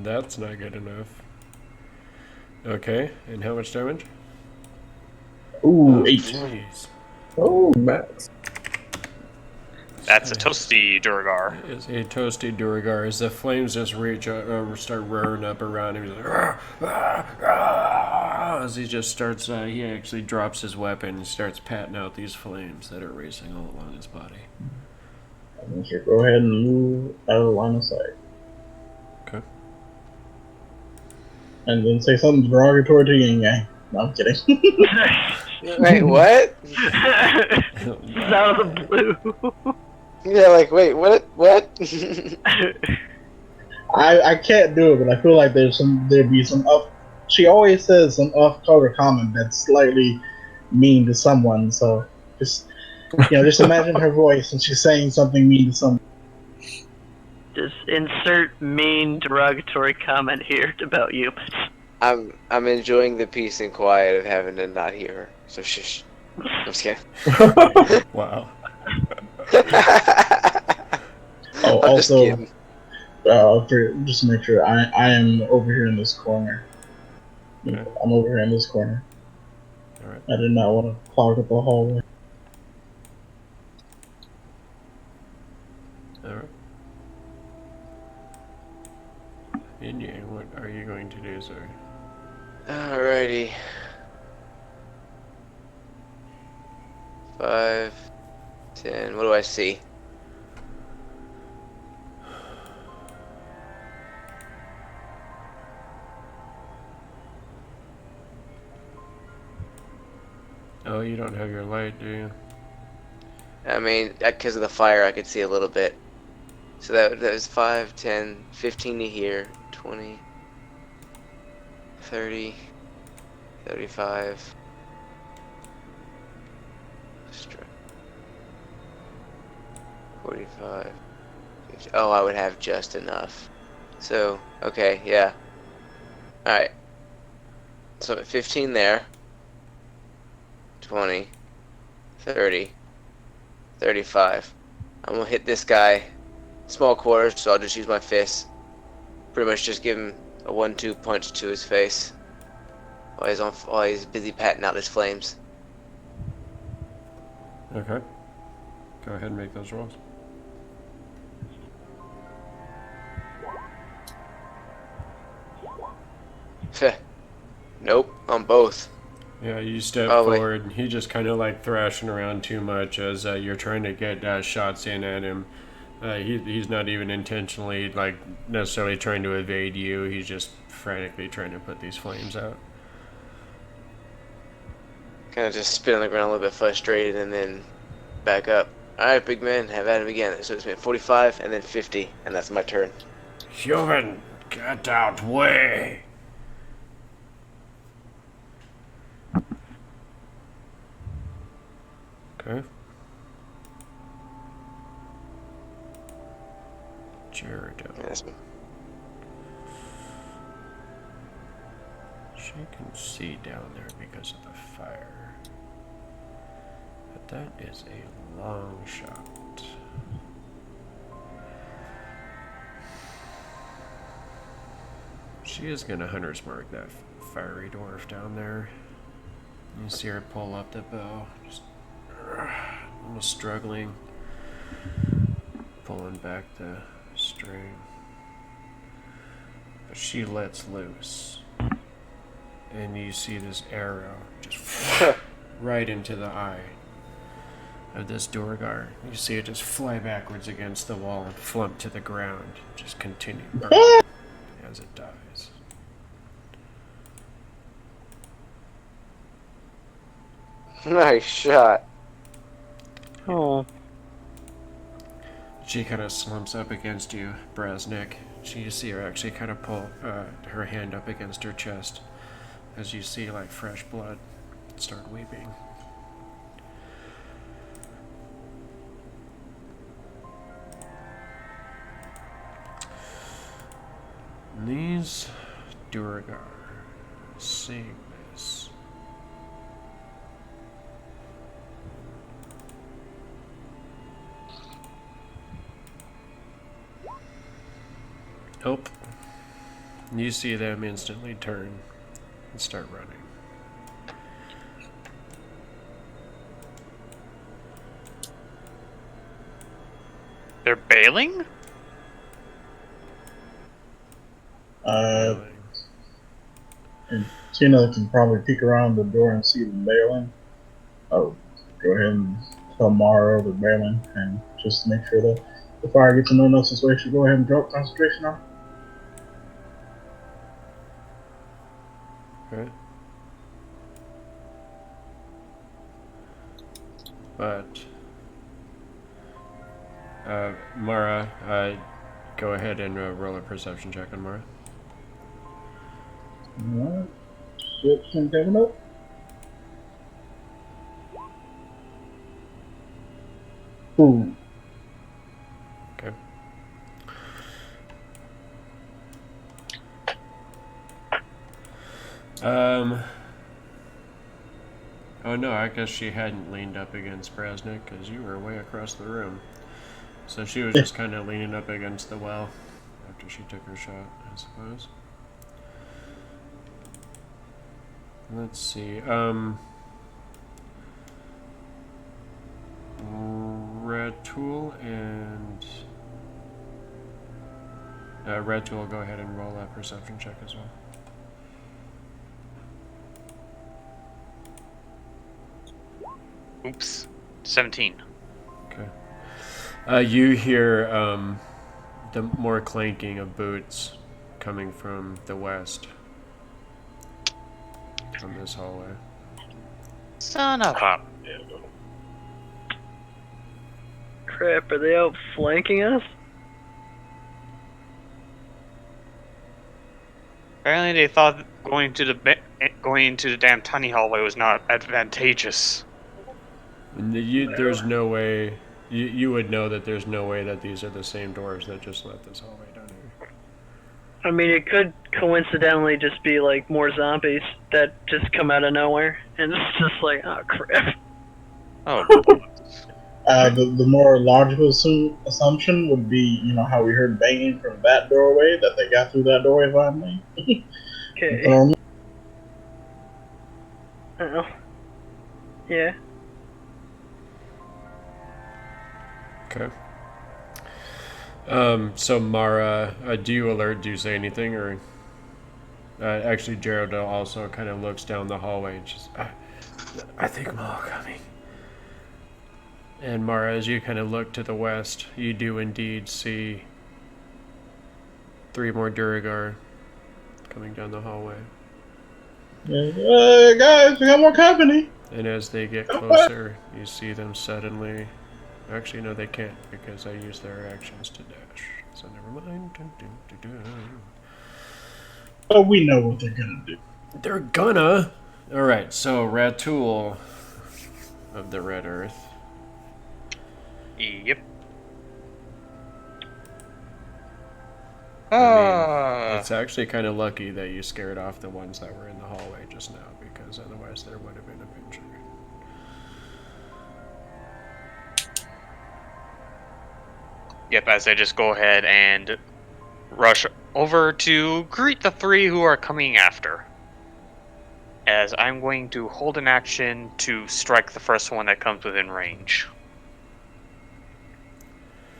Speaker 1: That's not good enough. Okay, and how much damage?
Speaker 3: Ooh, 8.
Speaker 1: Jeez.
Speaker 5: Oh, Max.
Speaker 4: That's a toasty Duragar.
Speaker 1: It's a toasty Duragar as the flames just start roaring up around him. He's like, "Rah, rah, rah," as he just starts, he actually drops his weapon and starts patting out these flames that are racing all along his body.
Speaker 3: I'm going to go ahead and move out of the line of sight.
Speaker 1: Okay.
Speaker 3: And then say something derogatory to Yin Yang. No, I'm kidding.
Speaker 6: Wait, what?
Speaker 2: Out of the blue.
Speaker 6: Yeah, like, wait, what? What?
Speaker 3: I can't do it, but I feel like there'd be some off. She always says some off-color comment that's slightly mean to someone. So just just imagine her voice and she's saying something mean to someone.
Speaker 2: Just insert mean derogatory comment here about you.
Speaker 6: I'm enjoying the peace and quiet of having to not hear her. So shush. I'm just kidding.
Speaker 1: Wow.
Speaker 3: Oh,
Speaker 6: I'm just
Speaker 3: also,
Speaker 6: kidding.
Speaker 3: just to make sure, I am over here in this corner.
Speaker 1: Okay.
Speaker 3: I'm over here in this corner.
Speaker 1: Alright.
Speaker 3: I did not want to clog up the hallway.
Speaker 1: Alright. Yin Yang, what are you going to do, sir?
Speaker 6: Alrighty. 5, 10. What do I see?
Speaker 1: Oh, you don't have your light, do you?
Speaker 6: I mean, because of the fire, I could see a little bit. So that was 5, 10, 15 to here, 20, 30, 35. 45. 50. Oh, I would have just enough. So, okay, yeah. Alright. So I'm at 15 there. 20. 30. 35. I'm gonna hit this guy. Small quarters, so I'll just use my fist. Pretty much just give him a 1-2 punch to his face. While he's busy patting out his flames.
Speaker 1: Okay. Go ahead and make those rolls.
Speaker 6: Nope, on both.
Speaker 1: Yeah, you step
Speaker 6: Wait.
Speaker 1: forward, and he just kind of like thrashing around too much as you're trying to get shots in at him. He's not even intentionally like necessarily trying to evade you. He's just frantically trying to put these flames out.
Speaker 6: Kind of just spin on the ground a little bit frustrated and then back up. Alright, big man, have at him again. So it's been 45 and then 50, and that's my turn.
Speaker 1: Human, get out way! Okay. Gyarados.
Speaker 6: Yes.
Speaker 1: She can see down there because of the fire. But that is a long shot. She is gonna hunter's mark that fiery dwarf down there. You see her pull up the bow, just almost struggling, pulling back the string. But she lets loose, and you see this arrow just right into the eye of this Durgar. You see it just fly backwards against the wall and flump to the ground, just continue burning as it dies.
Speaker 6: Nice shot.
Speaker 2: Oh.
Speaker 1: She kind of slumps up against you, Brasnic. You see her actually kind of pull her hand up against her chest as you see like fresh blood start weeping. These Durgar seeing this. Nope. You see them instantly turn and start running.
Speaker 4: They're bailing?
Speaker 3: And Tina can probably peek around the door and see them bailing. Oh, go ahead and tell Mara they're bailing, and just make sure that the fire gets in no one else's way. Should go ahead and drop concentration on.
Speaker 1: Right. But Mara, go ahead and roll a perception check on Mara.
Speaker 3: Alright. Ship's coming up. Ooh.
Speaker 1: Okay. Oh no, I guess she hadn't leaned up against Brasnic because you were way across the room. So she was just kind of leaning up against the well after she took her shot, I suppose. Let's see. Ratul and Ratul, go ahead and roll that perception check as well.
Speaker 4: Oops. 17.
Speaker 1: Okay. You hear the more clanking of boots coming from the west, from this hallway.
Speaker 4: Son of a...
Speaker 2: Crap, are they outflanking us?
Speaker 4: Apparently they thought going into the damn tiny hallway was not advantageous.
Speaker 1: There's no way. You would know that there's no way that these are the same doors that just led this hallway down here.
Speaker 2: I mean, it could coincidentally just be like more zombies that just come out of nowhere, and it's just like, oh crap.
Speaker 4: Oh.
Speaker 3: The more logical assumption would be, how we heard banging from that doorway, that they got through that doorway finally.
Speaker 2: Okay. Oh. Yeah.
Speaker 1: Okay. So Mara, do you say anything, or actually Gerald also kind of looks down the hallway and she's, I think more coming. And Mara, as you kind of look to the west, you do indeed see 3 more Duragar coming down the hallway.
Speaker 3: Guys, we got more company.
Speaker 1: And as they get closer, you see them suddenly... Actually, no, they can't, because I used their actions to dash. So never mind.
Speaker 3: Oh, we know what they're gonna do.
Speaker 1: They're gonna! Alright, so Ratul of the Red Earth.
Speaker 4: Yep.
Speaker 1: I mean, it's actually kind of lucky that you scared off the ones that were in the hallway just now, because otherwise there would have been a pincher.
Speaker 4: Yep, as I just go ahead and rush over to greet the three who are coming after. As I'm going to hold an action to strike the first one that comes within range.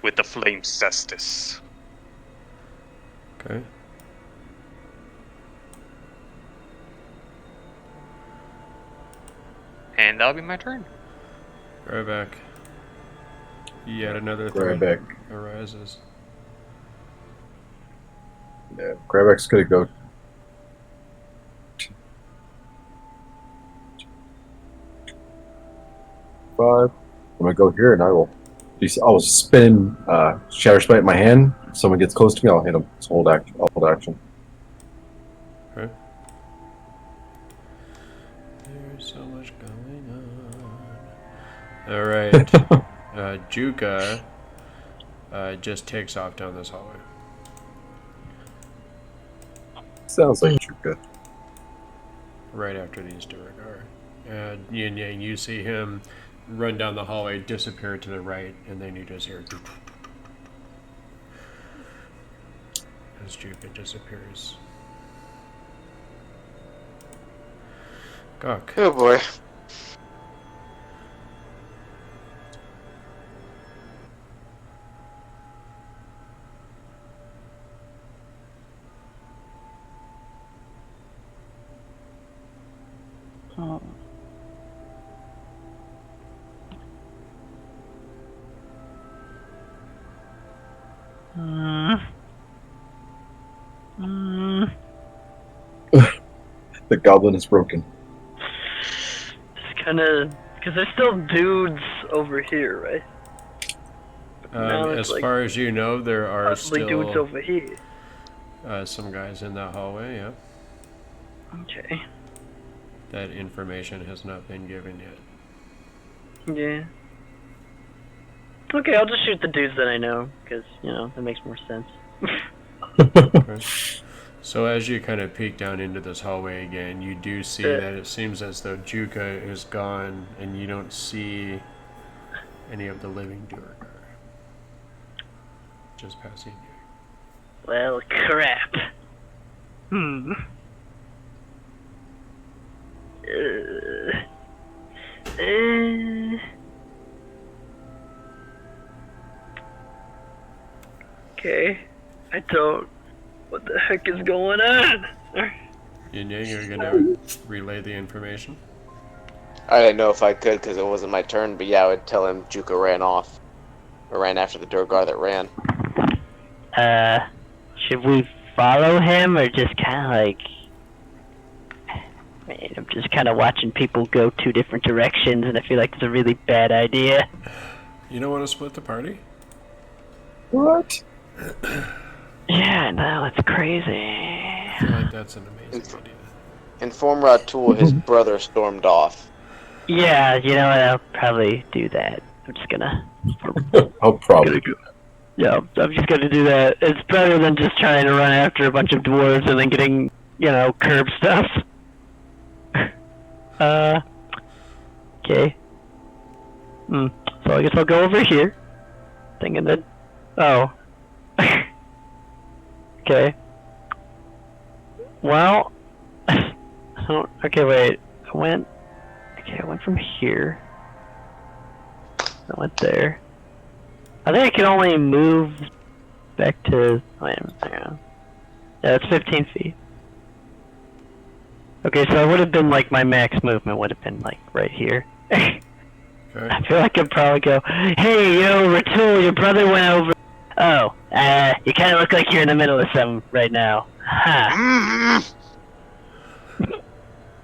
Speaker 4: With the Flame Cestus.
Speaker 1: Okay.
Speaker 4: And that'll be my turn.
Speaker 1: Grybek. Yet another threat
Speaker 5: Grybek.
Speaker 1: arises.
Speaker 5: Yeah, Grybek's gonna go. Five. I'm gonna go here, and I will spin Shatter Smite in my hand. If someone gets close to me, I'll hit them. It's hold action. I'll hold action.
Speaker 1: Okay. There's so much going on. Alright. Juka just takes off down this hallway.
Speaker 5: Sounds like you're good.
Speaker 1: Right after these two are. Yin Yang, you see him run down the hallway, disappear to the right, and then you just hear as Juka disappears. Gok.
Speaker 6: Oh boy.
Speaker 2: Oh.
Speaker 5: The goblin is broken.
Speaker 2: Just kind of, because there's still dudes over here, right? Now it's
Speaker 1: As
Speaker 2: like
Speaker 1: far as you know, there are
Speaker 2: possibly dudes
Speaker 1: still
Speaker 2: over here.
Speaker 1: some guys in that hallway, yeah.
Speaker 2: Okay.
Speaker 1: That information has not been given yet.
Speaker 2: Yeah. Okay, I'll just shoot the dudes that I know, because, you know, that makes more sense.
Speaker 1: Okay. So as you kind of peek down into this hallway again, you do see that it seems as though Juka is gone, and you don't see any of the living Duergar. Just passing you.
Speaker 2: Well, crap. Okay. I don't... What the heck is going on?
Speaker 1: Yin Yang, you're gonna relay the information?
Speaker 6: I didn't know if I could because it wasn't my turn, but yeah, I would tell him Juka ran off. Or ran after the Duergar that ran.
Speaker 2: Should we follow him or just kind of like... I mean, I'm just kind of watching people go two different directions and I feel like it's a really bad idea.
Speaker 1: You don't want to split the party?
Speaker 5: What?
Speaker 2: Yeah, no, it's crazy.
Speaker 1: I feel like that's an amazing idea.
Speaker 6: Inform Ratul his brother stormed off.
Speaker 2: Yeah, you know what, I'll probably do that. I'm just gonna...
Speaker 5: I'll probably
Speaker 2: go. Yeah, I'm just gonna do that. It's better than just trying to run after a bunch of dwarves and then getting, you know, curb stuff. Okay. So I guess I'll go over here. Thinking that... Oh. Okay. Well... Okay, wait. I went from here. I went there. I think I can only move back to... Wait, hang on. Yeah, it's 15 feet. Okay, so I would have been like, my max movement would have been like right here.
Speaker 1: Okay.
Speaker 2: I feel like I'd probably go, hey, yo, Ratul, your brother went over. Oh, you kind of look like you're in the middle of something right now. Ha.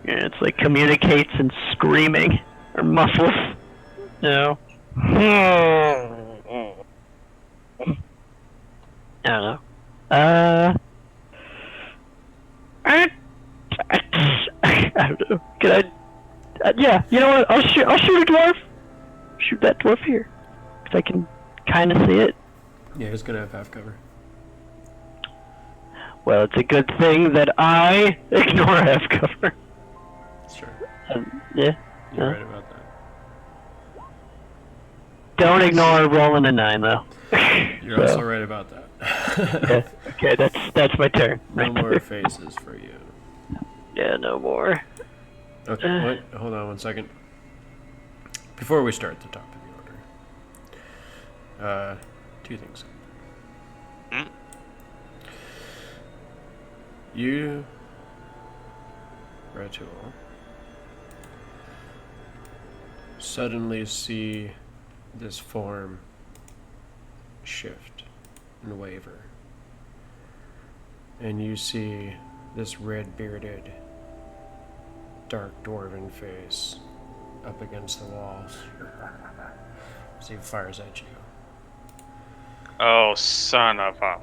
Speaker 2: Yeah, it's like communicates and screaming, or muffles. No. I don't know. I don't know. Can I? Yeah. You know what? I'll shoot a dwarf. Shoot that dwarf here, cause I can kind of see it.
Speaker 1: Yeah, he's gonna have half cover.
Speaker 2: Well, it's a good thing that I ignore half cover.
Speaker 1: Sure.
Speaker 2: Yeah.
Speaker 1: You're right about that.
Speaker 2: Don't ignore rolling a 9 though.
Speaker 1: You're also right about that.
Speaker 2: Yeah, okay, that's my turn.
Speaker 1: No
Speaker 2: Right
Speaker 1: more
Speaker 2: there.
Speaker 1: faces for you.
Speaker 2: Yeah, no more.
Speaker 1: Okay, wait, hold on 1 second. Before we start the top of the order, 2 things. You, Ratul, suddenly see this form shift and waver. And you see this red-bearded, dark dwarven face up against the walls. As he fires at you.
Speaker 4: Oh, son of a...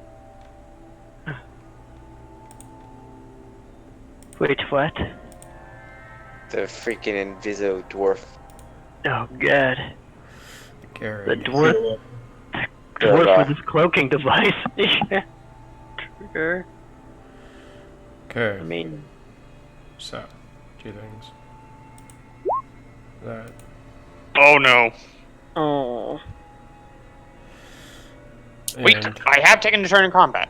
Speaker 2: Wait, what?
Speaker 6: The freaking Inviso dwarf.
Speaker 2: Oh god.
Speaker 1: Gary.
Speaker 2: The dwarf with his cloaking device. Yeah. Trigger.
Speaker 1: Okay.
Speaker 2: I mean,
Speaker 1: So, 2 things. That.
Speaker 4: Oh no.
Speaker 2: oh.
Speaker 4: Wait,
Speaker 1: And
Speaker 4: I have taken a turn in combat.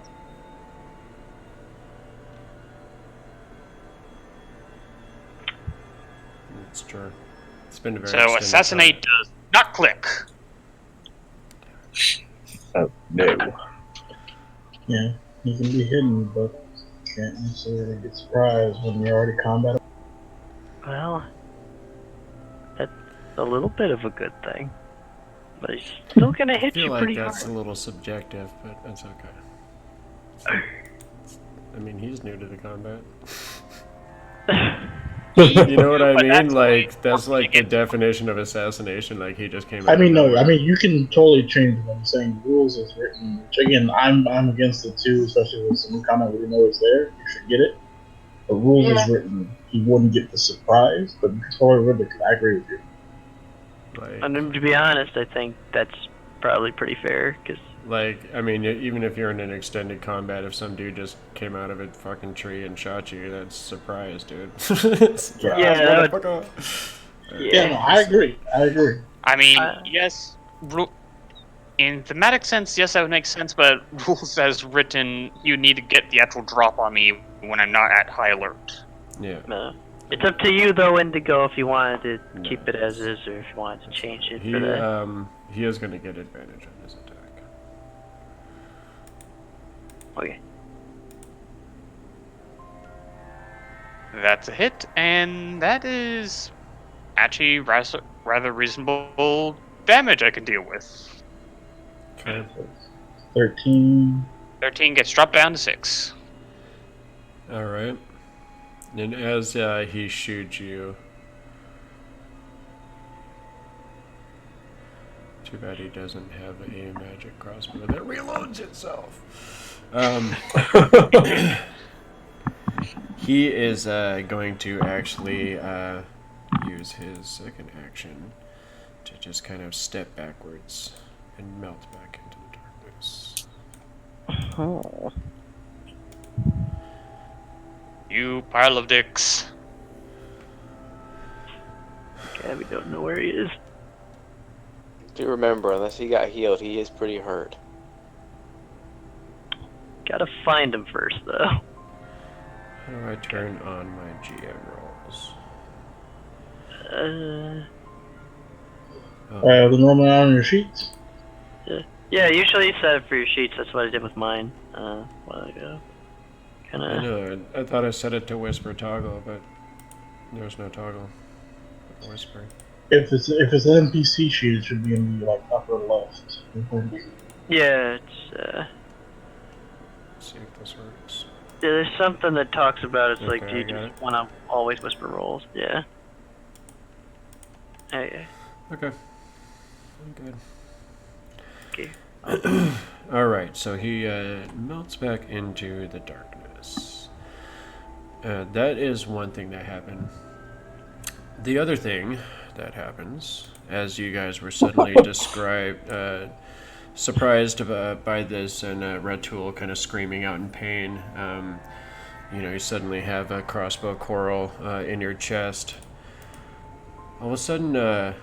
Speaker 1: it's true. It's been a very
Speaker 4: So
Speaker 1: extended
Speaker 4: assassinate
Speaker 1: time.
Speaker 4: does not click.
Speaker 5: Oh, no.
Speaker 3: Yeah, you can be hidden, but can't necessarily get surprised when you're already combat.
Speaker 2: Well, that's a little bit of a good thing. But he's still gonna
Speaker 1: I
Speaker 2: hit
Speaker 1: feel
Speaker 2: you
Speaker 1: like
Speaker 2: pretty
Speaker 1: that's
Speaker 2: hard.
Speaker 1: a little subjective, but that's okay. I mean, he's new to the combat. You know what I
Speaker 4: But
Speaker 1: mean?
Speaker 4: that's
Speaker 1: Like,
Speaker 4: the way
Speaker 1: that's like the
Speaker 4: it-
Speaker 1: definition of assassination. Like, he just came out
Speaker 3: I mean,
Speaker 1: of
Speaker 3: no,
Speaker 1: nowhere.
Speaker 3: I mean you can totally change what I'm saying. Rules is written, which again, I'm against it too, especially with some comment we know is there. You should get it. The rules is written. He wouldn't get the surprise, but totally ridiculous. I agree with you.
Speaker 1: Like,
Speaker 2: And to be honest, I think that's probably pretty fair, because
Speaker 1: I mean, even if you're in an extended combat, if some dude just came out of a fucking tree and shot you, that's surprise, dude. Surprise,
Speaker 2: Yeah, that would-
Speaker 1: motherfucker.
Speaker 3: Yeah, no, I agree. I agree.
Speaker 4: I mean,
Speaker 2: Uh,
Speaker 4: yes, in thematic sense, yes, that would make sense, but rules as written, you need to get the actual drop on me when I'm not at high alert.
Speaker 1: Yeah.
Speaker 2: it's up to you though, Indigo, if you wanted to keep it as is, or if you wanted to change it for that.
Speaker 1: He is going to get advantage on his attack.
Speaker 2: Okay.
Speaker 4: That's a hit, and that is actually rather reasonable damage I can deal with.
Speaker 1: Okay.
Speaker 3: 13.
Speaker 4: 13 gets dropped down to 6.
Speaker 1: All right. And as he shoots you, too bad he doesn't have a magic crossbow that reloads itself. He is going to actually use his second action to just kind of step backwards and melt back into the darkness.
Speaker 2: Oh.
Speaker 4: You pile of dicks.
Speaker 2: Yeah, we don't know where he is.
Speaker 6: Do remember, unless he got healed, he is pretty hurt.
Speaker 2: Gotta find him first, though.
Speaker 1: How do I turn on my GM rolls?
Speaker 3: The normal on your sheets.
Speaker 2: Yeah, usually you set it for your sheets. That's what I did with mine. A while ago.
Speaker 1: I
Speaker 2: Kinda.
Speaker 1: know. I thought I set it to whisper toggle, but there's no toggle. Whisper.
Speaker 3: If it's an NPC sheet, it should be in the upper left.
Speaker 2: Yeah, it's
Speaker 1: Let's see if this works.
Speaker 2: yeah, there's something that talks about it's like,
Speaker 1: Okay,
Speaker 2: do you
Speaker 1: I got
Speaker 2: just want to always whisper rolls? Yeah. Hey.
Speaker 1: Okay. I'm good.
Speaker 2: Okay.
Speaker 1: Alright, so he melts back into the darkness. That is one thing that happened. The other thing that happens, as you guys were suddenly surprised by this, and Ratul kind of screaming out in pain, you suddenly have a crossbow coral in your chest. All of a sudden,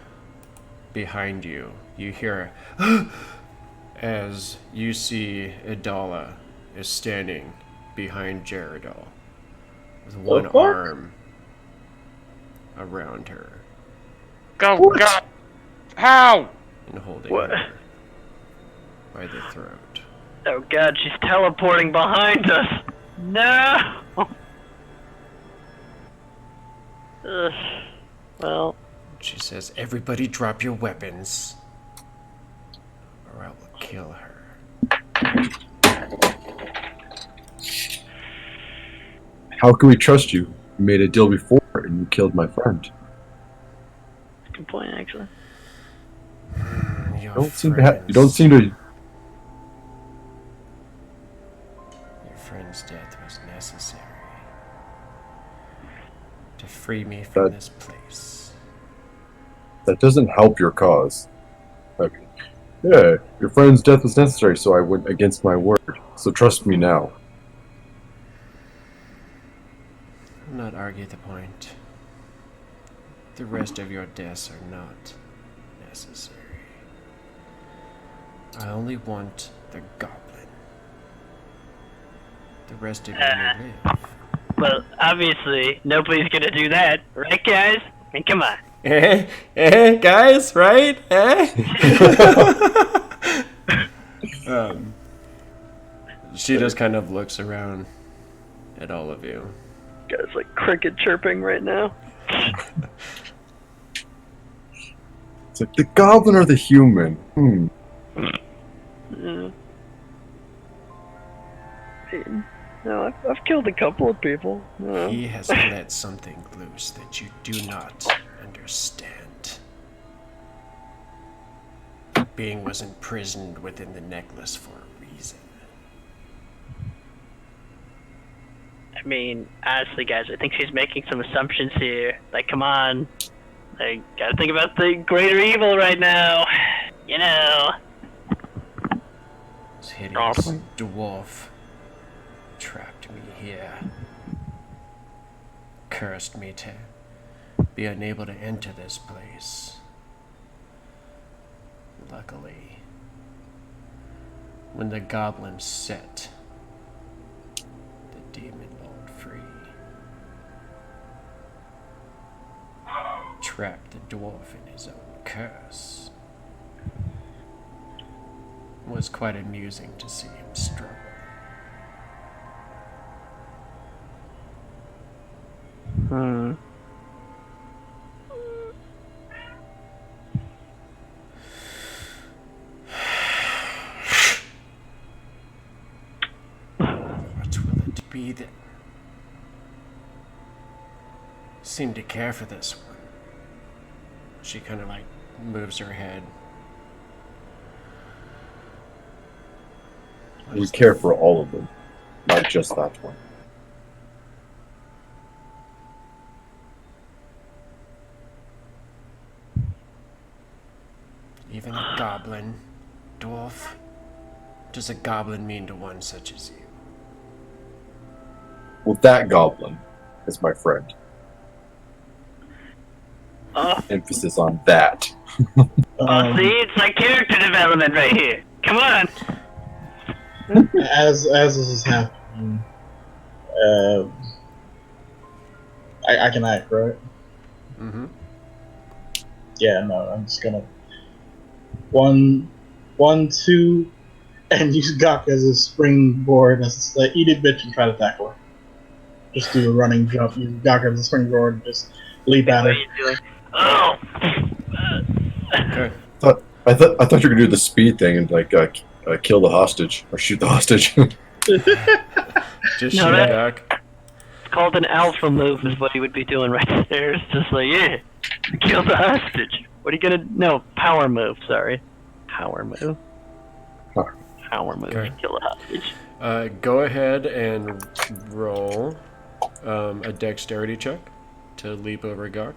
Speaker 1: behind you, you hear a as you see Idalla is standing behind Jaredal with one arm around her
Speaker 4: Go, God! How?
Speaker 1: and holding
Speaker 2: What?
Speaker 1: her by the throat.
Speaker 2: Oh god, she's teleporting behind us! No! Ugh. Well,
Speaker 1: She says, "Everybody drop your weapons, or I will kill her."
Speaker 5: How can we trust you? You made a deal before and you killed my friend.
Speaker 2: good point, actually.
Speaker 1: Your
Speaker 5: You don't seem to.
Speaker 1: Your friend's death was necessary to free me from this place.
Speaker 5: That doesn't help your cause. I mean, yeah, your friend's death was necessary, so I went against my word. So trust me now.
Speaker 1: I'll not argue the point. The rest of your deaths are not necessary. I only want the goblin. The rest of you may live.
Speaker 2: Well, obviously, nobody's gonna do that, right, guys? I mean, come on.
Speaker 1: Guys, right? She just kind of looks around at all of you.
Speaker 2: Guys, like cricket chirping right now.
Speaker 5: It's like the goblin or the human?
Speaker 2: Yeah. No, I've killed a couple of people. No.
Speaker 1: He has let something loose that you do not understand. The being was imprisoned within the necklace for a reason.
Speaker 2: I mean, honestly, guys, I think she's making some assumptions here. Like, come on. Like, gotta think about the greater evil right now. You know.
Speaker 1: This hideous dwarf trapped me here. Cursed me to be unable to enter this place. Luckily, when the goblin set the demon lord free, trapped the dwarf in his own curse. It was quite amusing to see him struggle. What will it be that seemed to care for this one? She kind of like moves her head.
Speaker 5: We care for all of them, not just that one.
Speaker 1: Even a goblin, dwarf? What does a goblin mean to one such as you?
Speaker 5: Well, that goblin is my friend. Emphasis on that.
Speaker 2: See, it's like character development right here. Come on.
Speaker 3: As this is happening, I can act, right?
Speaker 1: Mm-hmm.
Speaker 3: Yeah, no, I'm just gonna 1, 2, and use Gok as a springboard, as a eat it bitch, and try to tackle her. Just do a running jump, use Gok as a springboard, and just leap at her.
Speaker 2: Oh.
Speaker 1: Okay.
Speaker 5: I thought you were gonna do the speed thing and like kill the hostage or shoot the hostage.
Speaker 1: Just
Speaker 2: No,
Speaker 1: shoot
Speaker 2: that-
Speaker 1: back.
Speaker 2: It's called an alpha move is what he would be doing right there. It's just like, yeah, kill the hostage. What are you gonna... No, power move, sorry. Power move. Power move,
Speaker 1: Okay.
Speaker 2: kill the hostage.
Speaker 1: Go ahead and roll a dexterity check to leap over Gok.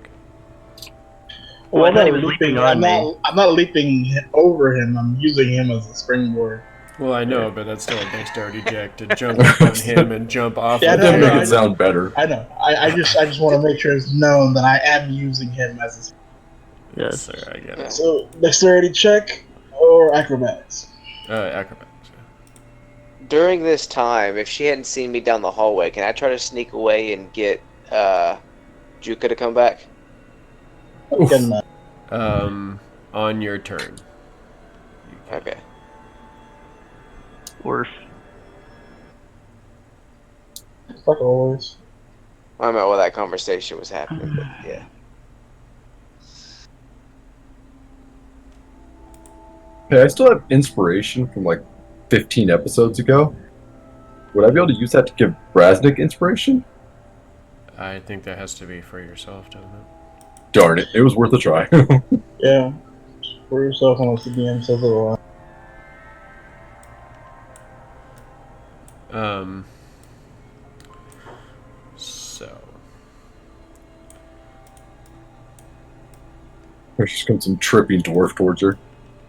Speaker 3: Well,
Speaker 2: I
Speaker 3: I'm
Speaker 2: thought
Speaker 3: not
Speaker 2: he was
Speaker 3: leaping.
Speaker 2: leaping on me.
Speaker 3: I'm not leaping over him. I'm using him as a springboard.
Speaker 1: Well, I know, but that's still a dexterity check to jump up on him and jump off
Speaker 3: Yeah,
Speaker 1: of
Speaker 5: That
Speaker 3: no,
Speaker 1: him.
Speaker 5: make
Speaker 3: I
Speaker 5: it sound better.
Speaker 3: I know. I just want to make sure it's known that I am using him as a.
Speaker 1: Yes, sir, I get it.
Speaker 3: So dexterity check or acrobatics.
Speaker 1: Acrobatics.
Speaker 6: During this time, if she hadn't seen me down the hallway, can I try to sneak away and get Juka to come back?
Speaker 3: Can,
Speaker 1: On your turn.
Speaker 6: Okay.
Speaker 2: Or
Speaker 3: like always.
Speaker 6: I don't know while that conversation was happening, but yeah.
Speaker 5: Hey, I still have inspiration from like 15 episodes ago. Would I be able to use that to give Brasnic inspiration?
Speaker 1: I think that has to be for yourself, doesn't it?
Speaker 5: Darn it, it was worth a try.
Speaker 3: Yeah. For yourself unless the DM says otherwise.
Speaker 1: So
Speaker 5: There's just comes some tripping dwarf towards her.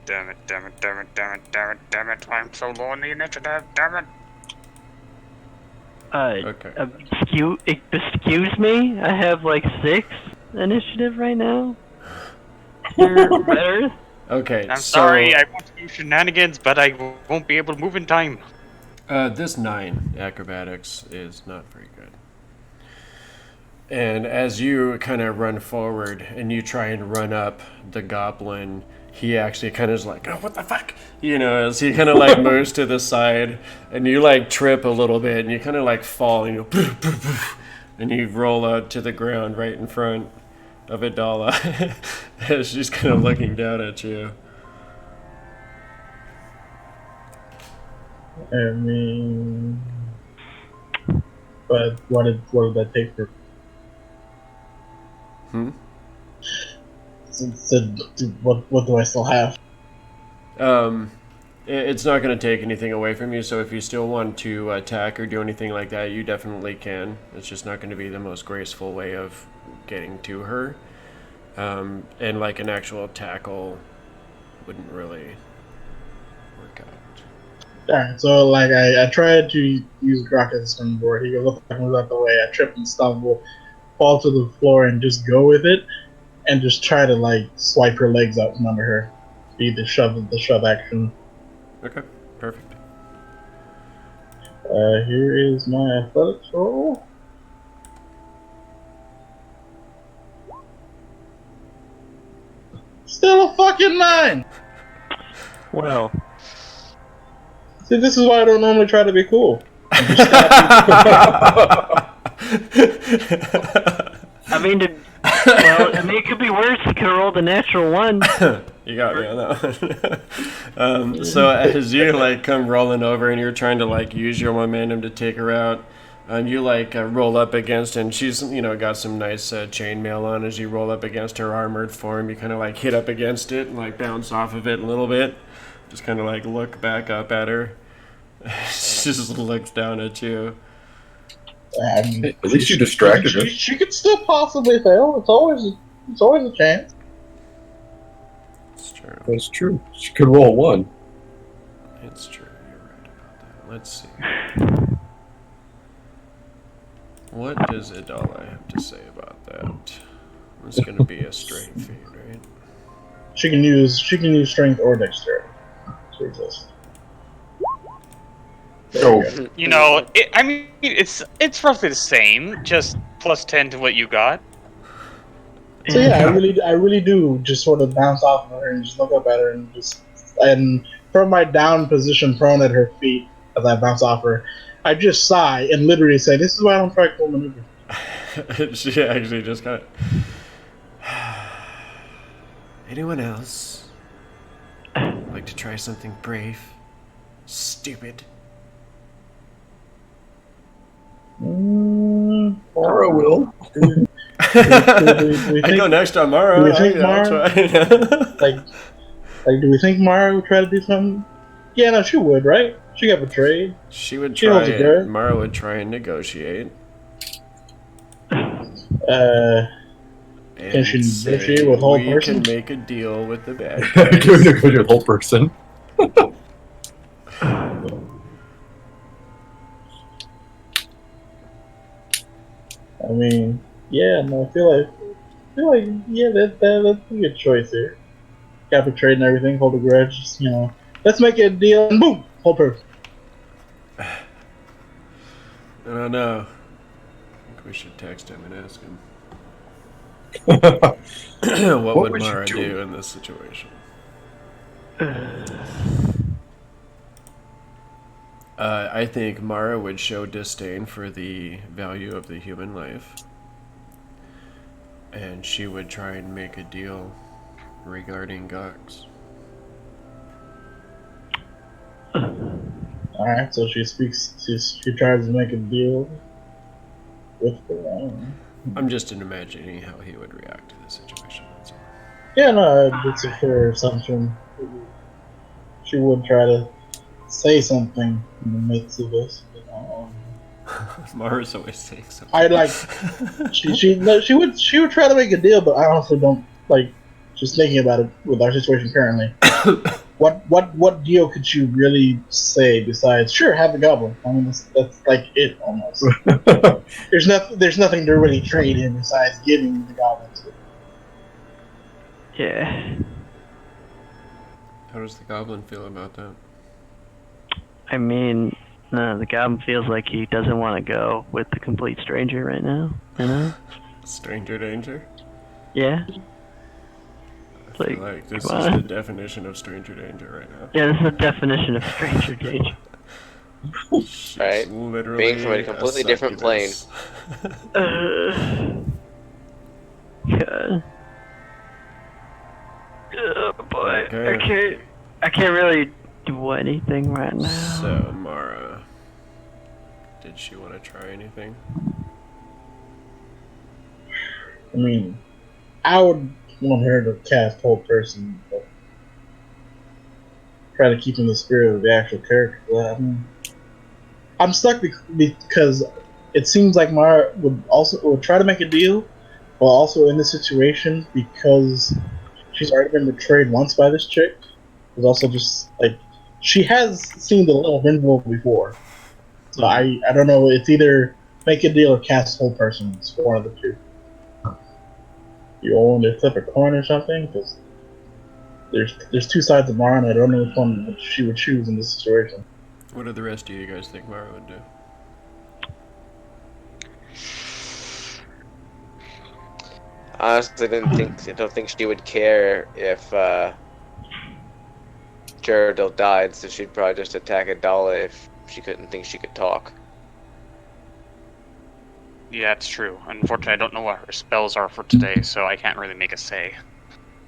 Speaker 7: Damn it, damn it, damn it, damn it, damn it, damn it. I'm so low on the initiative, damn it.
Speaker 1: okay.
Speaker 2: excuse me? I have like 6 initiative right now. You're better.
Speaker 1: Okay.
Speaker 7: I'm sorry, I want to do shenanigans, but I won't be able to move in time.
Speaker 1: This 9 acrobatics is not very good. And as you kind of run forward and you try and run up the goblin, he actually kind of is like, oh, what the fuck? You know, as he kind of like moves to the side and you like trip a little bit and you kind of like fall and you go, poof, poof, poof, and you roll out to the ground right in front of Idalla as she's kind of looking down at you.
Speaker 3: I mean, but what did that take for? So, what do I still have?
Speaker 1: It's not going to take anything away from you, so if you still want to attack or do anything like that, you definitely can. It's just not going to be the most graceful way of getting to her. And like an actual tackle wouldn't really work out.
Speaker 3: Alright, so like I tried to use Grok as a springboard. He goes up and moves out the way. I trip and stumble, fall to the floor, and just go with it, and just try to like swipe her legs out from under her. Be the shove action.
Speaker 1: Okay, perfect.
Speaker 3: Here is my athletics roll. Still a fucking 9.
Speaker 2: Well,
Speaker 3: See, this is why I don't normally try to be cool.
Speaker 2: I mean, it could be worse. You could have rolled a natural 1.
Speaker 1: You got me on that one. So as you like come rolling over and you're trying to like use your momentum to take her out, you like roll up against, and she's got some nice chainmail on. As you roll up against her armored form, you kind of like hit up against it and like bounce off of it a little bit. Just kind of like look back up at her. She just looks down at you.
Speaker 5: At least you distracted her.
Speaker 3: She could still possibly fail. It's always a chance.
Speaker 1: It's true.
Speaker 5: That's true. She could roll 1.
Speaker 1: It's true. You're right about that. Let's see. What does Idalla have to say about that? It's going to be a strength feat, right?
Speaker 3: She can use strength or dexterity to resist.
Speaker 5: So,
Speaker 4: it's roughly the same, just plus 10 to what you got.
Speaker 3: So yeah, I really do just sort of bounce off of her and just look up at her and from my down position prone at her feet as I bounce off her, I just sigh and literally say, "This is why I don't try cool maneuvers."
Speaker 1: She actually just kind of... Anyone else like to try something brave? Stupid.
Speaker 5: Mara will.
Speaker 1: I go next on Mara.
Speaker 3: Do we think Mara? Do we think Mara would try to do something? Yeah, no, she would, right? She got betrayed.
Speaker 1: She would
Speaker 3: She
Speaker 1: try.
Speaker 3: knows a girl.
Speaker 1: Mara would try and negotiate.
Speaker 3: Can she negotiate with whole person?
Speaker 1: We can make a deal with the bad
Speaker 5: Can we
Speaker 1: guys.
Speaker 5: negotiate with whole person?
Speaker 3: I mean, yeah, no, I feel like, yeah, that's a good choice here. Got betrayed and everything, hold a grudge, just, Let's make a deal. And boom, whole person.
Speaker 1: I don't know. I think we should text him and ask him. What would Mara do in this situation? I think Mara would show disdain for the value of the human life. And she would try and make a deal regarding Goks.
Speaker 3: Alright, so she tries to make a deal with the
Speaker 1: I'm just imagining how he would react to the situation. That's all.
Speaker 3: Yeah, no, it's a fair assumption. She would try to say something in the midst of this.
Speaker 1: Mara's always saying something.
Speaker 3: I like she would try to make a deal, but I honestly don't like just thinking about it with our situation currently. What deal could you really say besides sure have the goblin? I mean that's like it almost. there's nothing to really trade in besides giving the goblin to.
Speaker 2: Yeah.
Speaker 1: How does the goblin feel about that?
Speaker 2: I mean, no, the goblin feels like he doesn't want to go with the complete stranger right now, you know?
Speaker 1: Stranger danger?
Speaker 2: Yeah.
Speaker 1: I feel like this is the definition of stranger danger right now.
Speaker 2: Yeah, this is the definition of stranger danger.
Speaker 6: Right?
Speaker 1: Literally
Speaker 6: Being from a completely different plane.
Speaker 2: God. Oh boy,
Speaker 1: Okay.
Speaker 2: I can't really do anything right now.
Speaker 1: So, Mara, did she want to try anything?
Speaker 3: I mean, I would want her to cast whole person, but try to keep in the spirit of the actual character. But, I mean, I'm stuck because it seems like Mara would try to make a deal, while also in this situation because she's already been betrayed once by this chick. It's also just like she has seen the little Invincible before, so I don't know. It's either make a deal or cast whole person. It's one of the two. You want to flip a coin or something? Because there's two sides of Mara, and I don't know which one she would choose in this situation.
Speaker 1: What do the rest of you guys think Mara would do?
Speaker 6: Honestly, I don't think she would care if Geraldine died, so she'd probably just attack Idalla if she couldn't think she could talk.
Speaker 4: Yeah, it's true. Unfortunately, I don't know what her spells are for today, so I can't really make a say.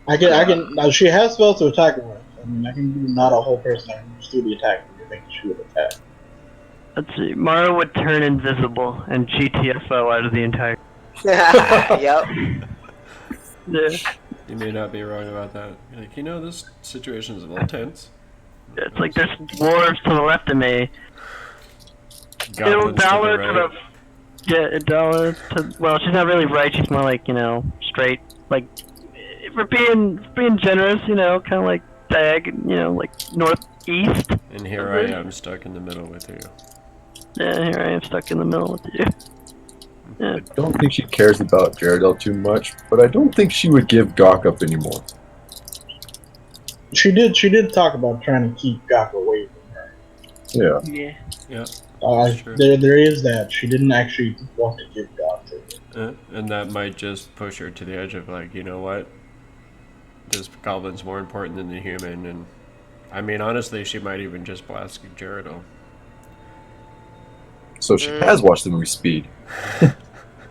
Speaker 3: I can. Now she has spells to attack her with. I mean, I can do not a whole person. I can just do the attack. I think she would attack.
Speaker 2: Let's see. Mara would turn invisible and GTFO out of the entire.
Speaker 6: Yep.
Speaker 2: Yeah.
Speaker 1: You may not be wrong about that. You're like, this situation is a little tense.
Speaker 2: It's like there's dwarves to the left of me.
Speaker 1: Goblins
Speaker 2: Idalla
Speaker 1: to the right.
Speaker 2: Yeah, Idalla to. Well, she's not really right. She's more like straight. Like, for being generous, kind of like like northeast.
Speaker 1: And here I am stuck in the middle with you.
Speaker 2: Yeah, here I am stuck in the middle with you. Yeah.
Speaker 5: I don't think she cares about Geraldine too much, but I don't think she would give Gok up anymore.
Speaker 3: She did talk about trying to keep Gok away from her.
Speaker 5: Yeah.
Speaker 1: Yeah.
Speaker 3: There is that. She didn't actually want to give Gok to her.
Speaker 1: And that might just push her to the edge of like, you know what? This goblin's more important than the human, and I mean honestly she might even just blast Geraldine.
Speaker 5: So she has watched the movie Speed.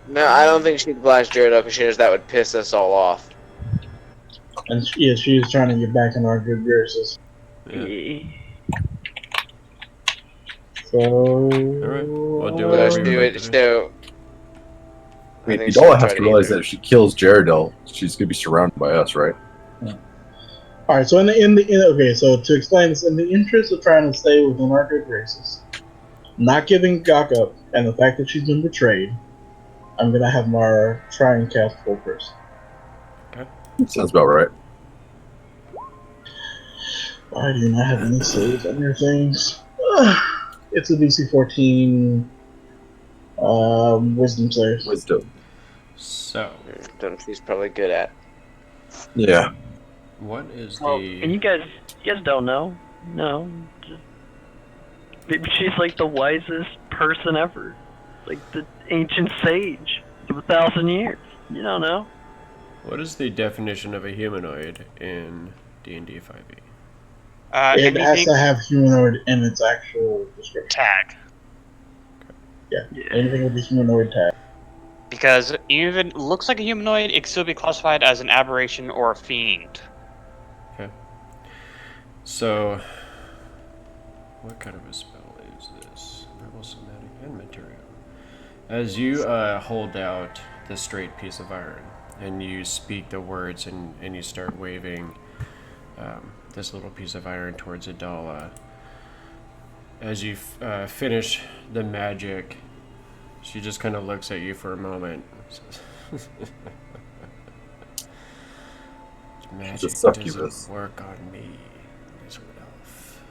Speaker 6: No, I don't think she'd blast Geraldine because she knows that would piss us all off.
Speaker 3: And she is trying to get back in our good graces.
Speaker 1: Yeah.
Speaker 3: So.
Speaker 1: Alright. We'll do whatever you like to do.
Speaker 5: I mean, Idalla has to realize that if she kills Geraldine, she's gonna be surrounded by us, right?
Speaker 3: Yeah. All right. So okay. So to explain this, in the interest of trying to stay within our good graces, not giving Gok up, and the fact that she's been betrayed, I'm gonna have Mara try and cast full person.
Speaker 1: Okay.
Speaker 5: Sounds about right.
Speaker 3: Why do you not have any saves on your things? It's a DC 14 wisdom save.
Speaker 5: Wisdom.
Speaker 1: So.
Speaker 6: She's probably good at.
Speaker 5: Yeah.
Speaker 1: What is
Speaker 2: Well,
Speaker 1: the...
Speaker 2: and you guys don't know, No, maybe she's like the wisest person ever, like the ancient sage of 1,000 years. You don't know.
Speaker 1: What is the definition of a humanoid in D&D 5e?
Speaker 3: It has
Speaker 4: Anything
Speaker 3: to have humanoid in its actual description.
Speaker 4: tag.
Speaker 3: Yeah, anything with the humanoid tag.
Speaker 4: Because even looks like a humanoid, it could still be classified as an aberration or a fiend.
Speaker 1: Okay. So, what kind of a spell is this? Rebel somatic and material. As you hold out the straight piece of iron, and you speak the words, and you start waving this little piece of iron towards Idalla, as you finish the magic, she just kind of looks at you for a moment. Magic
Speaker 5: She's a succubus.
Speaker 1: doesn't work on me, Lizard Elf.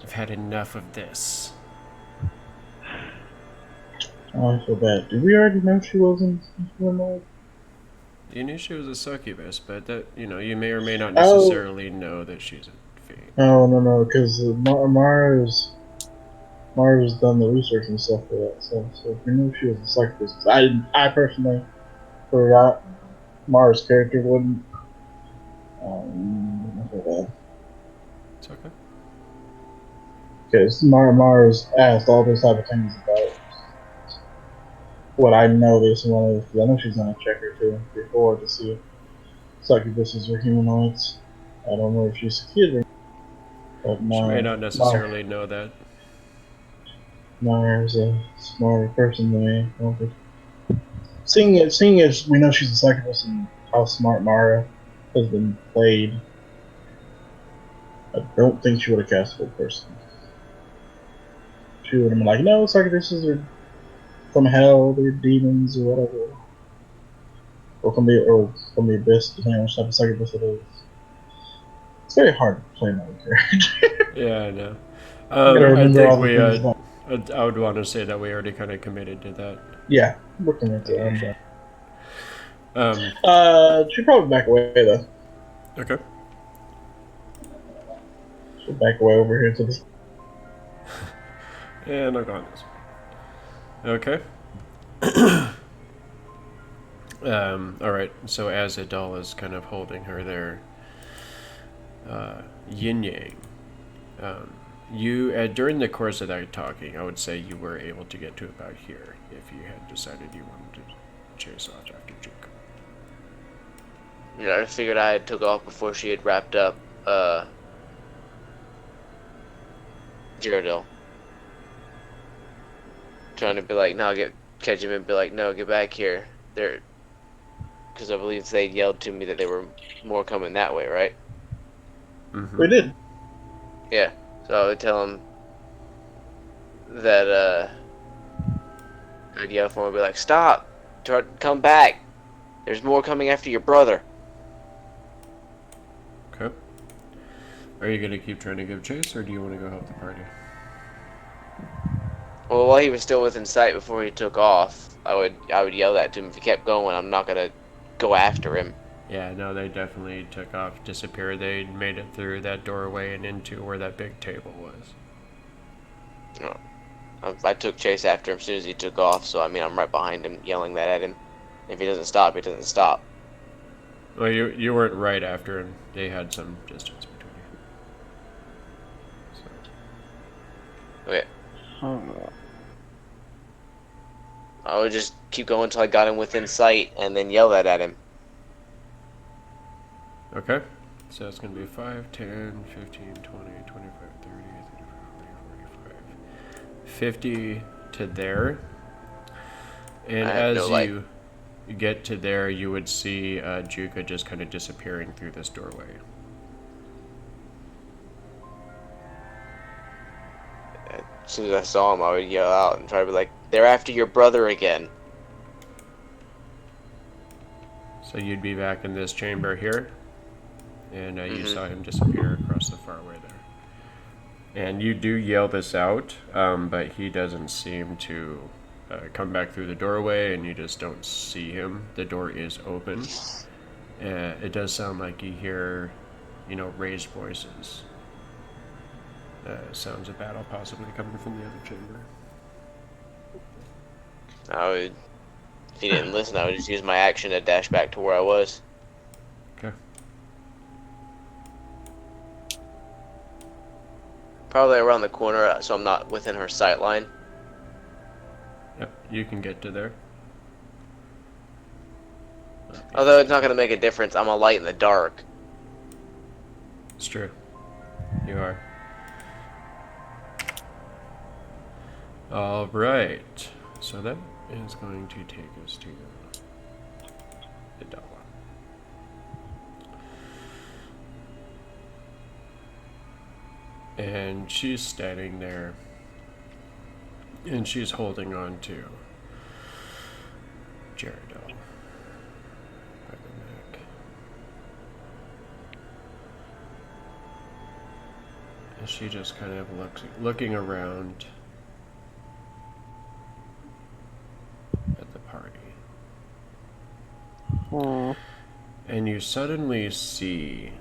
Speaker 1: I've had enough of this.
Speaker 3: Oh, I feel bad. Did we already know she wasn't humanoid?
Speaker 1: You knew she was a succubus, but that, you may or may not necessarily know that she's a fiend.
Speaker 3: No, because Mara's done the research and stuff for that stuff. So if we knew she was a succubus, I personally forgot Mara's character wouldn't. I feel bad.
Speaker 1: It's okay.
Speaker 3: Because Mara's asked all those type of things about what I noticed and what I know she's gonna check her too before to see if succubuses are humanoids. I don't know if she's succeeded, but
Speaker 1: She may not necessarily know that.
Speaker 3: Mara's a smarter person than me. I don't think. Seeing as we know she's a succubus and how smart Mara has been played, I don't think she would have cast a person. She would have been like, no, succubuses are from hell, they're demons or whatever. Or from the abyss, depending on which type of succubus it is. It's very hard to play another character.
Speaker 1: Yeah, I know.
Speaker 3: I
Speaker 1: think I would want to say that we already kind of committed to that.
Speaker 3: Yeah, we're committed to that. She'll probably back away though.
Speaker 1: Okay.
Speaker 3: She'll back away over here to this.
Speaker 1: And I'll go on this way. Okay. Alright, so as Idalla is kind of holding her there, Yin Yang, you, during the course of that talking, I would say you were able to get to about here if you had decided you wanted to chase off after Juka.
Speaker 6: Yeah, I figured I took off before she had wrapped up, Gyarados. Trying to be like, no, catch him and be like, no, get back here. Because I believe they yelled to me that there were more coming that way, right?
Speaker 1: Mm-hmm.
Speaker 3: We did.
Speaker 6: Yeah. So I would tell him that, I'd yell for him and be like, stop! Come back! There's more coming after your brother.
Speaker 1: Okay. Are you going to keep trying to give chase, or do you want to go help the party?
Speaker 6: Well, while he was still within sight before he took off, I would yell that to him. If he kept going, I'm not gonna go after him.
Speaker 1: Yeah, no, they definitely took off, disappeared. They made it through that doorway and into where that big table was.
Speaker 6: No. I took chase after him as soon as he took off, so I mean, I'm right behind him, yelling that at him. If he doesn't stop, he doesn't stop.
Speaker 1: Well, you weren't right after him. They had some distance between you. So.
Speaker 6: Okay. I would just keep going until I got him within sight, and then yell that at him.
Speaker 1: Okay. So it's going to be 5, 10, 15, 20, 25, 30, 35, 40, 45, 50 to there. And as you get to there, you would see Juka just kind of disappearing through this doorway.
Speaker 6: As soon as I saw him, I would yell out and try to be like, they're after your brother again.
Speaker 1: So you'd be back in this chamber here, and you saw him disappear across the far way there. And you do yell this out, but he doesn't seem to come back through the doorway, and you just don't see him. The door is open, It does sound like you hear, raised voices. Sounds of battle possibly coming from the other chamber.
Speaker 6: If he didn't listen, I would just use my action to dash back to where I was.
Speaker 1: Okay.
Speaker 6: Probably around the corner, so I'm not within her sight line.
Speaker 1: Yep, you can get to there.
Speaker 6: Although it's not going to make a difference, I'm a light in the dark.
Speaker 1: It's true. You are. Alright. So that is going to take us to Idalla. And she's standing there. And she's holding on to Jaredell by the neck. And she just kind of looking around at the party.
Speaker 2: Aww.
Speaker 1: And you suddenly see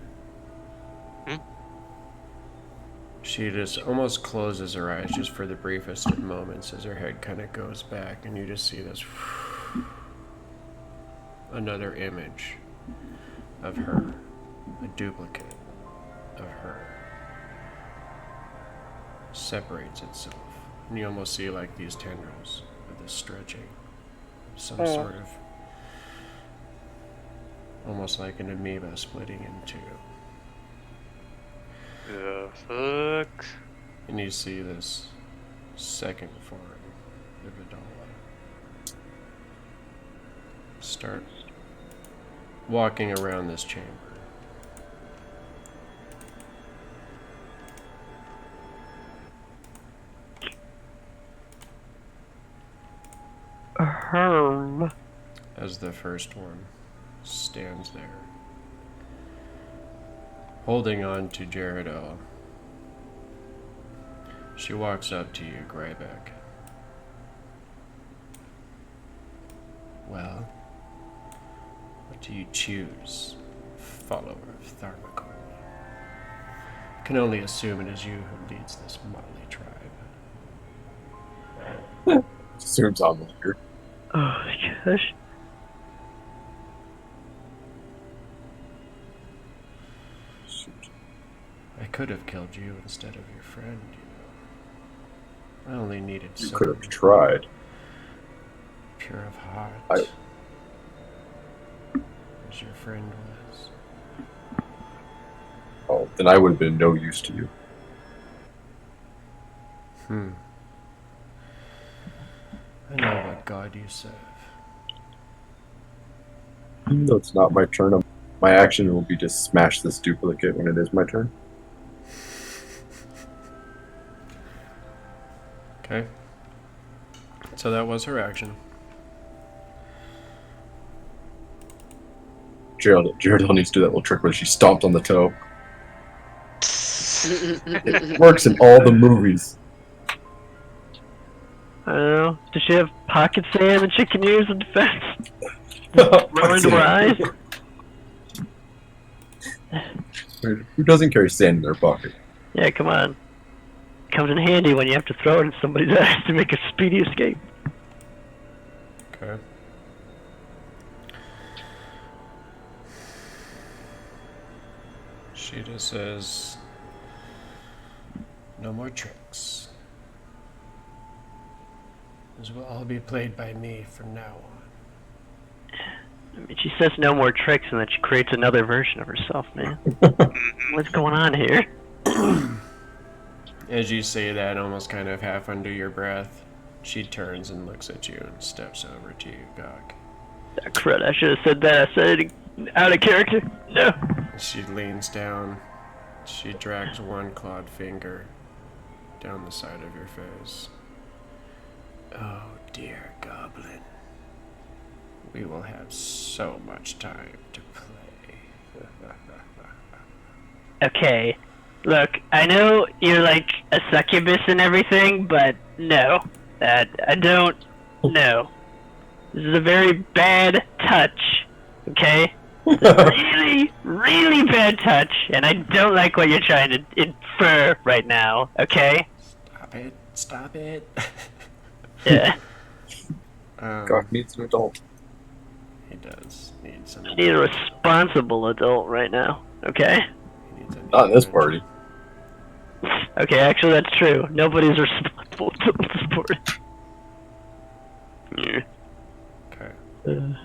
Speaker 1: she just almost closes her eyes just for the briefest of moments as her head kind of goes back, and you just see this another image of her, a duplicate of her, separates itself, and you almost see like these tendrils of this stretching, some sort of almost like an amoeba splitting in two.
Speaker 4: The fuck?
Speaker 1: And you see this second form of Idalla start walking around this chamber. As the first one stands there, holding on to Jaredell. She walks up to you, Grybek. Well, what do you choose, follower of Tharmacon? I can only assume it is you who leads this motley tribe.
Speaker 5: Assumes I'm the leader.
Speaker 2: Oh my gosh.
Speaker 1: I could have killed you instead of your friend, I only needed
Speaker 5: You
Speaker 1: someone
Speaker 5: could have tried.
Speaker 1: pure of heart, as your friend was.
Speaker 5: Oh, then I would have been no use to you.
Speaker 1: I know what god you serve.
Speaker 5: Even though it's not my turn, my action will be to smash this duplicate when it is my turn.
Speaker 1: Okay. So that was her action.
Speaker 5: Jaredell needs to do that little trick where she stomped on the toe. It works in all the movies.
Speaker 2: I don't know. Does she have pocket sand that she can use in defense? Roll into her eyes?
Speaker 5: Who doesn't carry sand in their pocket?
Speaker 2: Yeah, come on. Comes in handy when you have to throw it in somebody's eyes to make a speedy escape.
Speaker 1: Okay. She just says, no more tricks. This will all be played by me from now on.
Speaker 2: I mean, she says no more tricks and then she creates another version of herself, man. What's going on here?
Speaker 1: As you say that, almost kind of half under your breath, she turns and looks at you and steps over to you, Gok.
Speaker 2: Oh, crud, I should have said that. I said it out of character. No.
Speaker 1: She leans down. She drags one clawed finger down the side of your face. Oh, dear goblin. We will have so much time to play.
Speaker 2: Okay. Look, I know you're like a succubus and everything, but no. I don't know. This is a very bad touch, okay? Really, really bad touch, and I don't like what you're trying to infer right now, okay?
Speaker 1: Stop it.
Speaker 2: Yeah.
Speaker 5: Gok needs an adult.
Speaker 1: He does need some.
Speaker 2: I need a responsible adult right now, okay?
Speaker 1: He needs a
Speaker 5: Not in this party.
Speaker 2: Okay, actually that's true. Nobody's responsible adult in this party. Yeah.
Speaker 1: Okay.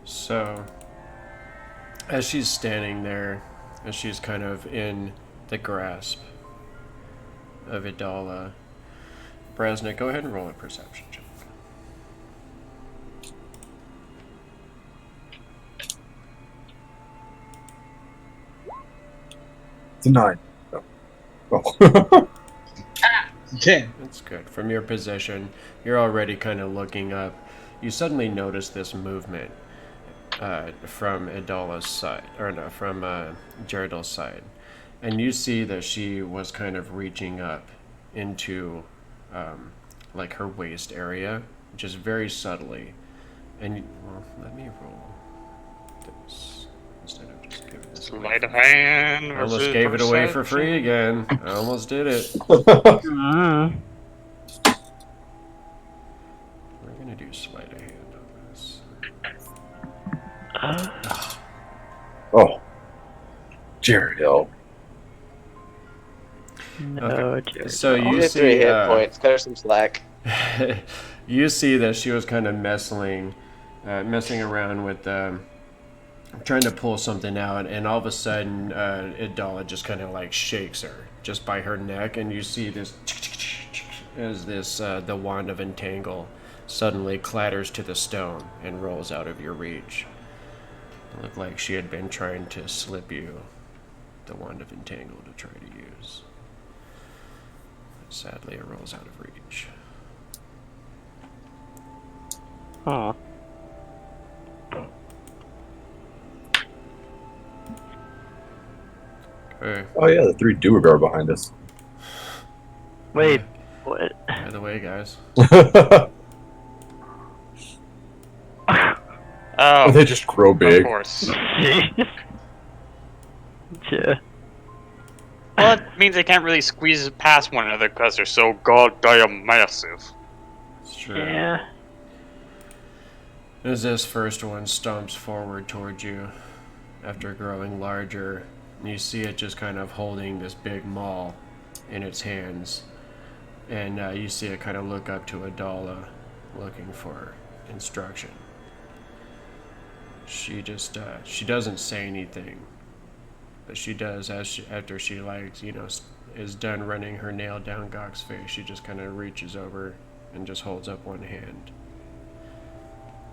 Speaker 1: So, as she's standing there, as she's kind of in the grasp of Idalla, Brasnic, go ahead and roll a perception check.
Speaker 5: It's a 9. Oh.
Speaker 3: 10.
Speaker 1: That's good. From your position, you're already kind of looking up. You suddenly notice this movement from Idalla's side, or no, from Jaredal's side, and you see that she was kind of reaching up into like her waist area, just very subtly. And well, let me roll this instead of just giving this away.
Speaker 4: Sleight of hand.
Speaker 1: I almost gave it away for free again. I almost did it.
Speaker 2: Mm.
Speaker 1: We're gonna do sleight of hand on this.
Speaker 5: Oh. Jaredal.
Speaker 2: No,
Speaker 1: Okay.
Speaker 2: Jared.
Speaker 1: So
Speaker 6: You
Speaker 1: you
Speaker 6: get 3
Speaker 1: see,
Speaker 6: hit points. Cut her some slack.
Speaker 1: you see that she was kind of messing around with, trying to pull something out, and all of a sudden, Idalla just kind of like shakes her just by her neck, and you see this as this the wand of entangle suddenly clatters to the stone and rolls out of your reach. It looked like she had been trying to slip you the wand of entangle to try to use. Sadly, it rolls out of reach.
Speaker 2: Huh.
Speaker 1: Okay.
Speaker 5: Oh yeah, the 3 Doer are behind us.
Speaker 2: Wait, what?
Speaker 1: By the way, guys.
Speaker 4: Oh,
Speaker 5: They just grow
Speaker 4: of
Speaker 5: big.
Speaker 4: course.
Speaker 2: Yeah.
Speaker 4: Well, it means they can't really squeeze past one another because they're so goddamn massive.
Speaker 1: It's true.
Speaker 2: Yeah.
Speaker 1: As this first one stomps forward towards you, after growing larger, you see it just kind of holding this big maul in its hands, and you see it kind of look up to Idalla, looking for instruction. She just she doesn't say anything, but she does after she is done running her nail down Gok's face. She just kind of reaches over and just holds up one hand,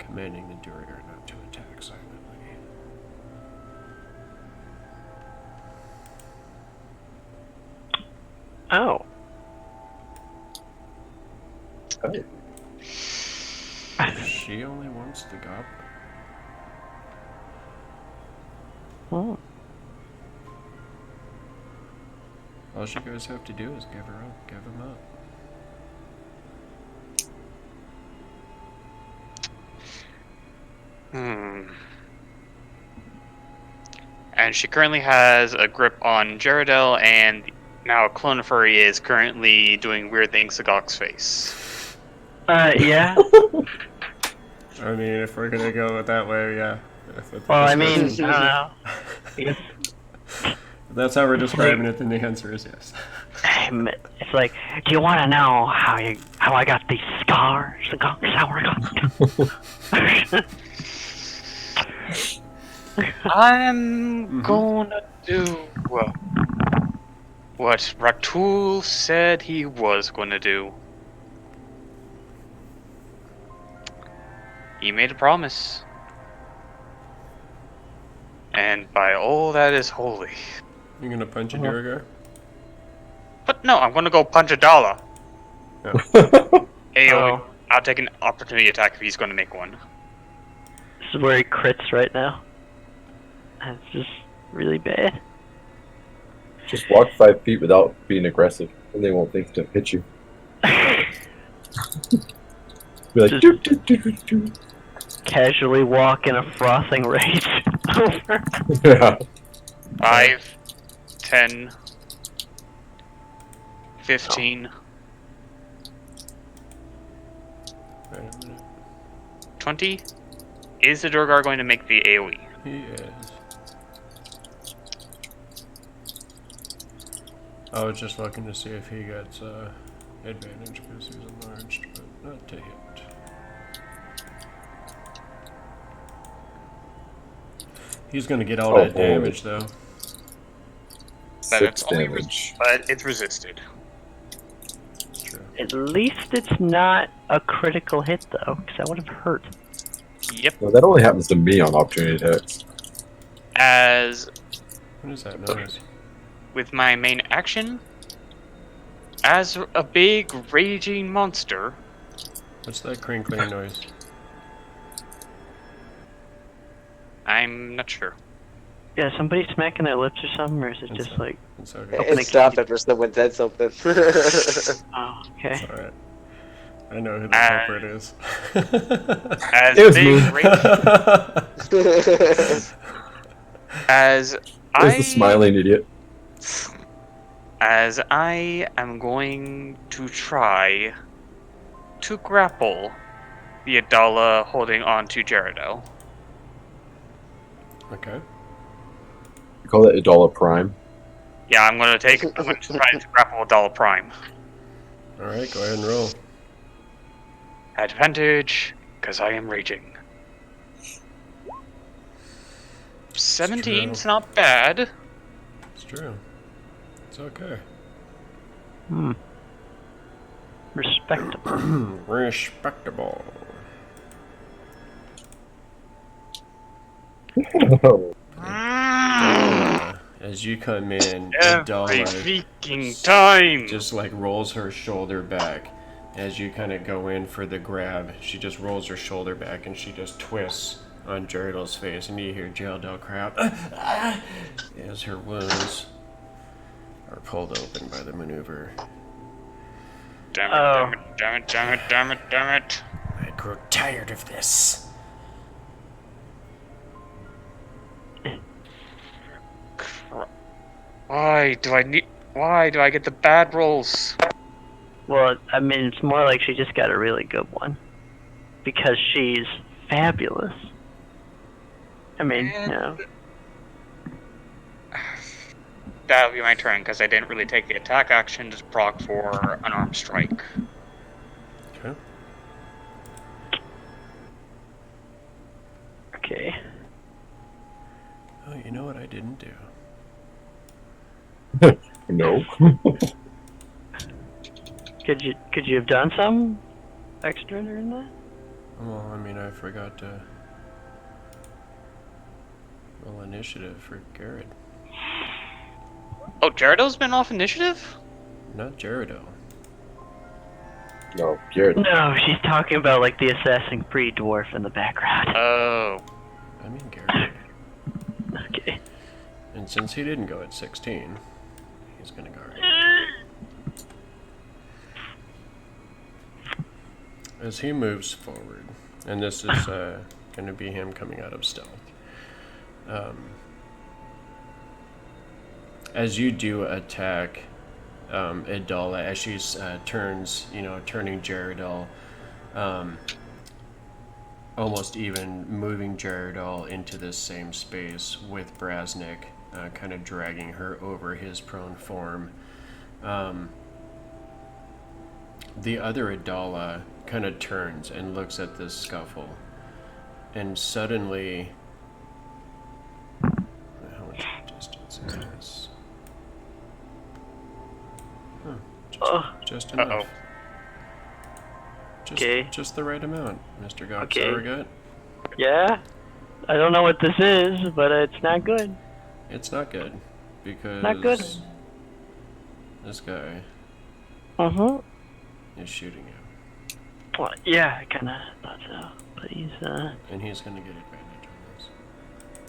Speaker 1: commanding the Duergar not to attack silently.
Speaker 2: Oh.
Speaker 1: She only wants the Gok.
Speaker 2: Oh.
Speaker 1: All you guys have to do is give him up.
Speaker 4: And she currently has a grip on Jaredal, and now Clone Furry is currently doing weird things to Gok's face.
Speaker 2: Yeah.
Speaker 1: I mean, if we're gonna go with that way, yeah.
Speaker 2: Well, I mean, I don't know.
Speaker 1: If that's how we're describing it, then the answer is yes.
Speaker 2: It's like, do you want to know how I got these scars? The Gok Sour Gut.
Speaker 4: I'm gonna do what Ratul said he was gonna do. He made a promise. And by all that is holy.
Speaker 1: You're gonna punch a Duergar?
Speaker 4: But no, I'm gonna go punch Idalla.
Speaker 1: Oh.
Speaker 4: Hey,
Speaker 2: Oh.
Speaker 4: I'll take an opportunity attack if he's gonna make one.
Speaker 2: This is where he crits right now. That's just really bad.
Speaker 5: Just walk 5 feet without being aggressive, and they won't think to hit you. Be like,
Speaker 2: Just-
Speaker 5: doo, doo, doo, doo, doo.
Speaker 2: casually walk in a frothing rage over.
Speaker 5: Yeah.
Speaker 4: 5, 10, 15,
Speaker 1: Wait a minute.
Speaker 4: 20. Is the Durgar going to make the AoE?
Speaker 1: He is. I was just looking to see if he gets advantage because he's enlarged, but not to hit. He's gonna get all that damage though.
Speaker 4: But
Speaker 5: 6
Speaker 4: it's only
Speaker 5: damage.
Speaker 4: but it's resisted.
Speaker 1: It's true.
Speaker 2: At least it's not a critical hit, though, because that would have hurt.
Speaker 4: Yep.
Speaker 5: No, that only happens to me on opportunity attacks.
Speaker 4: As
Speaker 1: What is that noise?
Speaker 4: with my main action, as a big raging monster,
Speaker 1: What's that crinkling noise?
Speaker 4: I'm not sure.
Speaker 2: Yeah, somebody smacking their lips or something, or is it
Speaker 1: It's
Speaker 2: just
Speaker 1: a-
Speaker 2: like...
Speaker 1: It's okay.
Speaker 2: Open
Speaker 6: It
Speaker 2: a
Speaker 6: stopped
Speaker 2: can.
Speaker 6: after someone said something.
Speaker 2: Oh, okay.
Speaker 1: It's alright. I know who the culprit is.
Speaker 4: As
Speaker 5: It was
Speaker 4: big
Speaker 5: me.
Speaker 4: as
Speaker 5: There's
Speaker 4: I
Speaker 5: the smiling idiot.
Speaker 4: as I am going to try to grapple the Idalla holding on to Gyarados.
Speaker 1: Okay.
Speaker 5: You call that Idalla Prime?
Speaker 4: Yeah, I'm going to try to grapple Idalla Prime.
Speaker 1: Alright, go ahead and roll.
Speaker 4: Advantage, because I am raging. 17's not bad.
Speaker 1: It's true. It's okay.
Speaker 2: Respectable.
Speaker 1: Respectable. As you come in,
Speaker 4: Every
Speaker 1: Idalla
Speaker 4: freaking time.
Speaker 1: just like rolls her shoulder back. As you kind of go in for the grab, she just rolls her shoulder back and she just twists on Gyarados' face, and you hear Gyarados cry out as her wounds are pulled open by the maneuver.
Speaker 4: Damn
Speaker 2: Oh.
Speaker 4: it, damn it, damn it, damn it, damn it.
Speaker 1: I grow tired of this.
Speaker 4: Why do I get the bad rolls?
Speaker 2: Well, I mean, it's more like she just got a really good one. Because she's fabulous. I mean, you know.
Speaker 4: That'll be my turn, because I didn't really take the attack action to proc for an arm strike.
Speaker 1: Okay.
Speaker 2: Okay.
Speaker 1: Oh, you know what I didn't do?
Speaker 5: No.
Speaker 2: Could you have done some extra during that?
Speaker 1: Well, I mean, I forgot to roll initiative for Garrett.
Speaker 4: Oh, Gyarados been off initiative?
Speaker 1: Not Gyarados.
Speaker 5: No, Garrett.
Speaker 2: No, she's talking about like the Assassin Creed dwarf in the background.
Speaker 4: Oh.
Speaker 1: I mean Garrett.
Speaker 2: Okay.
Speaker 1: And since he didn't go at 16, he's gonna go right. As he moves forward, and this is gonna be him coming out of stealth. As you do attack Idalla, as she turns, turning Gyarados, almost even moving Gyarados into this same space with Brasnic, kind of dragging her over his prone form. The other Idalla kind of turns and looks at this scuffle, and suddenly, how much distance is this? Just enough.
Speaker 2: Okay.
Speaker 1: Just the right amount, Mr. Gok
Speaker 2: Okay.
Speaker 1: Sour Gut.
Speaker 2: Yeah? I don't know what this is, but it's not good.
Speaker 1: It's not good because
Speaker 2: Not good.
Speaker 1: this guy
Speaker 2: Uh-huh.
Speaker 1: is shooting you,
Speaker 2: Well, yeah, I kinda thought so. But he's,
Speaker 1: and he's gonna get advantage on this.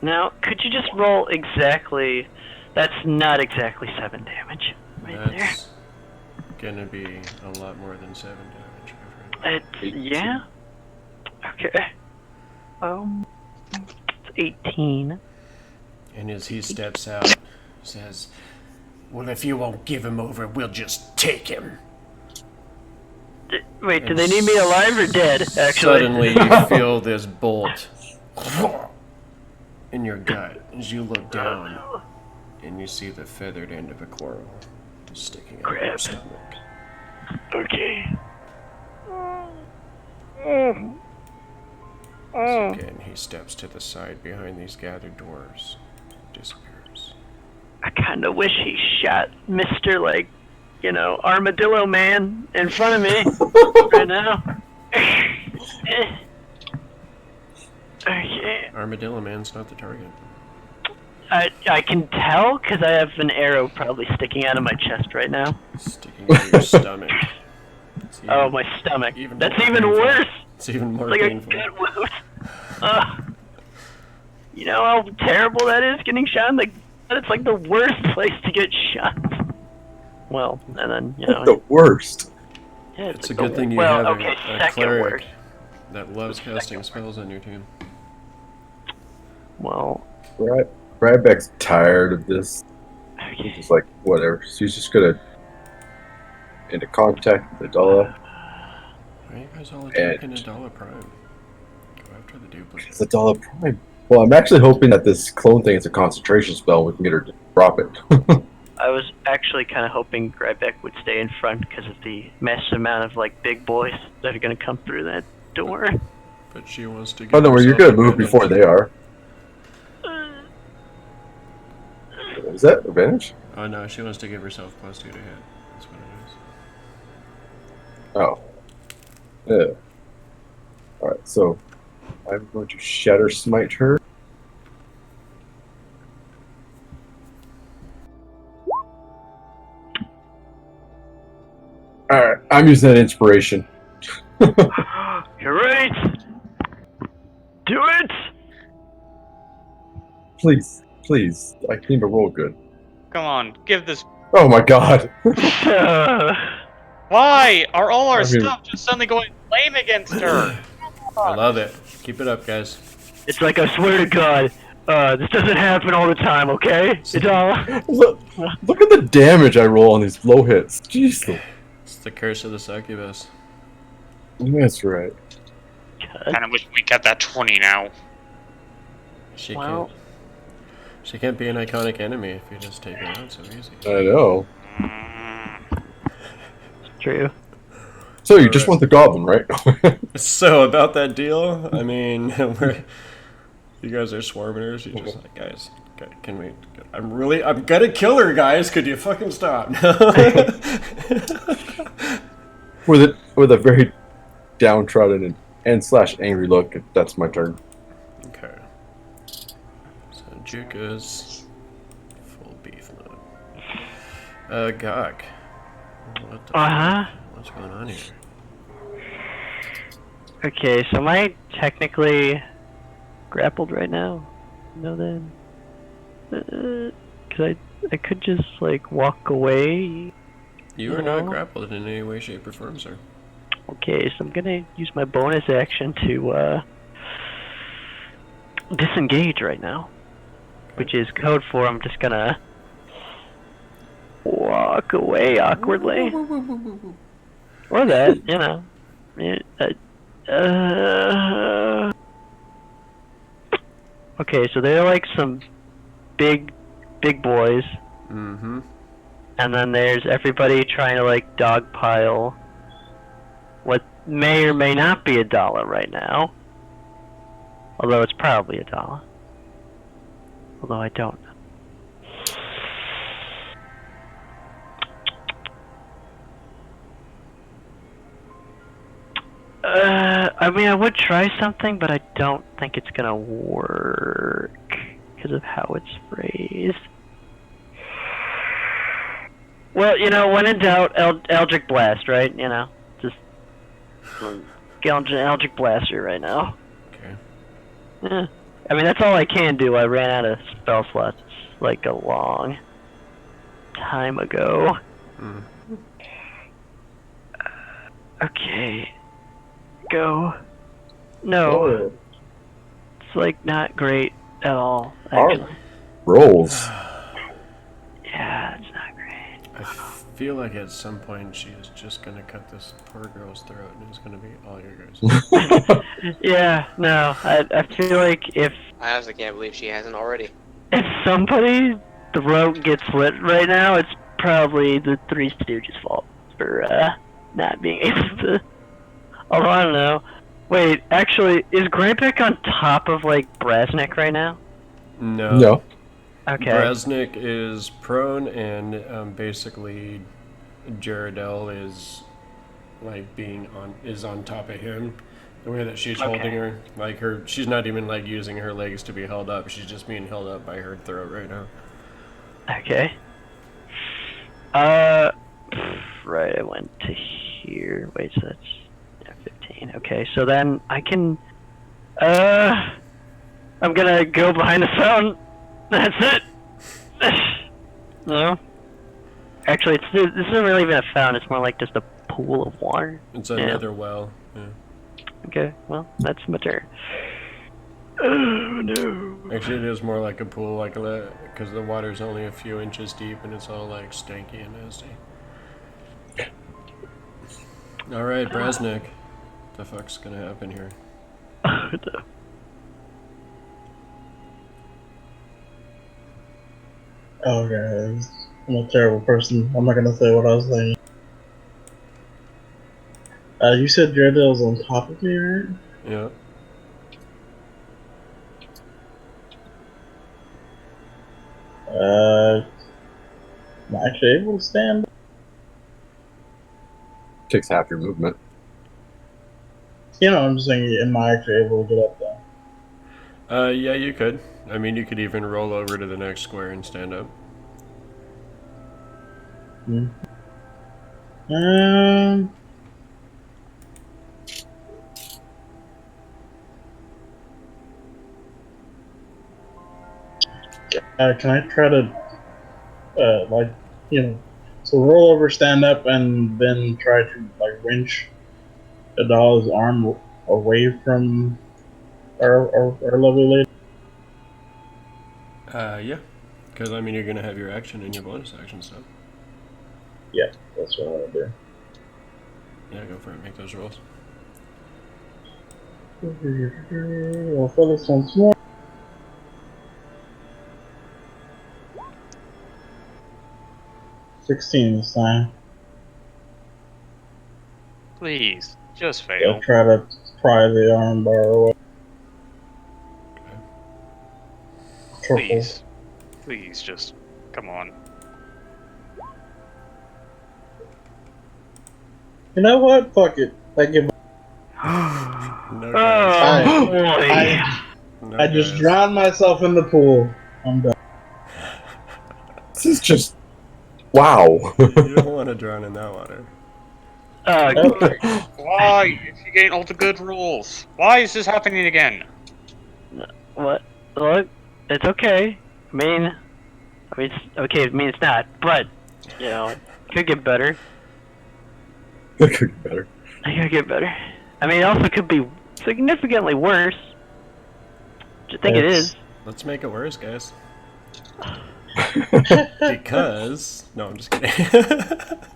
Speaker 2: Now, could you just roll exactly... That's not exactly 7 damage. Right
Speaker 1: That's gonna be a lot more than 7 damage, my friend.
Speaker 2: there. It's... Yeah? Okay. It's 18.
Speaker 1: And as he steps out, says, "Well, if you won't give him over, we'll just take him."
Speaker 2: Wait, do they need me alive or dead, actually?
Speaker 1: Suddenly you feel this bolt in your gut as you look down and you see the feathered end of a coral just sticking out of your stomach.
Speaker 2: Okay.
Speaker 1: So again, he steps to the side behind these gathered dwarves, disappears.
Speaker 2: I kind of wish he shot Mr. Armadillo Man in front of me right now. Okay.
Speaker 1: Armadillo Man's not the target.
Speaker 2: I can tell because I have an arrow probably sticking out of my chest right now.
Speaker 1: Sticking out of your stomach.
Speaker 2: Oh, my stomach. That's
Speaker 1: more
Speaker 2: even
Speaker 1: painful.
Speaker 2: worse.
Speaker 1: It's even more
Speaker 2: It's like
Speaker 1: painful.
Speaker 2: a gut wound. You know how terrible that is, getting shot in the gut? It's like the worst place to get shot. Well, and then,
Speaker 5: The worst.
Speaker 2: Yeah,
Speaker 1: It's
Speaker 2: like
Speaker 1: a good thing you
Speaker 2: well,
Speaker 1: have
Speaker 2: okay,
Speaker 1: a
Speaker 2: second
Speaker 1: cleric
Speaker 2: worst.
Speaker 1: that loves casting spells on your team.
Speaker 2: Well,
Speaker 5: Grybek's tired of this. He's
Speaker 2: okay.
Speaker 5: just like, whatever. So he's just gonna into contact with Idalla.
Speaker 1: Why are you guys all attacking Idalla Prime? Go after the duplicate.
Speaker 5: It's Idalla Prime. Well, I'm actually hoping that this clone thing is a concentration spell. We can get her to drop it.
Speaker 2: I was actually kind of hoping Grybek would stay in front because of the massive amount of big boys that are going to come through that door.
Speaker 1: But she wants to get
Speaker 5: Oh no, you're
Speaker 1: herself
Speaker 5: gonna move
Speaker 1: advantage.
Speaker 5: before they are. Is that advantage?
Speaker 1: Oh no, she wants to give herself +2 to hit. That's what it is.
Speaker 5: Oh. Yeah. Alright, so I'm going to Shatter Smite her. Alright, I'm using that inspiration.
Speaker 2: You're right! Do it!
Speaker 5: Please, please. I need to roll good.
Speaker 4: Come on, give this.
Speaker 5: Oh my god.
Speaker 4: Why are all our
Speaker 5: I mean-
Speaker 4: stuff just suddenly going lame against her?
Speaker 1: I love it. Keep it up, guys.
Speaker 2: It's like, I swear to God, this doesn't happen all the time, okay? It's all...
Speaker 5: Look at the damage I roll on these low hits. Jeez.
Speaker 1: It's the curse of the Succubus.
Speaker 5: That's right.
Speaker 4: Kind of wish we got that 20 now.
Speaker 1: She
Speaker 2: Well-
Speaker 1: can't. She can't be an iconic enemy if you just take her out so easy.
Speaker 5: I know.
Speaker 2: True.
Speaker 5: So you just want the goblin, right?
Speaker 1: So about that deal, I mean, you guys are swarmers. You just like, guys, can we? I'm gonna kill her, guys. Could you fucking stop?
Speaker 5: with a very downtrodden and / angry look. That's my turn.
Speaker 1: Okay. So Juka's full beef mode. Gok. What the What's going on here?
Speaker 2: Okay, so am I technically grappled right now? No, then. Cause I could just walk away.
Speaker 1: You are not grappled in any way, shape, or form, sir.
Speaker 2: Okay, so I'm gonna use my bonus action to disengage right now, which is code for I'm just gonna walk away awkwardly, or that, you know. Okay, so they're like some big boys.
Speaker 1: Mm-hmm.
Speaker 2: And then there's everybody trying to dogpile what may or may not be Idalla right now. Although it's probably Idalla. Although I don't know. I mean, I would try something, but I don't think it's gonna work because of how it's phrased. Well, when in doubt, Eldritch Blast, right? Just Eldritch Blaster right now.
Speaker 1: Okay.
Speaker 2: Yeah. I mean, that's all I can do. I ran out of spell slots a long time ago.
Speaker 1: Mm.
Speaker 2: Okay. Go. No. like not great at all, actually.
Speaker 5: Rolls.
Speaker 2: Yeah, it's not great.
Speaker 1: I feel like at some point she is just gonna cut this poor girl's throat, and it's gonna be all your guys'.
Speaker 2: Yeah, no, I feel like if
Speaker 6: I honestly can't believe she hasn't already.
Speaker 2: somebody's throat gets slit right now, it's probably the Three Stooges' fault for not being able to. Although I don't know. Wait, actually, is Grybek on top of like Brasnic right now?
Speaker 5: No.
Speaker 2: Okay.
Speaker 1: Brasnic is prone, and basically, Jaredel is like is on top of him. The way that she's holding her, like she's not even like using her legs to be held up. She's just being held up by her throat right now.
Speaker 2: Okay. Right, I went to here. Wait, so that's 15. Okay, so then I can. I'm gonna go behind the fountain. That's it. No. Actually, this isn't really even a fountain. It's more like just a pool of water.
Speaker 1: It's another well. Yeah.
Speaker 2: Okay, well, that's my turn. Oh no.
Speaker 1: Actually, it is more like a pool, like because the water's only a few inches deep and it's all like stanky and nasty. All right, Brasnic, what the fuck's gonna happen here?
Speaker 3: Oh, guys. I'm a terrible person. I'm not gonna say what I was saying. You said Jaredel's on top of me, right?
Speaker 1: Yeah.
Speaker 3: I'm actually able to stand.
Speaker 5: Takes half your movement.
Speaker 3: You know, I'm just saying, am I actually able to get up there?
Speaker 1: Yeah, you could. I mean, you could even roll over to the next square and stand up.
Speaker 3: Can I try to, like, you know, so roll over, stand up, and then try to, like, wrench Idalla's arm away from our lovely lady?
Speaker 1: Yeah. Because, I mean, you're gonna have your action and your bonus action stuff.
Speaker 3: Yeah, that's what I want to do.
Speaker 1: Yeah, go for it. Make those rolls.
Speaker 3: I'll fill this once more. $16 this time.
Speaker 4: Please, just fail.
Speaker 3: I'll try to pry the arm bar away.
Speaker 4: Please. Please, just come on.
Speaker 3: You know what? Fuck it. I give
Speaker 1: No,
Speaker 3: I just drowned myself in the pool. I'm done.
Speaker 5: This is just... Wow.
Speaker 1: You don't want to drown in that water.
Speaker 4: Why? If you gain all the good rules, why is this happening again?
Speaker 2: What? Look, it's okay. I mean, it's okay. I mean, it's not, but you know, it could get better.
Speaker 5: It could get better.
Speaker 2: It could get better. I mean, it also could be significantly worse. Do you think it is?
Speaker 1: Let's make it worse, guys. Because no, I'm just kidding.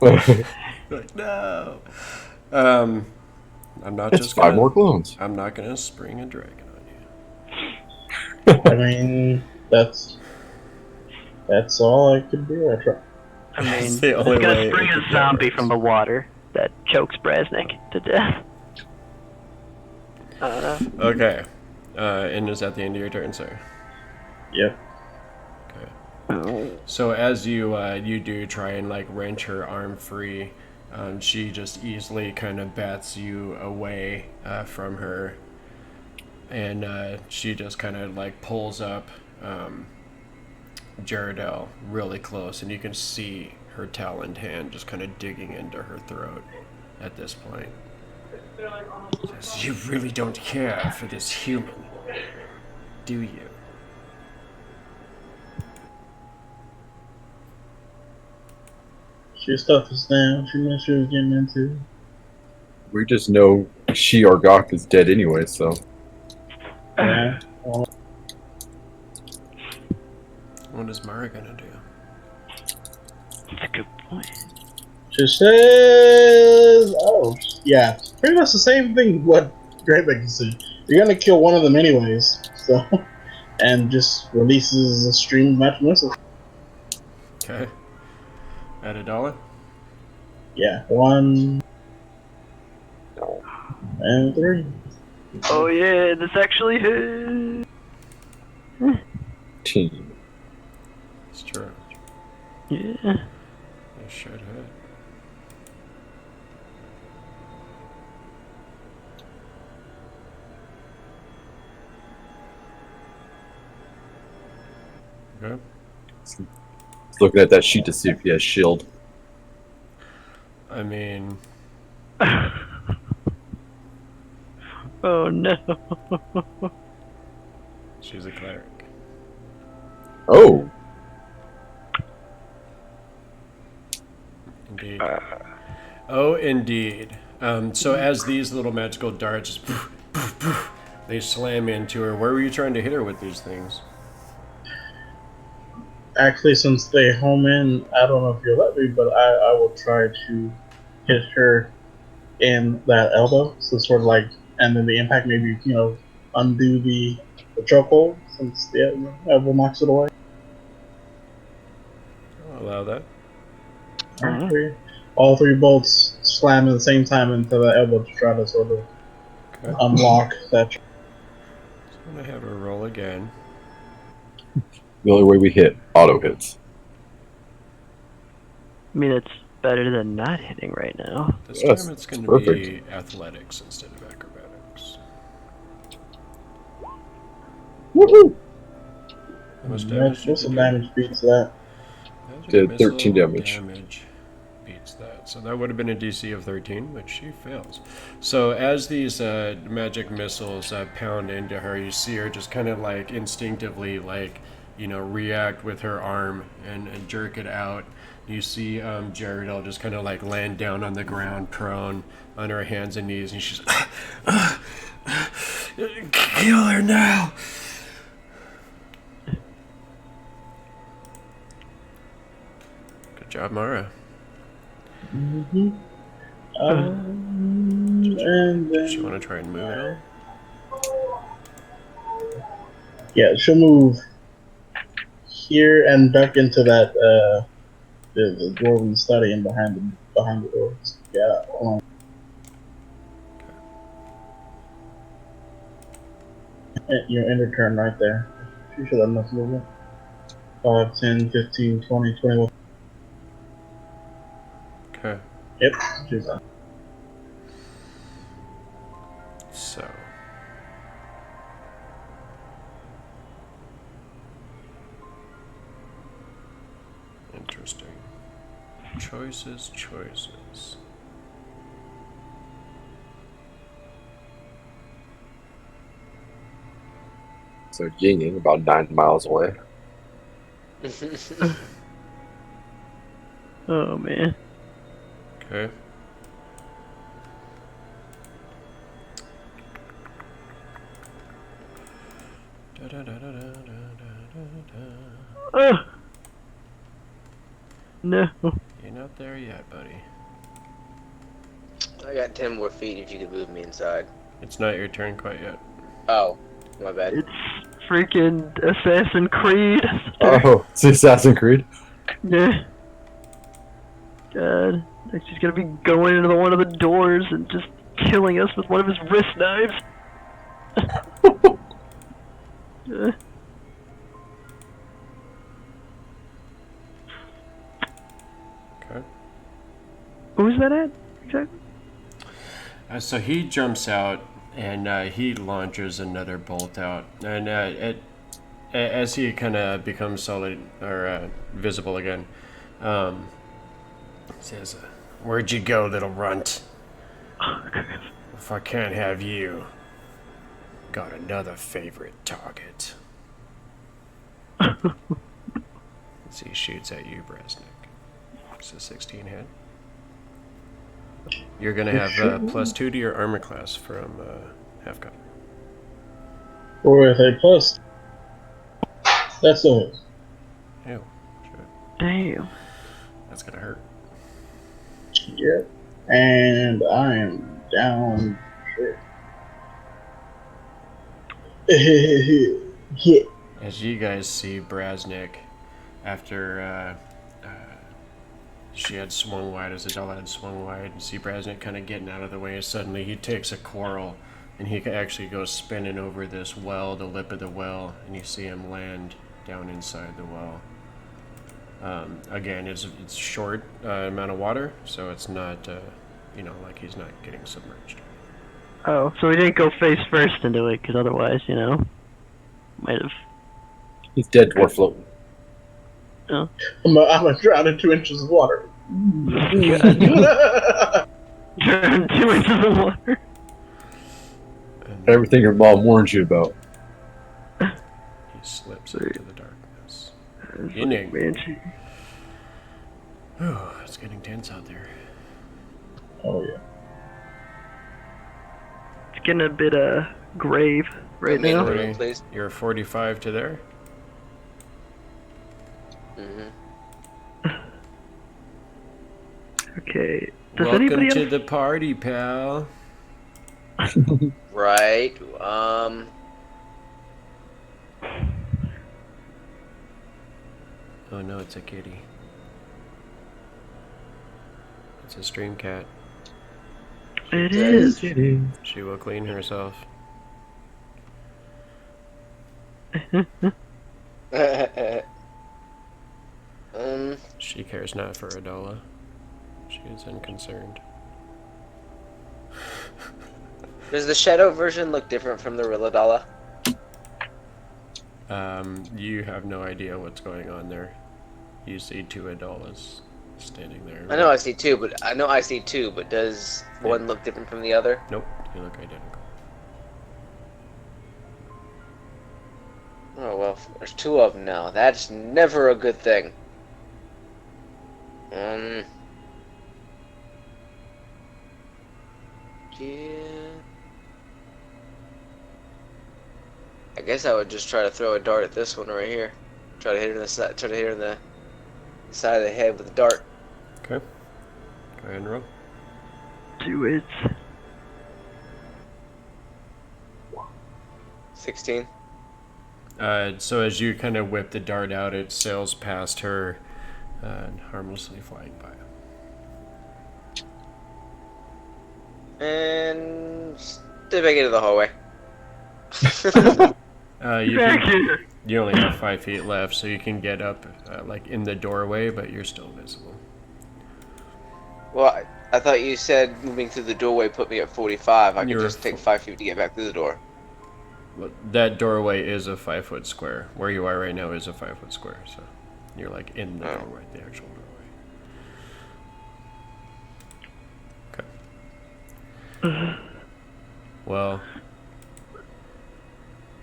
Speaker 1: Like, no. I'm not
Speaker 5: it's
Speaker 1: just
Speaker 5: 5 more clones.
Speaker 1: I'm not gonna spring a dragon on you.
Speaker 3: I mean, that's all I could do. I try.
Speaker 2: I mean,
Speaker 1: That's
Speaker 2: it's
Speaker 1: the only
Speaker 2: gonna
Speaker 1: way
Speaker 2: spring
Speaker 1: it
Speaker 2: a
Speaker 1: could get
Speaker 2: zombie
Speaker 1: worse.
Speaker 2: from the water that chokes Brasnic to death.
Speaker 1: Okay. And is that the end of your turn, sir?
Speaker 3: Yep.
Speaker 1: Okay. So as you do try and like wrench her arm free, she just easily kind of bats you away from her, and she just kind of like pulls up Jaredel really close, and you can see her taloned hand just kind of digging into her throat at this point. Says, you really don't care for this human, do you?
Speaker 3: She stuffed us down. She knew she was getting into.
Speaker 5: We just know she or Gok is dead anyway, so...
Speaker 3: Yeah.
Speaker 1: What is Mara gonna do?
Speaker 2: That's a good point.
Speaker 3: She says, "Oh, yeah, pretty much the same thing. What Grybek said. You're gonna kill one of them anyways, so." And just releases a stream of magic missiles.
Speaker 1: Okay. At Idalla?
Speaker 3: Yeah, 1 and 3.
Speaker 2: Oh yeah, this actually hit.
Speaker 5: Team.
Speaker 1: It's true.
Speaker 2: Yeah.
Speaker 1: It should hit. Okay.
Speaker 5: He's looking at that sheet to see if he has shield.
Speaker 1: I mean,
Speaker 2: Oh no.
Speaker 1: she's a cleric.
Speaker 5: Oh,
Speaker 1: Indeed. Oh, indeed. So as these little magical darts, they slam into her. Where were you trying to hit her with these things?
Speaker 3: Actually, since they home in, I don't know if you'll let me, but I will try to hit her in that elbow. So sort of like, and then the impact maybe, undo the chokehold since the elbow knocks it away.
Speaker 1: I'll allow that.
Speaker 3: Alright, all 3 bolts slam at the same time into the elbow to try to sort of
Speaker 1: Okay.
Speaker 3: unlock that.
Speaker 1: So I'm going to have her roll again.
Speaker 5: the only way we hit auto hits.
Speaker 2: I mean, it's better than not hitting right now.
Speaker 1: This
Speaker 5: Yes,
Speaker 1: time it's going to
Speaker 5: perfect.
Speaker 1: be athletics instead of acrobatics.
Speaker 5: Woohoo!
Speaker 1: How much damage did
Speaker 3: What's
Speaker 1: you
Speaker 3: the
Speaker 1: do?
Speaker 3: damage beats that?
Speaker 1: Magic
Speaker 5: Did
Speaker 1: missile
Speaker 5: 13 damage.
Speaker 1: Beats that. So that would have been a DC of 13, which she fails. So as these magic missiles pound into her, you see her just kind of like instinctively react with her arm and jerk it out. You see Jaredel just kind of like land down on the ground prone on her hands and knees, and she's kill her now. Good job, Mara.
Speaker 3: Mm-hmm. And then
Speaker 1: Does she want to try and move it all?
Speaker 3: yeah, she'll move here and duck into that the door we study in behind the door. Yeah, hold on. Your ender turn right there. She should have enough movement. 5, 10, 15, 20, 21.
Speaker 1: Okay.
Speaker 3: Yep, she's done.
Speaker 1: So. Interesting. Choices.
Speaker 5: So Yin Yang about 9 miles away.
Speaker 2: Oh man.
Speaker 1: Okay.
Speaker 2: Oh. No.
Speaker 1: You're not there yet, buddy.
Speaker 6: I got 10 more feet if you could move me inside.
Speaker 1: It's not your turn quite yet.
Speaker 6: Oh, my bad.
Speaker 2: It's freaking Assassin's Creed.
Speaker 5: Oh, it's Assassin's Creed.
Speaker 2: Yeah. God. Like she's gonna be going into one of the doors and just killing us with one of his wrist knives. Yeah.
Speaker 1: Okay.
Speaker 2: Who's that at? Exactly.
Speaker 1: So he jumps out and he launches another bolt out, and as he kind of becomes solid or visible again, says, "Where'd you go, little runt? If I can't have you, got another favorite target." So he shoots at you, Brasnic. It's a 16 hit. You're gonna have +2 to your armor class from Half-Cut.
Speaker 3: Or with a plus. That's a hit.
Speaker 1: Ew. Shit.
Speaker 2: Damn.
Speaker 1: That's gonna hurt.
Speaker 3: Yep. And I am down. Hit.
Speaker 1: As you guys see Brasnic, after she had swung wide, as Idalla had swung wide, and see Brasnic kind of getting out of the way, and suddenly he takes a quarrel, and he actually goes spinning over this well, the lip of the well, and you see him land down inside the well. Again, it's short amount of water, so it's not, like he's not getting submerged.
Speaker 2: Oh, so we didn't go face first into it, because otherwise, might have.
Speaker 5: He's dead, dwarf floating.
Speaker 2: Oh.
Speaker 3: I'm gonna drown in 2 inches of water.
Speaker 2: God. Drown 2 inches of water.
Speaker 1: And
Speaker 5: Everything your mom warned you about.
Speaker 1: he slips into the darkness. Yin Yang.
Speaker 2: Banshee.
Speaker 1: Oh, it's getting tense out there.
Speaker 3: Oh yeah.
Speaker 2: It's getting a bit grave right
Speaker 6: Me in
Speaker 2: now.
Speaker 6: the room, please.
Speaker 1: You're 45 to there?
Speaker 6: Mm-hmm.
Speaker 2: Okay. Does
Speaker 1: Welcome
Speaker 2: anybody
Speaker 1: to
Speaker 2: else?
Speaker 1: the party, pal.
Speaker 6: Right.
Speaker 1: Oh no, it's a kitty. It's a stream cat.
Speaker 2: It is.
Speaker 1: She will clean herself. She cares not for Idalla. She is unconcerned.
Speaker 6: Does the shadow version look different from the real Idalla?
Speaker 1: You have no idea what's going on there. You see 2 Idallas standing there.
Speaker 6: I know I see two, but does one look different from the other?
Speaker 1: Nope, they look identical.
Speaker 6: Oh well, there's 2 of them now. That's never a good thing. Yeah. I guess I would just try to throw a dart at this one right here. Try to hit her in the side. Try to hit her in the side of the head with a dart.
Speaker 1: Okay. Go ahead and roll.
Speaker 2: Do it.
Speaker 6: 16.
Speaker 1: So as you kind of whip the dart out, it sails past her and harmlessly flying by.
Speaker 6: And step back into the hallway.
Speaker 1: You only have 5 feet left, so you can get up like in the doorway, but you're still visible.
Speaker 6: Well, I thought you said moving through the doorway put me at 45. I could
Speaker 1: You're
Speaker 6: just take 5 feet to get back through the door.
Speaker 1: Well, that doorway is a 5-foot square. Where you are right now is a 5-foot square, so you're like in the doorway, the actual doorway. Okay. Well,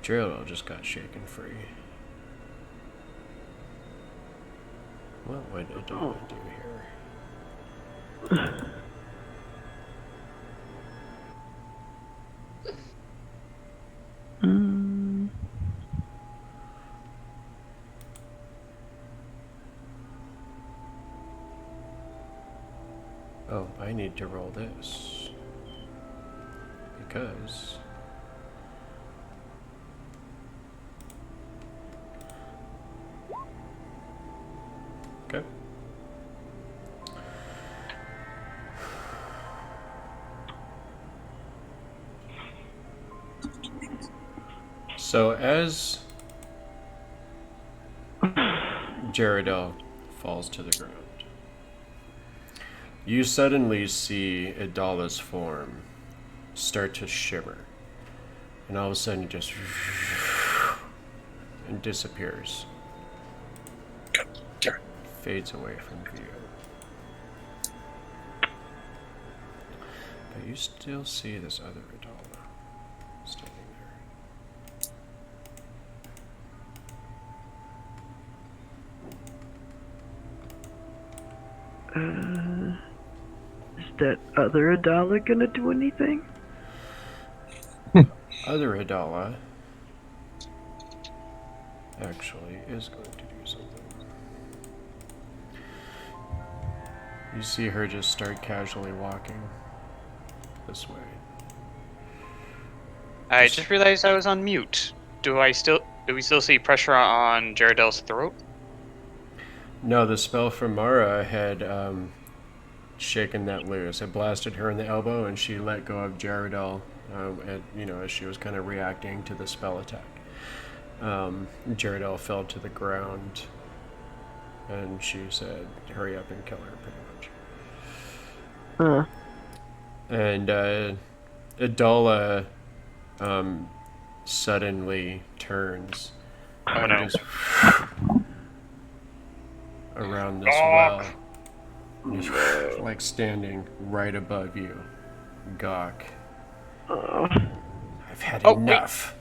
Speaker 1: Gerald just got shaken free. What would Idalla do here? Oh, I need to roll this. Because... Okay. So as Jaredel falls to the ground, you suddenly see Idalla's form start to shimmer, and all of a sudden it just and disappears, fades away from view. But you still see this other Idalla standing there.
Speaker 2: Is that other Idalla gonna do anything?
Speaker 1: Other Idalla actually is going to do something. You see her just start casually walking this way.
Speaker 4: I just realized I was on mute. Do we still see pressure on Jaredell's throat?
Speaker 1: No, the spell from Mara had shaken that loose. It blasted her in the elbow, and she let go of Jaredell as she was kind of reacting to the spell attack. Jaredell fell to the ground, and she said, "Hurry up and kill her," pretty much. And Idalla suddenly turns just around this well, and is like standing right above you, Gok. I've had enough.
Speaker 4: Wait.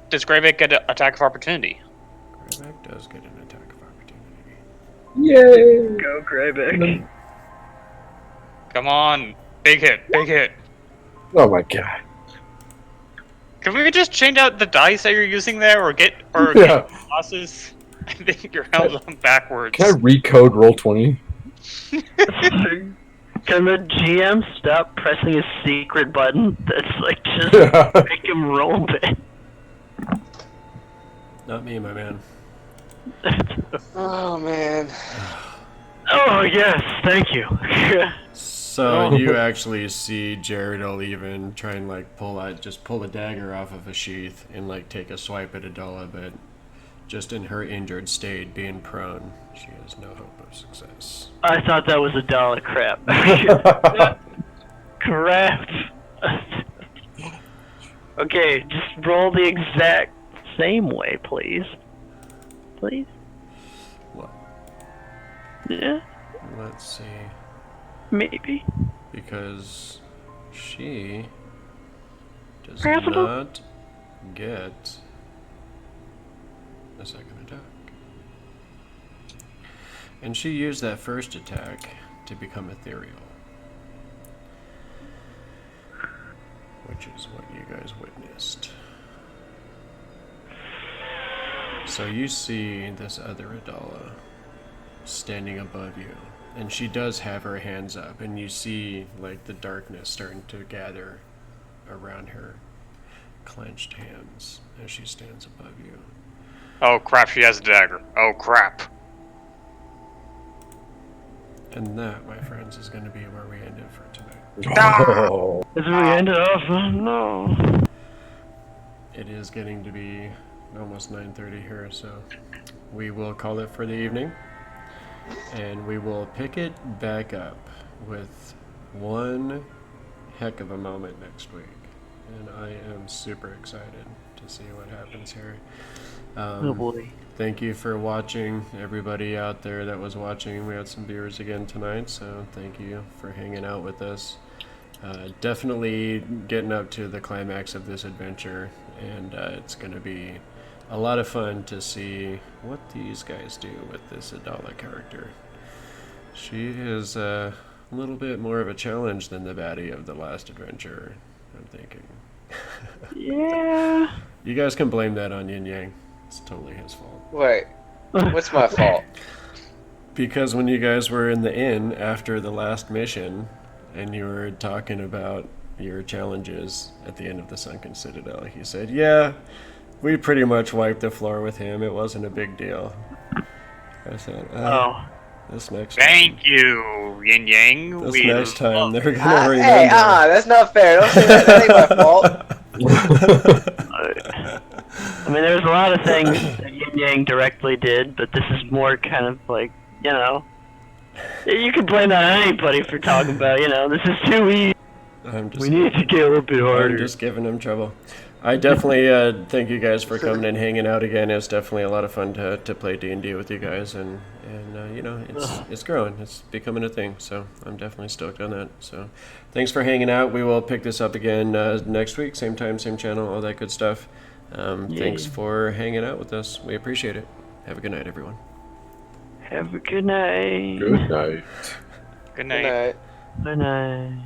Speaker 4: Does Grybek get an attack of opportunity?
Speaker 1: Grybek does get an attack of opportunity.
Speaker 5: Yay!
Speaker 2: Go Grybek.
Speaker 4: Come on, big hit, big hit.
Speaker 5: Oh my god.
Speaker 4: Can we just change out the dice that you're using there, or get losses? I think you're held on backwards.
Speaker 5: Can I recode Roll20?
Speaker 2: Can the GM stop pressing his secret button that's like just make him roll it?
Speaker 1: Not me, my man.
Speaker 6: Oh man.
Speaker 2: Oh yes, thank you.
Speaker 1: So you actually see Jaredell even try and like pull the dagger off of a sheath and like take a swipe at Idalla, but just in her injured state, being prone, she has no hope of success.
Speaker 2: I thought that was $1 crap. Crap. Okay, just roll the exact same way, please. Please?
Speaker 1: What?
Speaker 2: Yeah,
Speaker 1: Let's see.
Speaker 2: maybe.
Speaker 1: Because she does
Speaker 2: Possible.
Speaker 1: not get a second attack. And she used that first attack to become ethereal. Which is what you guys witnessed. So you see this other Idalla standing above you. And she does have her hands up, and you see like the darkness starting to gather around her clenched hands as she stands above you.
Speaker 4: Oh crap, she has a dagger. Oh crap.
Speaker 1: And that, my friends, is going to be where we end it for tonight.
Speaker 5: Oh.
Speaker 2: As we ended off, no.
Speaker 1: It is getting to be almost 9:30 here, so we will call it for the evening. And we will pick it back up with one heck of a moment next week. And I am super excited to see what happens here.
Speaker 2: Oh boy.
Speaker 1: Thank you for watching, everybody out there that was watching. We had some viewers again tonight, so thank you for hanging out with us. Definitely getting up to the climax of this adventure, and it's going to be a lot of fun to see what these guys do with this Idalla character. She is a little bit more of a challenge than the baddie of the last adventure, I'm thinking.
Speaker 2: Yeah.
Speaker 1: You guys can blame that on Yin Yang. It's totally his fault.
Speaker 6: Wait, what's my fault?
Speaker 1: Because when you guys were in the inn after the last mission, and you were talking about your challenges at the end of the Sunken Citadel, he said, "Yeah, we pretty much wiped the floor with him. It wasn't a big deal." I said, this next time.
Speaker 4: Thank you, Yin Yang.
Speaker 1: This next time, they're gonna remember.
Speaker 6: Hey, that's not fair. Don't say that. That ain't my fault.
Speaker 2: I mean, there's a lot of things that Yin Yang directly did, but this is more kind of like, you know, you can blame that on anybody for talking about, you know, this is too easy. We need to get a little bit harder.
Speaker 1: I'm just giving him trouble. I definitely thank you guys for coming and hanging out again. It's definitely a lot of fun to play D&D with you guys, and you know, it's growing. It's becoming a thing, so I'm definitely stoked on that. So thanks for hanging out. We will pick this up again next week, same time, same channel, all that good stuff. Thanks for hanging out with us. We appreciate it. Have a good night, everyone.
Speaker 2: Have a good night.
Speaker 5: Good night.
Speaker 4: Good night.
Speaker 2: Good night.